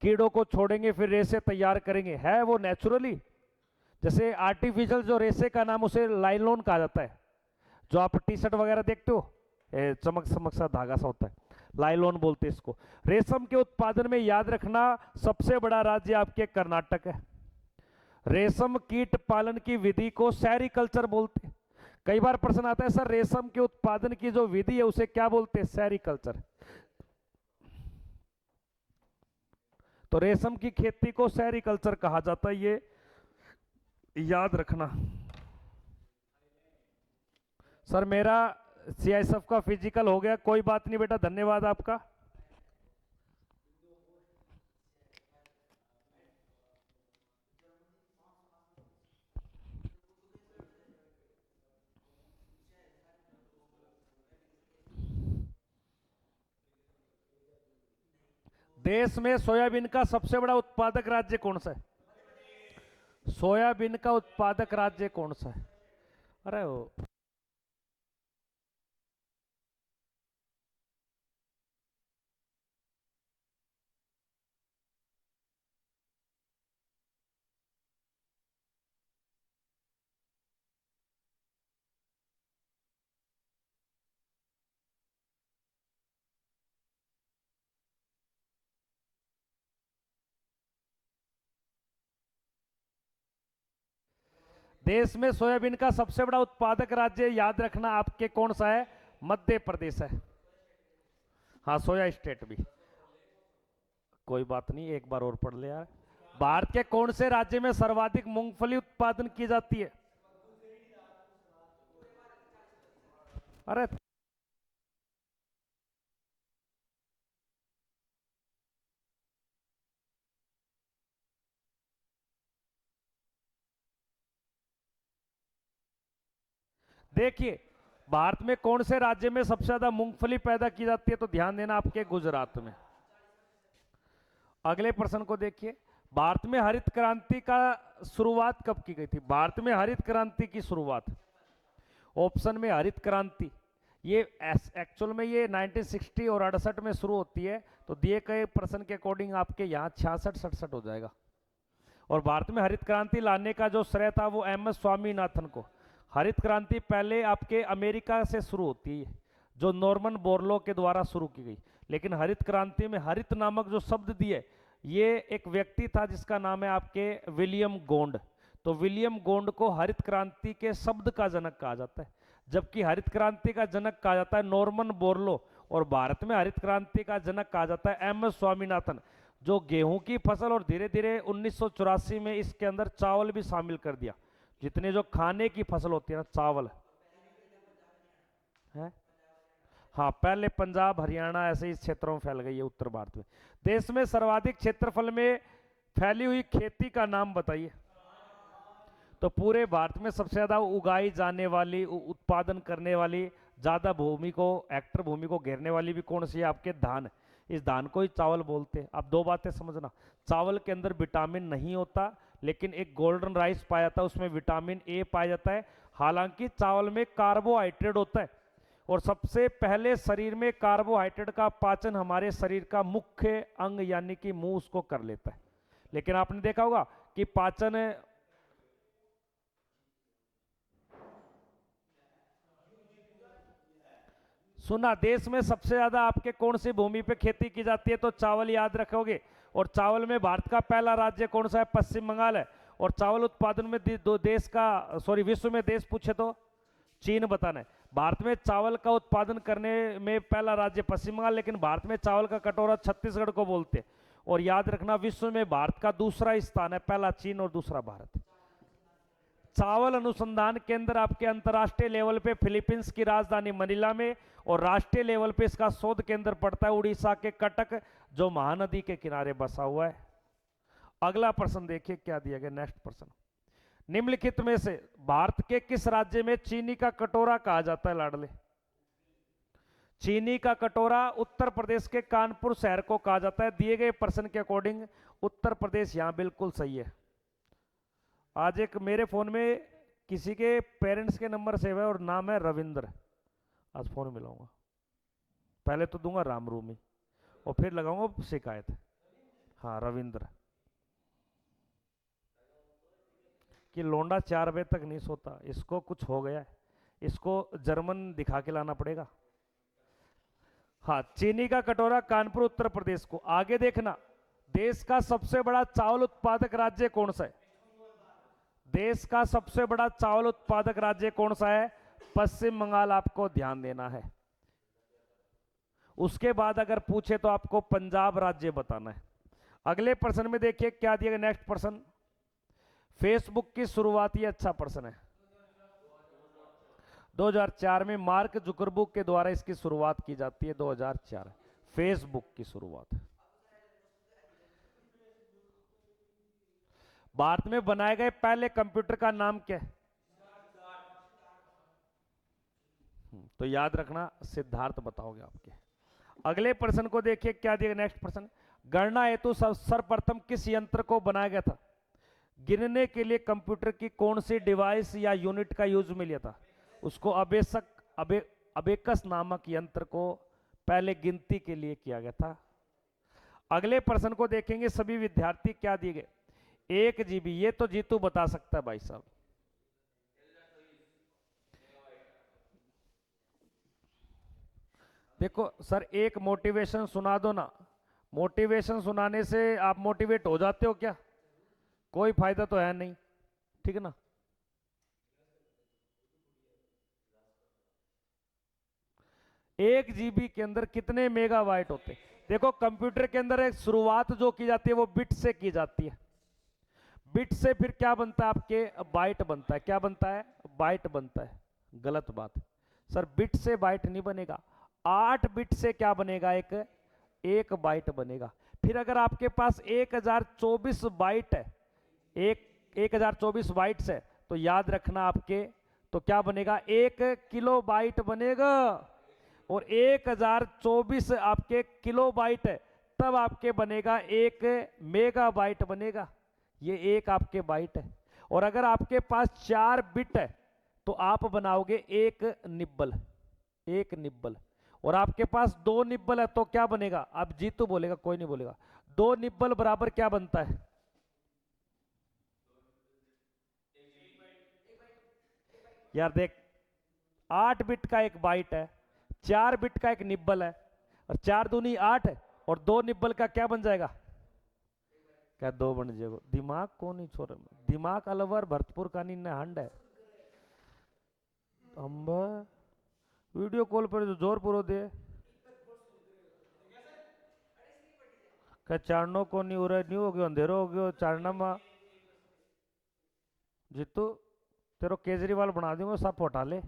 कीड़ों को छोड़ेंगे फिर रेशे तैयार करेंगे, है वो नेचुरली। जैसे आर्टिफिशियल जो रेशे का नाम उसे लाइलोन कहा जाता है, जो आप टी शर्ट वगैरह देखते हो चमक चमक सा धागा सा होता है, लाइलोन बोलते हैं इसको। रेशम के उत्पादन में याद रखना सबसे बड़ा राज्य आपके कर्नाटक है। रेशम कीट पालन की विधि को सेरीकल्चर बोलते हैं। कई बार प्रश्न आता है, सर रेशम के उत्पादन की जो विधि है उसे क्या बोलते हैं? सेरीकल्चर। तो रेशम की खेती को सेरीकल्चर कहा जाता है, ये याद रखना। सर मेरा सीआईएसएफ का फिजिकल हो गया, कोई बात नहीं बेटा, धन्यवाद आपका। देश में सोयाबीन का सबसे बड़ा उत्पादक राज्य कौन सा है? सोयाबीन का उत्पादक राज्य कौन सा है? अरे वो देश में सोयाबीन का सबसे बड़ा उत्पादक राज्य याद रखना आपके कौन सा है? मध्य प्रदेश है। हाँ सोया स्टेट भी, कोई बात नहीं, एक बार और पढ़ ले यार। भारत के कौन से राज्य में सर्वाधिक मूंगफली उत्पादन की जाती है? अरे देखिए, भारत में कौन से राज्य में सबसे ज्यादा मूंगफली पैदा की जाती है? तो ध्यान देना, आपके गुजरात में। अगले प्रश्न को देखिए, भारत में हरित क्रांति का शुरुआत कब की गई थी? भारत में हरित क्रांति की शुरुआत, ऑप्शन में हरित क्रांति, ये एक्चुअल में ये 1960 और 68 में शुरू होती है, तो दिए गए प्रश्न के अकॉर्डिंग आपके यहाँ 66-67 हो जाएगा। और भारत में हरित क्रांति लाने का जो श्रेय था वो एम एस स्वामीनाथन को। हरित क्रांति पहले आपके अमेरिका से शुरू होती है, जो नॉर्मन बोरलो के द्वारा शुरू की गई, लेकिन हरित क्रांति में हरित नामक जो शब्द दिए, ये एक व्यक्ति था जिसका नाम है आपके विलियम गोंड। तो विलियम गोंड को हरित क्रांति के शब्द का जनक कहा जाता है, जबकि हरित क्रांति का जनक कहा जाता है नॉर्मन बोरलो, और भारत में हरित क्रांति का जनक कहा जाता है एम एस स्वामीनाथन, जो गेहूं की फसल, और धीरे धीरे 1984 में इसके अंदर चावल भी शामिल कर दिया। जितने जो खाने की फसल होती है ना, चावल है। हाँ पहले पंजाब हरियाणा ऐसे इस क्षेत्रों में फैल गई है, उत्तर भारत में। देश में सर्वाधिक क्षेत्रफल में फैली हुई खेती का नाम बताइए। तो पूरे भारत में सबसे ज्यादा उगाई जाने वाली, उत्पादन करने वाली, ज्यादा भूमि को, हेक्टर भूमि को घेरने वाली भी कौन सी है? आपके धान। इस धान को ही चावल बोलते हैं। अब दो बातें समझना, चावल के अंदर विटामिन नहीं होता, लेकिन एक गोल्डन राइस पाया जाता है, उसमें विटामिन ए पाया जाता है। हालांकि चावल में कार्बोहाइड्रेट होता है, और सबसे पहले शरीर में कार्बोहाइड्रेट का पाचन हमारे शरीर का मुख्य अंग यानी कि मुंह उसको कर लेता है। लेकिन आपने देखा होगा कि पाचन, सुना, देश में सबसे ज्यादा आपके कौन सी भूमि पे खेती की जाती है? तो चावल याद रखोगे। और चावल में भारत का पहला राज्य कौन सा है? पश्चिम बंगाल है। और चावल उत्पादन में दो देश का, सॉरी विश्व में देश पूछे तो चीन बताना है। भारत में चावल का उत्पादन करने में पहला राज्य पश्चिम बंगाल, लेकिन भारत में चावल का कटोरा छत्तीसगढ़ को बोलते हैं। और याद रखना, विश्व में भारत का दूसरा स्थान है, पहला चीन और दूसरा भारत। चावल अनुसंधान केंद्र आपके अंतर्राष्ट्रीय लेवल पे फिलीपींस की राजधानी मनीला में, और राष्ट्रीय लेवल पे इसका शोध केंद्र पड़ता है उड़ीसा के कटक, जो महानदी के किनारे बसा हुआ है। अगला प्रश्न देखिए क्या दिया गया, नेक्स्ट प्रश्न, निम्नलिखित में से भारत के किस राज्य में चीनी का कटोरा कहा जाता है? लाडले, चीनी का कटोरा उत्तर प्रदेश के कानपुर शहर को कहा जाता है। दिए गए प्रश्न के अकॉर्डिंग उत्तर प्रदेश यहां बिल्कुल सही है। आज एक मेरे फोन में किसी के पेरेंट्स के नंबर सेव है और नाम है रविंद्र, आज फोन मिलाऊंगा, पहले तो दूंगा राम रूमी और फिर लगाऊंगा शिकायत। हाँ रविंद्र, कि लोंडा 4 बजे तक नहीं सोता, इसको कुछ हो गया है, इसको जर्मन दिखा के लाना पड़ेगा। हाँ चीनी का कटोरा कानपुर उत्तर प्रदेश को। आगे देखना, देश का सबसे बड़ा चावल उत्पादक राज्य कौन सा है? देश का सबसे बड़ा चावल उत्पादक राज्य कौन सा है? पश्चिम बंगाल। आपको ध्यान देना है। उसके बाद अगर पूछे तो आपको पंजाब राज्य बताना है। अगले प्रश्न में देखिए क्या दिया गया। नेक्स्ट प्रश्न, फेसबुक की शुरुआत, ये अच्छा प्रश्न है। 2004 में मार्क जुकरबर्ग के द्वारा इसकी शुरुआत की जाती है। 2004 फेसबुक की शुरुआत। भारत में बनाए गए पहले कंप्यूटर का नाम क्या है? तो याद रखना, सिद्धार्थ बताओगे आपके। अगले प्रश्न को देखिए क्या दिया। नेक्स्ट प्रश्न, गणना हेतु सर्वप्रथम किस यंत्र को बनाया गया था? गिनने के लिए कंप्यूटर की कौन सी डिवाइस या यूनिट का यूज में लिया था? उसको अबेकस नामक यंत्र को पहले गिनती के लिए किया गया था। अगले प्रश्न को देखेंगे सभी विद्यार्थी क्या दिए गए। 1 GB, ये तो जीतू बता सकता है भाई साहब। देखो सर, एक मोटिवेशन सुना दो ना। मोटिवेशन सुनाने से आप मोटिवेट हो जाते हो क्या? कोई फायदा तो है नहीं, ठीक है ना। एक जीबी के अंदर कितने मेगाबाइट होते हैं? देखो कंप्यूटर के अंदर एक शुरुआत जो की जाती है वो बिट से की जाती है। बिट से फिर क्या बनता है आपके? बाइट बनता है। क्या बनता है? बाइट बनता है। गलत बात सर, बिट से बाइट नहीं बनेगा। 8 बिट से क्या बनेगा? एक बाइट बनेगा। फिर अगर आपके पास 1024 बाइट है, 1024 बाइट्स है, तो याद रखना आपके, तो क्या बनेगा? 1 किलो बाइट बनेगा। और 1024 आपके किलो बाइट है, तब आपके बनेगा 1 मेगाबाइट बनेगा। ये एक आपके बाइट है। और अगर आपके पास 4 बिट है तो आप बनाओगे एक निब्बल। एक निब्बल। और आपके पास 2 निब्बल है तो क्या बनेगा? अब जीतू बोलेगा, कोई नहीं बोलेगा। 2 निब्बल बराबर क्या बनता है? यार देख, 8 बिट का एक बाइट है, 4 बिट का एक निब्बल है, और 4 दूनी 8 है, और 2 निब्बल का क्या बन जाएगा? क्या 2 बन जाएगा? दिमाग को नहीं छोड़, दिमाग अलवर भरतपुर का नहीं न हंड है। अंब वीडियो कॉल पर जो जोर पूरो दे क्या चारणों को नहीं हो रहा, नहीं हो गयो, अंधेरो हो गयो चारणा में। जीतू तेरो केजरीवाल बना दूंगा, सब हटा ले।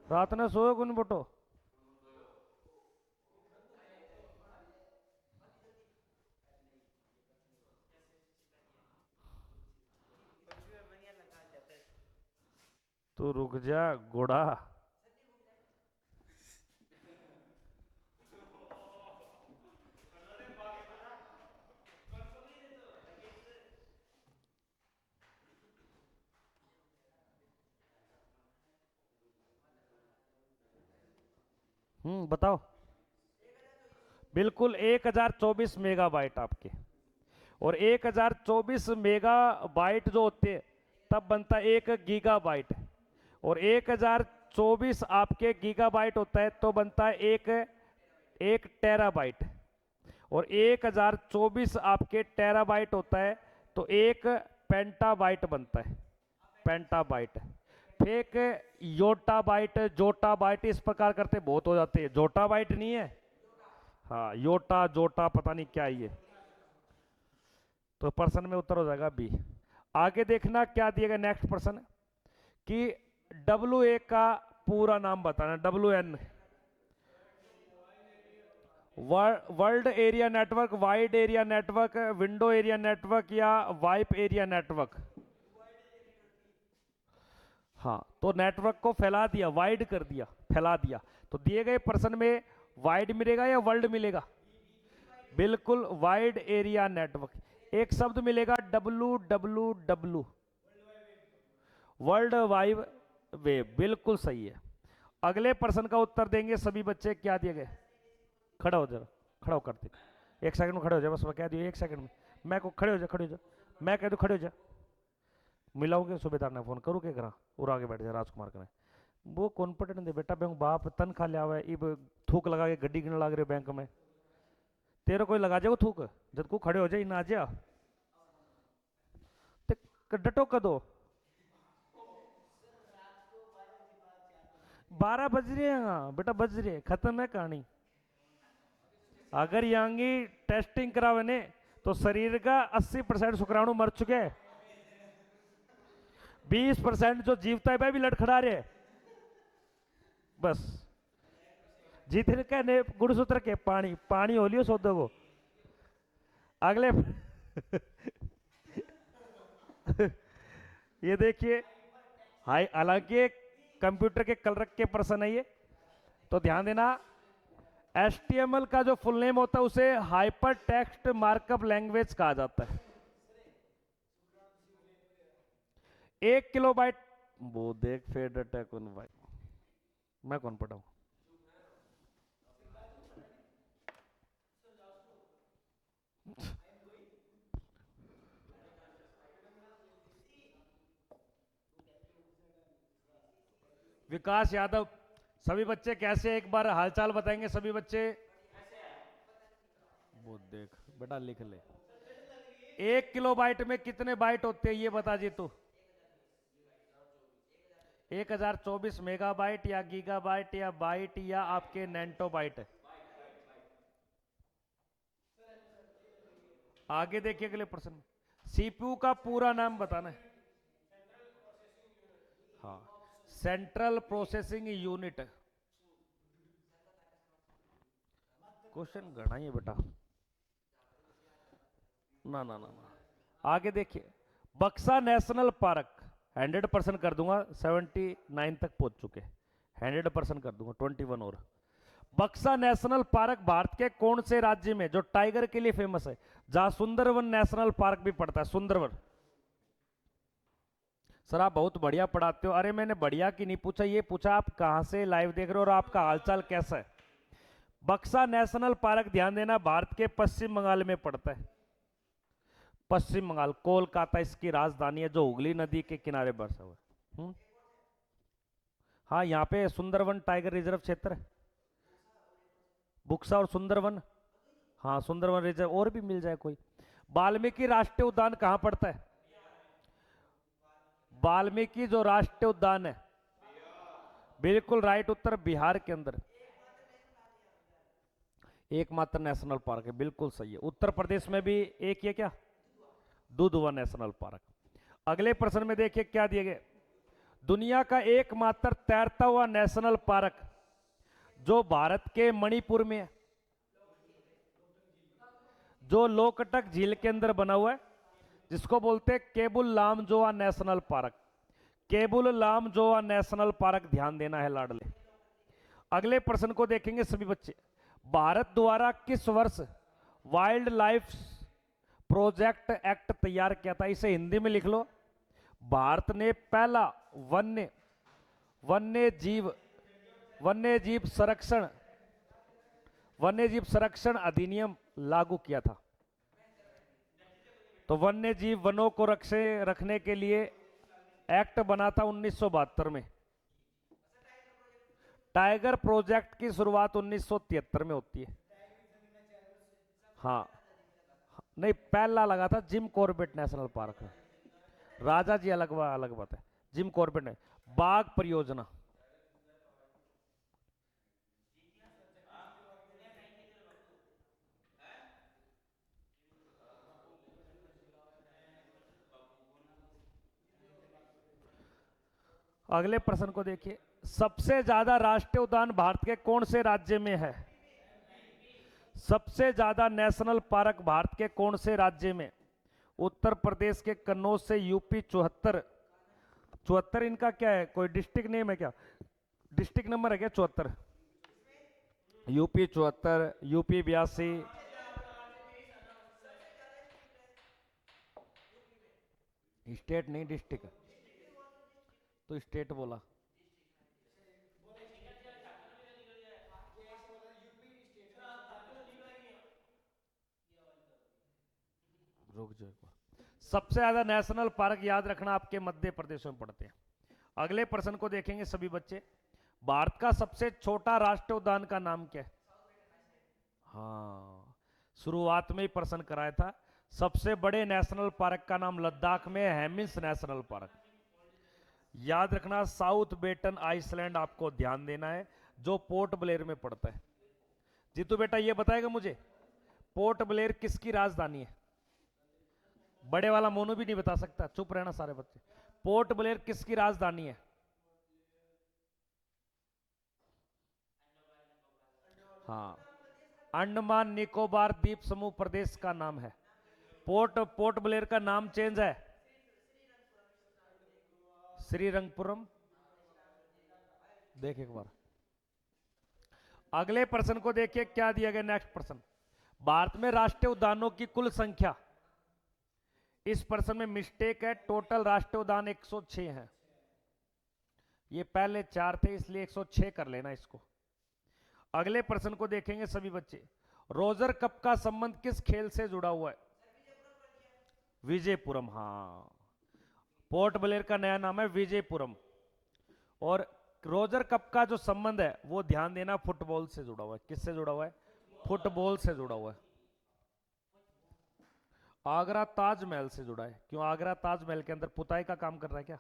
रात ने सोए को नहीं बटो। तू रुक जा घोड़ा। बताओ। बिल्कुल 1024 मेगाबाइट आपके। और 1024 मेगाबाइट जो होते हैं तब बनता है 1 गीगाबाइट। और 1024 आपके गीगाबाइट होता है तो बनता है एक टेराबाइट। और 1024 आपके टेराबाइट होता है तो एक पेंटाबाइट बनता है। पेंटाबाइट। फिर एक योटाबाइट, जोटाबाइट, इस प्रकार करते बहुत हो जाते हैं। जोटाबाइट नहीं है, हाँ योटा जोटा पता नहीं क्या है ये। तो प्रश्न में उत्तर हो जाएगा बी। आगे देखना क्या दिया गया। नेक्स्ट प्रश्न कि WA का पूरा नाम बताना। WN world area network, wide area network, window area network या वाइप एरिया नेटवर्क? हाँ, तो नेटवर्क को फैला दिया, वाइड कर दिया, फैला दिया। तो दिए गए प्रश्न में वाइड मिलेगा या वर्ल्ड मिलेगा? बिल्कुल वाइड एरिया नेटवर्क। एक शब्द मिलेगा WWW, वर्ल्ड वाइड वेब। बिल्कुल सही है। अगले प्रश्न का उत्तर देंगे सभी बच्चे। क्या दिए गए? खड़ा हो जरा, खड़ा हो करते 1 सेकंड में खड़े हो जा, बस मैं कह दियो 1 सेकंड में। मैं को खड़े हो जा, खड़े हो जा, मैं कह दूँ खड़े हो जा। मिलाओगे सूबेदार ने फोन करूँ के करा और आगे बैठ जा राजकुमार करें। वो कॉन्फिडेंट दे बेटा, बैंक बाप तनखा लिया हुआ है, इब थूक लगा के गड्डी गिन लग रहे बैंक में। तेरे कोई लगा जाओ थूक, जब को खड़े हो जाए ना जा। डटो कदो 12 बज रहे हैं। हाँ बेटा बज रहे, खत्म है कहानी। अगर यांगी टेस्टिंग करावे ने तो शरीर का 80% शुक्राणु मर चुके हैं, 20% जो जीवता है वह भी लड़खड़ा रहे। बस जीतने के ने गुणसूत्र के पानी पानी हो लियो सौदे को अगले ये देखिए, हाई हालांकि कंप्यूटर के कलर के पर्सन है ये, तो ध्यान देना HTML का जो फुल नेम होता है उसे हाइपर टेक्स्ट मार्कअप लैंग्वेज कहा जाता है। 1 किलोबाइट वो देख फेड अटैक कौन भाई, मैं कौन पढ़ाऊं। विकास यादव, सभी बच्चे कैसे, एक बार हालचाल बताएंगे सभी बच्चे। वो देख बेटा लिख ले, 1 किलोबाइट में कितने बाइट होते हैं ये बता जी तू। 1024 मेगाबाइट या गीगाबाइट या बाइट या आपके नैनोबाइट। आगे देखिए अगले प्रश्न, सीपीयू का पूरा नाम बताना है। हाँ, सेंट्रल प्रोसेसिंग यूनिट। क्वेश्चन घना ही है बेटा, ना ना ना ना। आगे देखिए, बक्सा नेशनल पार्क 100% कर दूंगा, 79 तक पहुंच चुके, 100% कर दूंगा, 21 और। बक्सा नेशनल पार्क भारत के कौन से राज्य में, जो टाइगर के लिए फेमस है, जहां सुंदरवन नेशनल पार्क भी पड़ता है, सुंदरवन। सर आप बहुत बढ़िया पढ़ाते हो। अरे मैंने बढ़िया की नहीं पूछा, ये पूछा आप कहां से लाइव देख रहे हो और आपका हालचाल कैसा है। बक्सा नेशनल पार्क ध्यान देना भारत के पश्चिम बंगाल में पड़ता है, पश्चिम बंगाल, कोलकाता इसकी राजधानी है, जो हुगली नदी के किनारे बसा हुआ है। हाँ यहाँ पे सुंदरवन टाइगर रिजर्व क्षेत्र है, बुक्सा और सुंदरवन। हाँ सुंदरवन रिजर्व, और भी मिल जाए कोई। वाल्मीकि राष्ट्रीय उद्यान कहां पड़ता है, वाल्मीकि जो राष्ट्रीय उद्यान है, बिल्कुल राइट उत्तर, बिहार के अंदर एकमात्र नेशनल पार्क है, बिल्कुल सही है। उत्तर प्रदेश में भी एक ही है क्या, दुधवा नेशनल पार्क। अगले प्रश्न में देखिए क्या दिए गए, दुनिया का एकमात्र तैरता हुआ नेशनल पार्क जो भारत के मणिपुर में है, जो लोकटक झील के अंदर बना हुआ है, जिसको बोलते हैं Keibul Lamjao national park, Keibul Lamjao national park, ध्यान देना है लाडले। अगले प्रश्न को देखेंगे सभी बच्चे, भारत द्वारा किस वर्ष वाइल्ड लाइफ प्रोजेक्ट एक्ट तैयार किया था, इसे हिंदी में लिख लो। भारत ने पहला वन्य जीव संरक्षण अधिनियम लागू किया था। तो वन्य जीव वनों को रखने के लिए एक्ट बना था 1972 में। टाइगर प्रोजेक्ट की शुरुआत 1973 में होती है। हाँ नहीं, पहला लगा था जिम कॉर्बेट नेशनल पार्क में, राजा जी अलग बात है, जिम कॉर्बेट ने। बाघ परियोजना, अगले प्रश्न को देखिए, सबसे ज्यादा राष्ट्रीय उद्यान भारत के कौन से राज्य में है, सबसे ज्यादा नेशनल पार्क भारत के कौन से राज्य में, उत्तर प्रदेश के कन्नौज से यूपी 74 इनका क्या है, कोई डिस्ट्रिक्ट नेम है क्या, डिस्ट्रिक्ट नंबर है क्या 74, यूपी 74, यूपी 82, स्टेट नहीं डिस्ट्रिक्ट, तो स्टेट बोला। रुक जाओ, सबसे ज्यादा नेशनल पार्क याद रखना आपके मध्य प्रदेश में पड़ते हैं। अगले प्रश्न को देखेंगे सभी बच्चे, भारत का सबसे छोटा राष्ट्रीय उद्यान का नाम क्या है। हाँ शुरुआत में ही प्रश्न कराया था, सबसे बड़े नेशनल पार्क का नाम लद्दाख में हेमिस नेशनल पार्क। याद रखना साउथ बेटन आइसलैंड आपको ध्यान देना है, जो पोर्ट ब्लेयर में पड़ता है। जीतू बेटा ये बताएगा मुझे, पोर्ट ब्लेयर किसकी राजधानी है? बड़े वाला मोनू भी नहीं बता सकता, चुप रहना सारे बच्चे। पोर्ट ब्लेयर किसकी राजधानी है? हाँ, अंडमान निकोबार द्वीप समूह प्रदेश का नाम है। पोर्ट ब्लेयर का नाम चेंज है, श्रीरंगपुरम। देख एक बार अगले प्रश्न को देखिए, क्या दिया गया। नेक्स्ट प्रश्न, भारत में राष्ट्रीय उद्यानों की कुल संख्या। इस प्रश्न में मिस्टेक है, टोटल राष्ट्रीय उद्यान 106 हैं। ये पहले 4 थे, इसलिए 106 कर लेना इसको। अगले प्रश्न को देखेंगे सभी बच्चे। रोजर कप का संबंध किस खेल से जुड़ा हुआ है? विजयपुरम। हाँ, पोर्ट ब्लेयर का नया नाम है विजयपुरम। और रोजर कप का जो संबंध है वो ध्यान देना फुटबॉल से जुड़ा हुआ है। किससे जुड़ा हुआ है? फुटबॉल से जुड़ा हुआ है। आगरा ताजमहल से जुड़ा है। क्यों? आगरा ताजमहल के अंदर पुताई का काम कर रहा है क्या?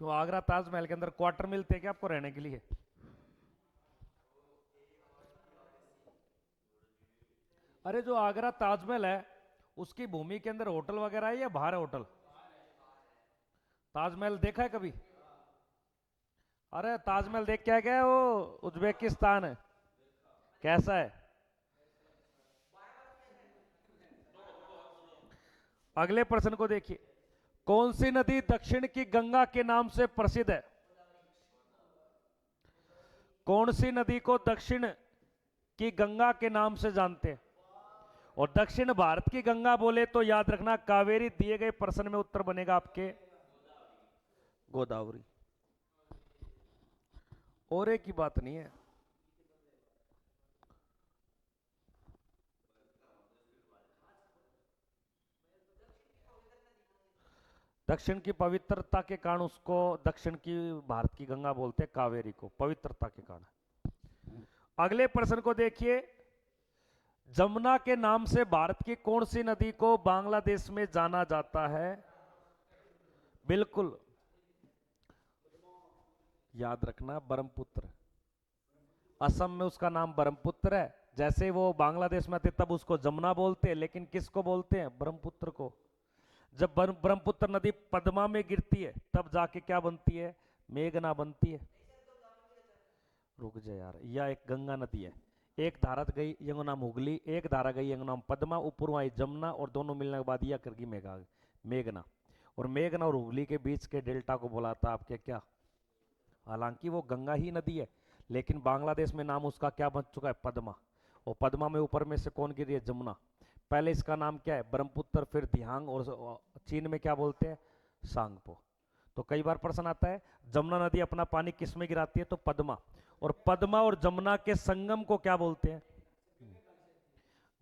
क्यों? आगरा ताजमहल के अंदर क्वार्टर मिलते हैं क्या आपको रहने के लिए? अरे जो आगरा ताजमहल है उसकी भूमि के अंदर होटल वगैरह है या बाहर है होटल? ताजमहल देखा है कभी? अरे ताजमहल देख के आ गया वो उज्बेकिस्तान है, कैसा है? अगले प्रश्न को देखिए, कौन सी नदी दक्षिण की गंगा के नाम से प्रसिद्ध है? कौन सी नदी को दक्षिण की गंगा के नाम से जानते हैं? और दक्षिण भारत की गंगा बोले तो याद रखना कावेरी, दिए गए प्रश्न में उत्तर बनेगा आपके गोदावरी। और एक की बात नहीं है। दक्षिण की पवित्रता के कारण उसको दक्षिण की भारत की गंगा बोलते हैं, कावेरी को पवित्रता के कारण। अगले प्रश्न को देखिए, जमुना के नाम से भारत की कौन सी नदी को बांग्लादेश में जाना जाता है? बिल्कुल याद रखना, ब्रह्मपुत्र। असम में उसका नाम ब्रह्मपुत्र है। जैसे वो बांग्लादेश में थे तब उसको जमुना बोलते हैं, लेकिन किसको बोलते हैं? ब्रह्मपुत्र को। जब ब्रह्मपुत्र नदी पद्मा में गिरती है तब जाके क्या बनती है? मेघना बनती है। रुक जा यार, यह एक गंगा नदी है। एक धारा गई यंगो नाम हुगली, एक धारा गई यंगो नाम पद्मा, ऊपर आई जमुना, और दोनों मिलने के बाद यह करगी मेघना। और मेघना और हुगली के बीच के डेल्टा को बुलाता आपके क्या? हालांकि वो गंगा ही नदी है, लेकिन बांग्लादेश में नाम उसका क्या बन चुका है? पद्मा। और पद्मा में ऊपर में से कौन गिर रही है? जमुना। पहले इसका नाम क्या है? ब्रह्मपुत्र, फिर दिहांग, और चीन में क्या बोलते हैं? सांगपो। तो कई बार प्रश्न आता है जमुना नदी अपना पानी किस में गिराती है? तो पद्मा। और पद्मा और जमुना के संगम को क्या बोलते हैं?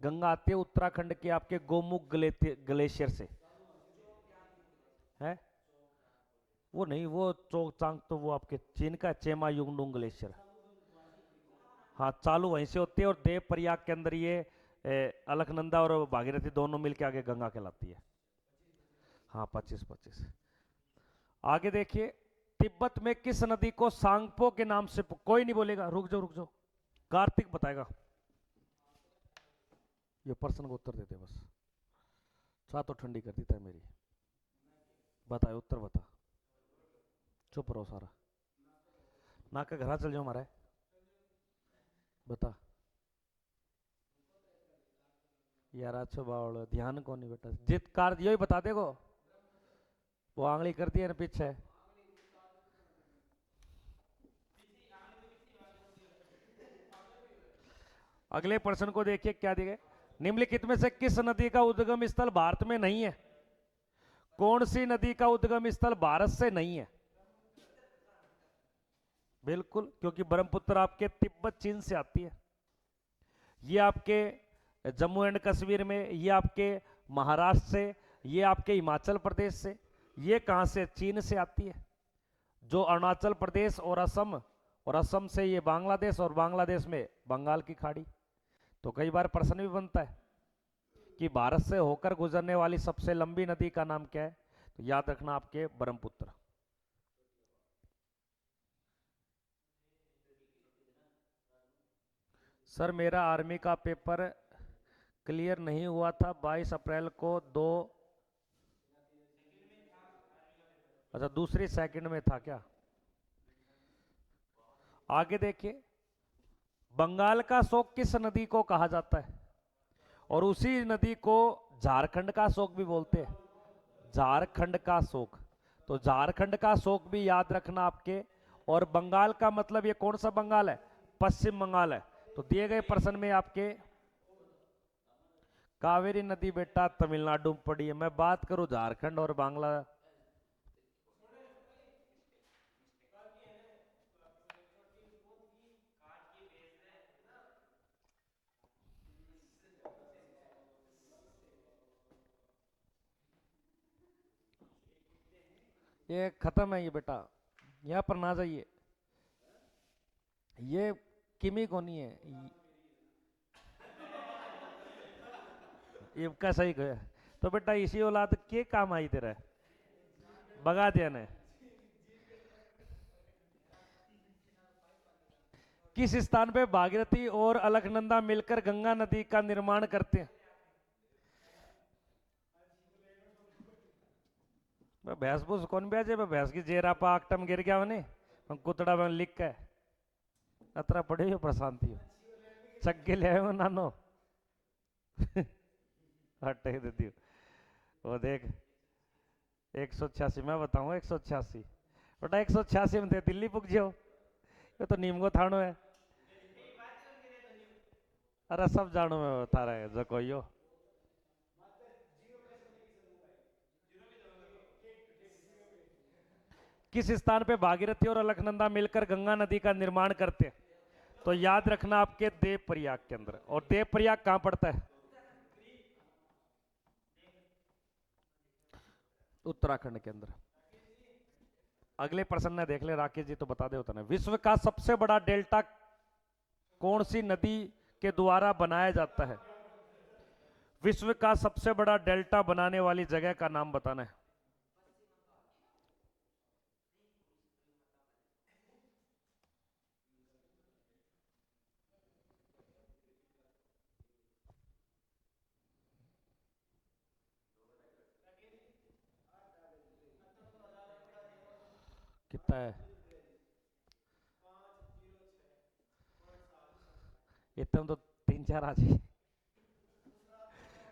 गंगा आती है उत्तराखंड के आपके गोमुख ग्लेशियर से है। वो नहीं, वो चोकचांग तो वो आपके चीन का चेमा युंगडुंग ग्लेशियर। हाँ, चालू वहीं से होती है, और देव प्रयाग के अंदर ये अलकनंदा और भागीरथी दोनों मिलकर आगे गंगा कहलाती है। हाँ, 25-25। आगे देखिए, तिब्बत में किस नदी को सांगपो के नाम से कोई नहीं बोलेगा, रुक जाओ रुक जाओ, कार्तिक बताएगा। ये प्रश्न को उत्तर देते बस, चाह तो ठंडी कर देता है मेरी। बताए उत्तर बता, चुप रहो सारा, ना का घर चल जाओ हमारा। बता यार, अच्छा बावड़ ध्यान कौन नहीं बेटा, जित कार यही बता देगो। वो आंगली कर दी है ना पीछे। अगले प्रश्न को देखिए, क्या दिया गया? निम्नलिखित में से किस नदी का उद्गम स्थल भारत में नहीं है? कौन सी नदी का उद्गम स्थल भारत से नहीं है? बिल्कुल, क्योंकि ब्रह्मपुत्र आपके तिब्बत चीन से आती है। ये आपके जम्मू एंड कश्मीर में, ये आपके महाराष्ट्र से, ये आपके हिमाचल प्रदेश से, ये कहां से? चीन से आती है। जो अरुणाचल प्रदेश और असम से ये बांग्लादेश, और बांग्लादेश में बंगाल की खाड़ी। तो कई बार प्रश्न भी बनता है कि भारत से होकर गुजरने वाली सबसे लंबी नदी का नाम क्या है, तो याद रखना आपके ब्रह्मपुत्र। सर मेरा आर्मी का पेपर क्लियर नहीं हुआ था 22 अप्रैल को दो। अच्छा दूसरी सेकंड में था क्या? आगे देखिए, बंगाल का शोक किस नदी को कहा जाता है? और उसी नदी को झारखंड का शोक भी बोलते हैं, झारखंड का शोक। तो झारखंड का शोक भी याद रखना आपके। और बंगाल का मतलब ये कौन सा बंगाल है? पश्चिम बंगाल है। तो दिए गए प्रश्न में आपके कावेरी नदी बेटा तमिलनाडु में पड़ी है। मैं बात करूं झारखंड और बांग्ला, ये खत्म है ये बेटा, यहां पर ना जाइए, ये किमी को नहीं है ये कैसा ही गया। तो बेटा इसी औलाद के काम आई तेरा, भगा दिया ने। किस स्थान पे भागीरथी और अलकनंदा मिलकर गंगा नदी का निर्माण करते हैं? भैंस भूस कौन बेचे? भैंस की जेरा पा आकटम गिर गया मैंने कुतड़ा में लिख के अतरा पड़े हो प्रशांति हो चक्के ले आए हो नानो हटे देती हूँ। वो देख 186 मैं बताऊँ 186 बेटा 186 में थे दिल्ली पुग जाओ, ये तो नीमगो थानो है। अरे सब जानो मैं बता रहा है जो कोई हो। किस स्थान पे भागीरथी और अलकनंदा मिलकर गंगा नदी का निर्माण करते हैं? तो याद रखना आपके देव प्रयाग के अंदर। और देव प्रयाग कहां पड़ता है? उत्तराखंड के अंदर। अगले प्रश्न में देख ले राकेश जी तो बता दे होता ना। विश्व का सबसे बड़ा डेल्टा कौन सी नदी के द्वारा बनाया जाता है? विश्व का सबसे बड़ा डेल्टा बनाने वाली जगह का नाम बताना है। कितना है? इतने तो तीन चार आ जाए।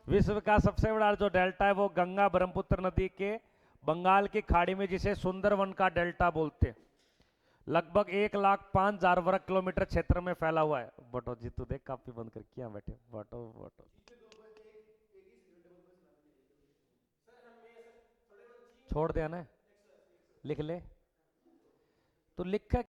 विश्व का सबसे बड़ा जो डेल्टा है वो गंगा ब्रह्मपुत्र नदी के बंगाल की खाड़ी में, जिसे सुंदरवन का डेल्टा बोलते हैं, लगभग 1,05,000 वर्ग किलोमीटर क्षेत्र में फैला हुआ है। बटो जी तू देख काफी बंद कर क्या बैठे बटो बटो। छोड़ दिया ना, लिख ले। तो लिखा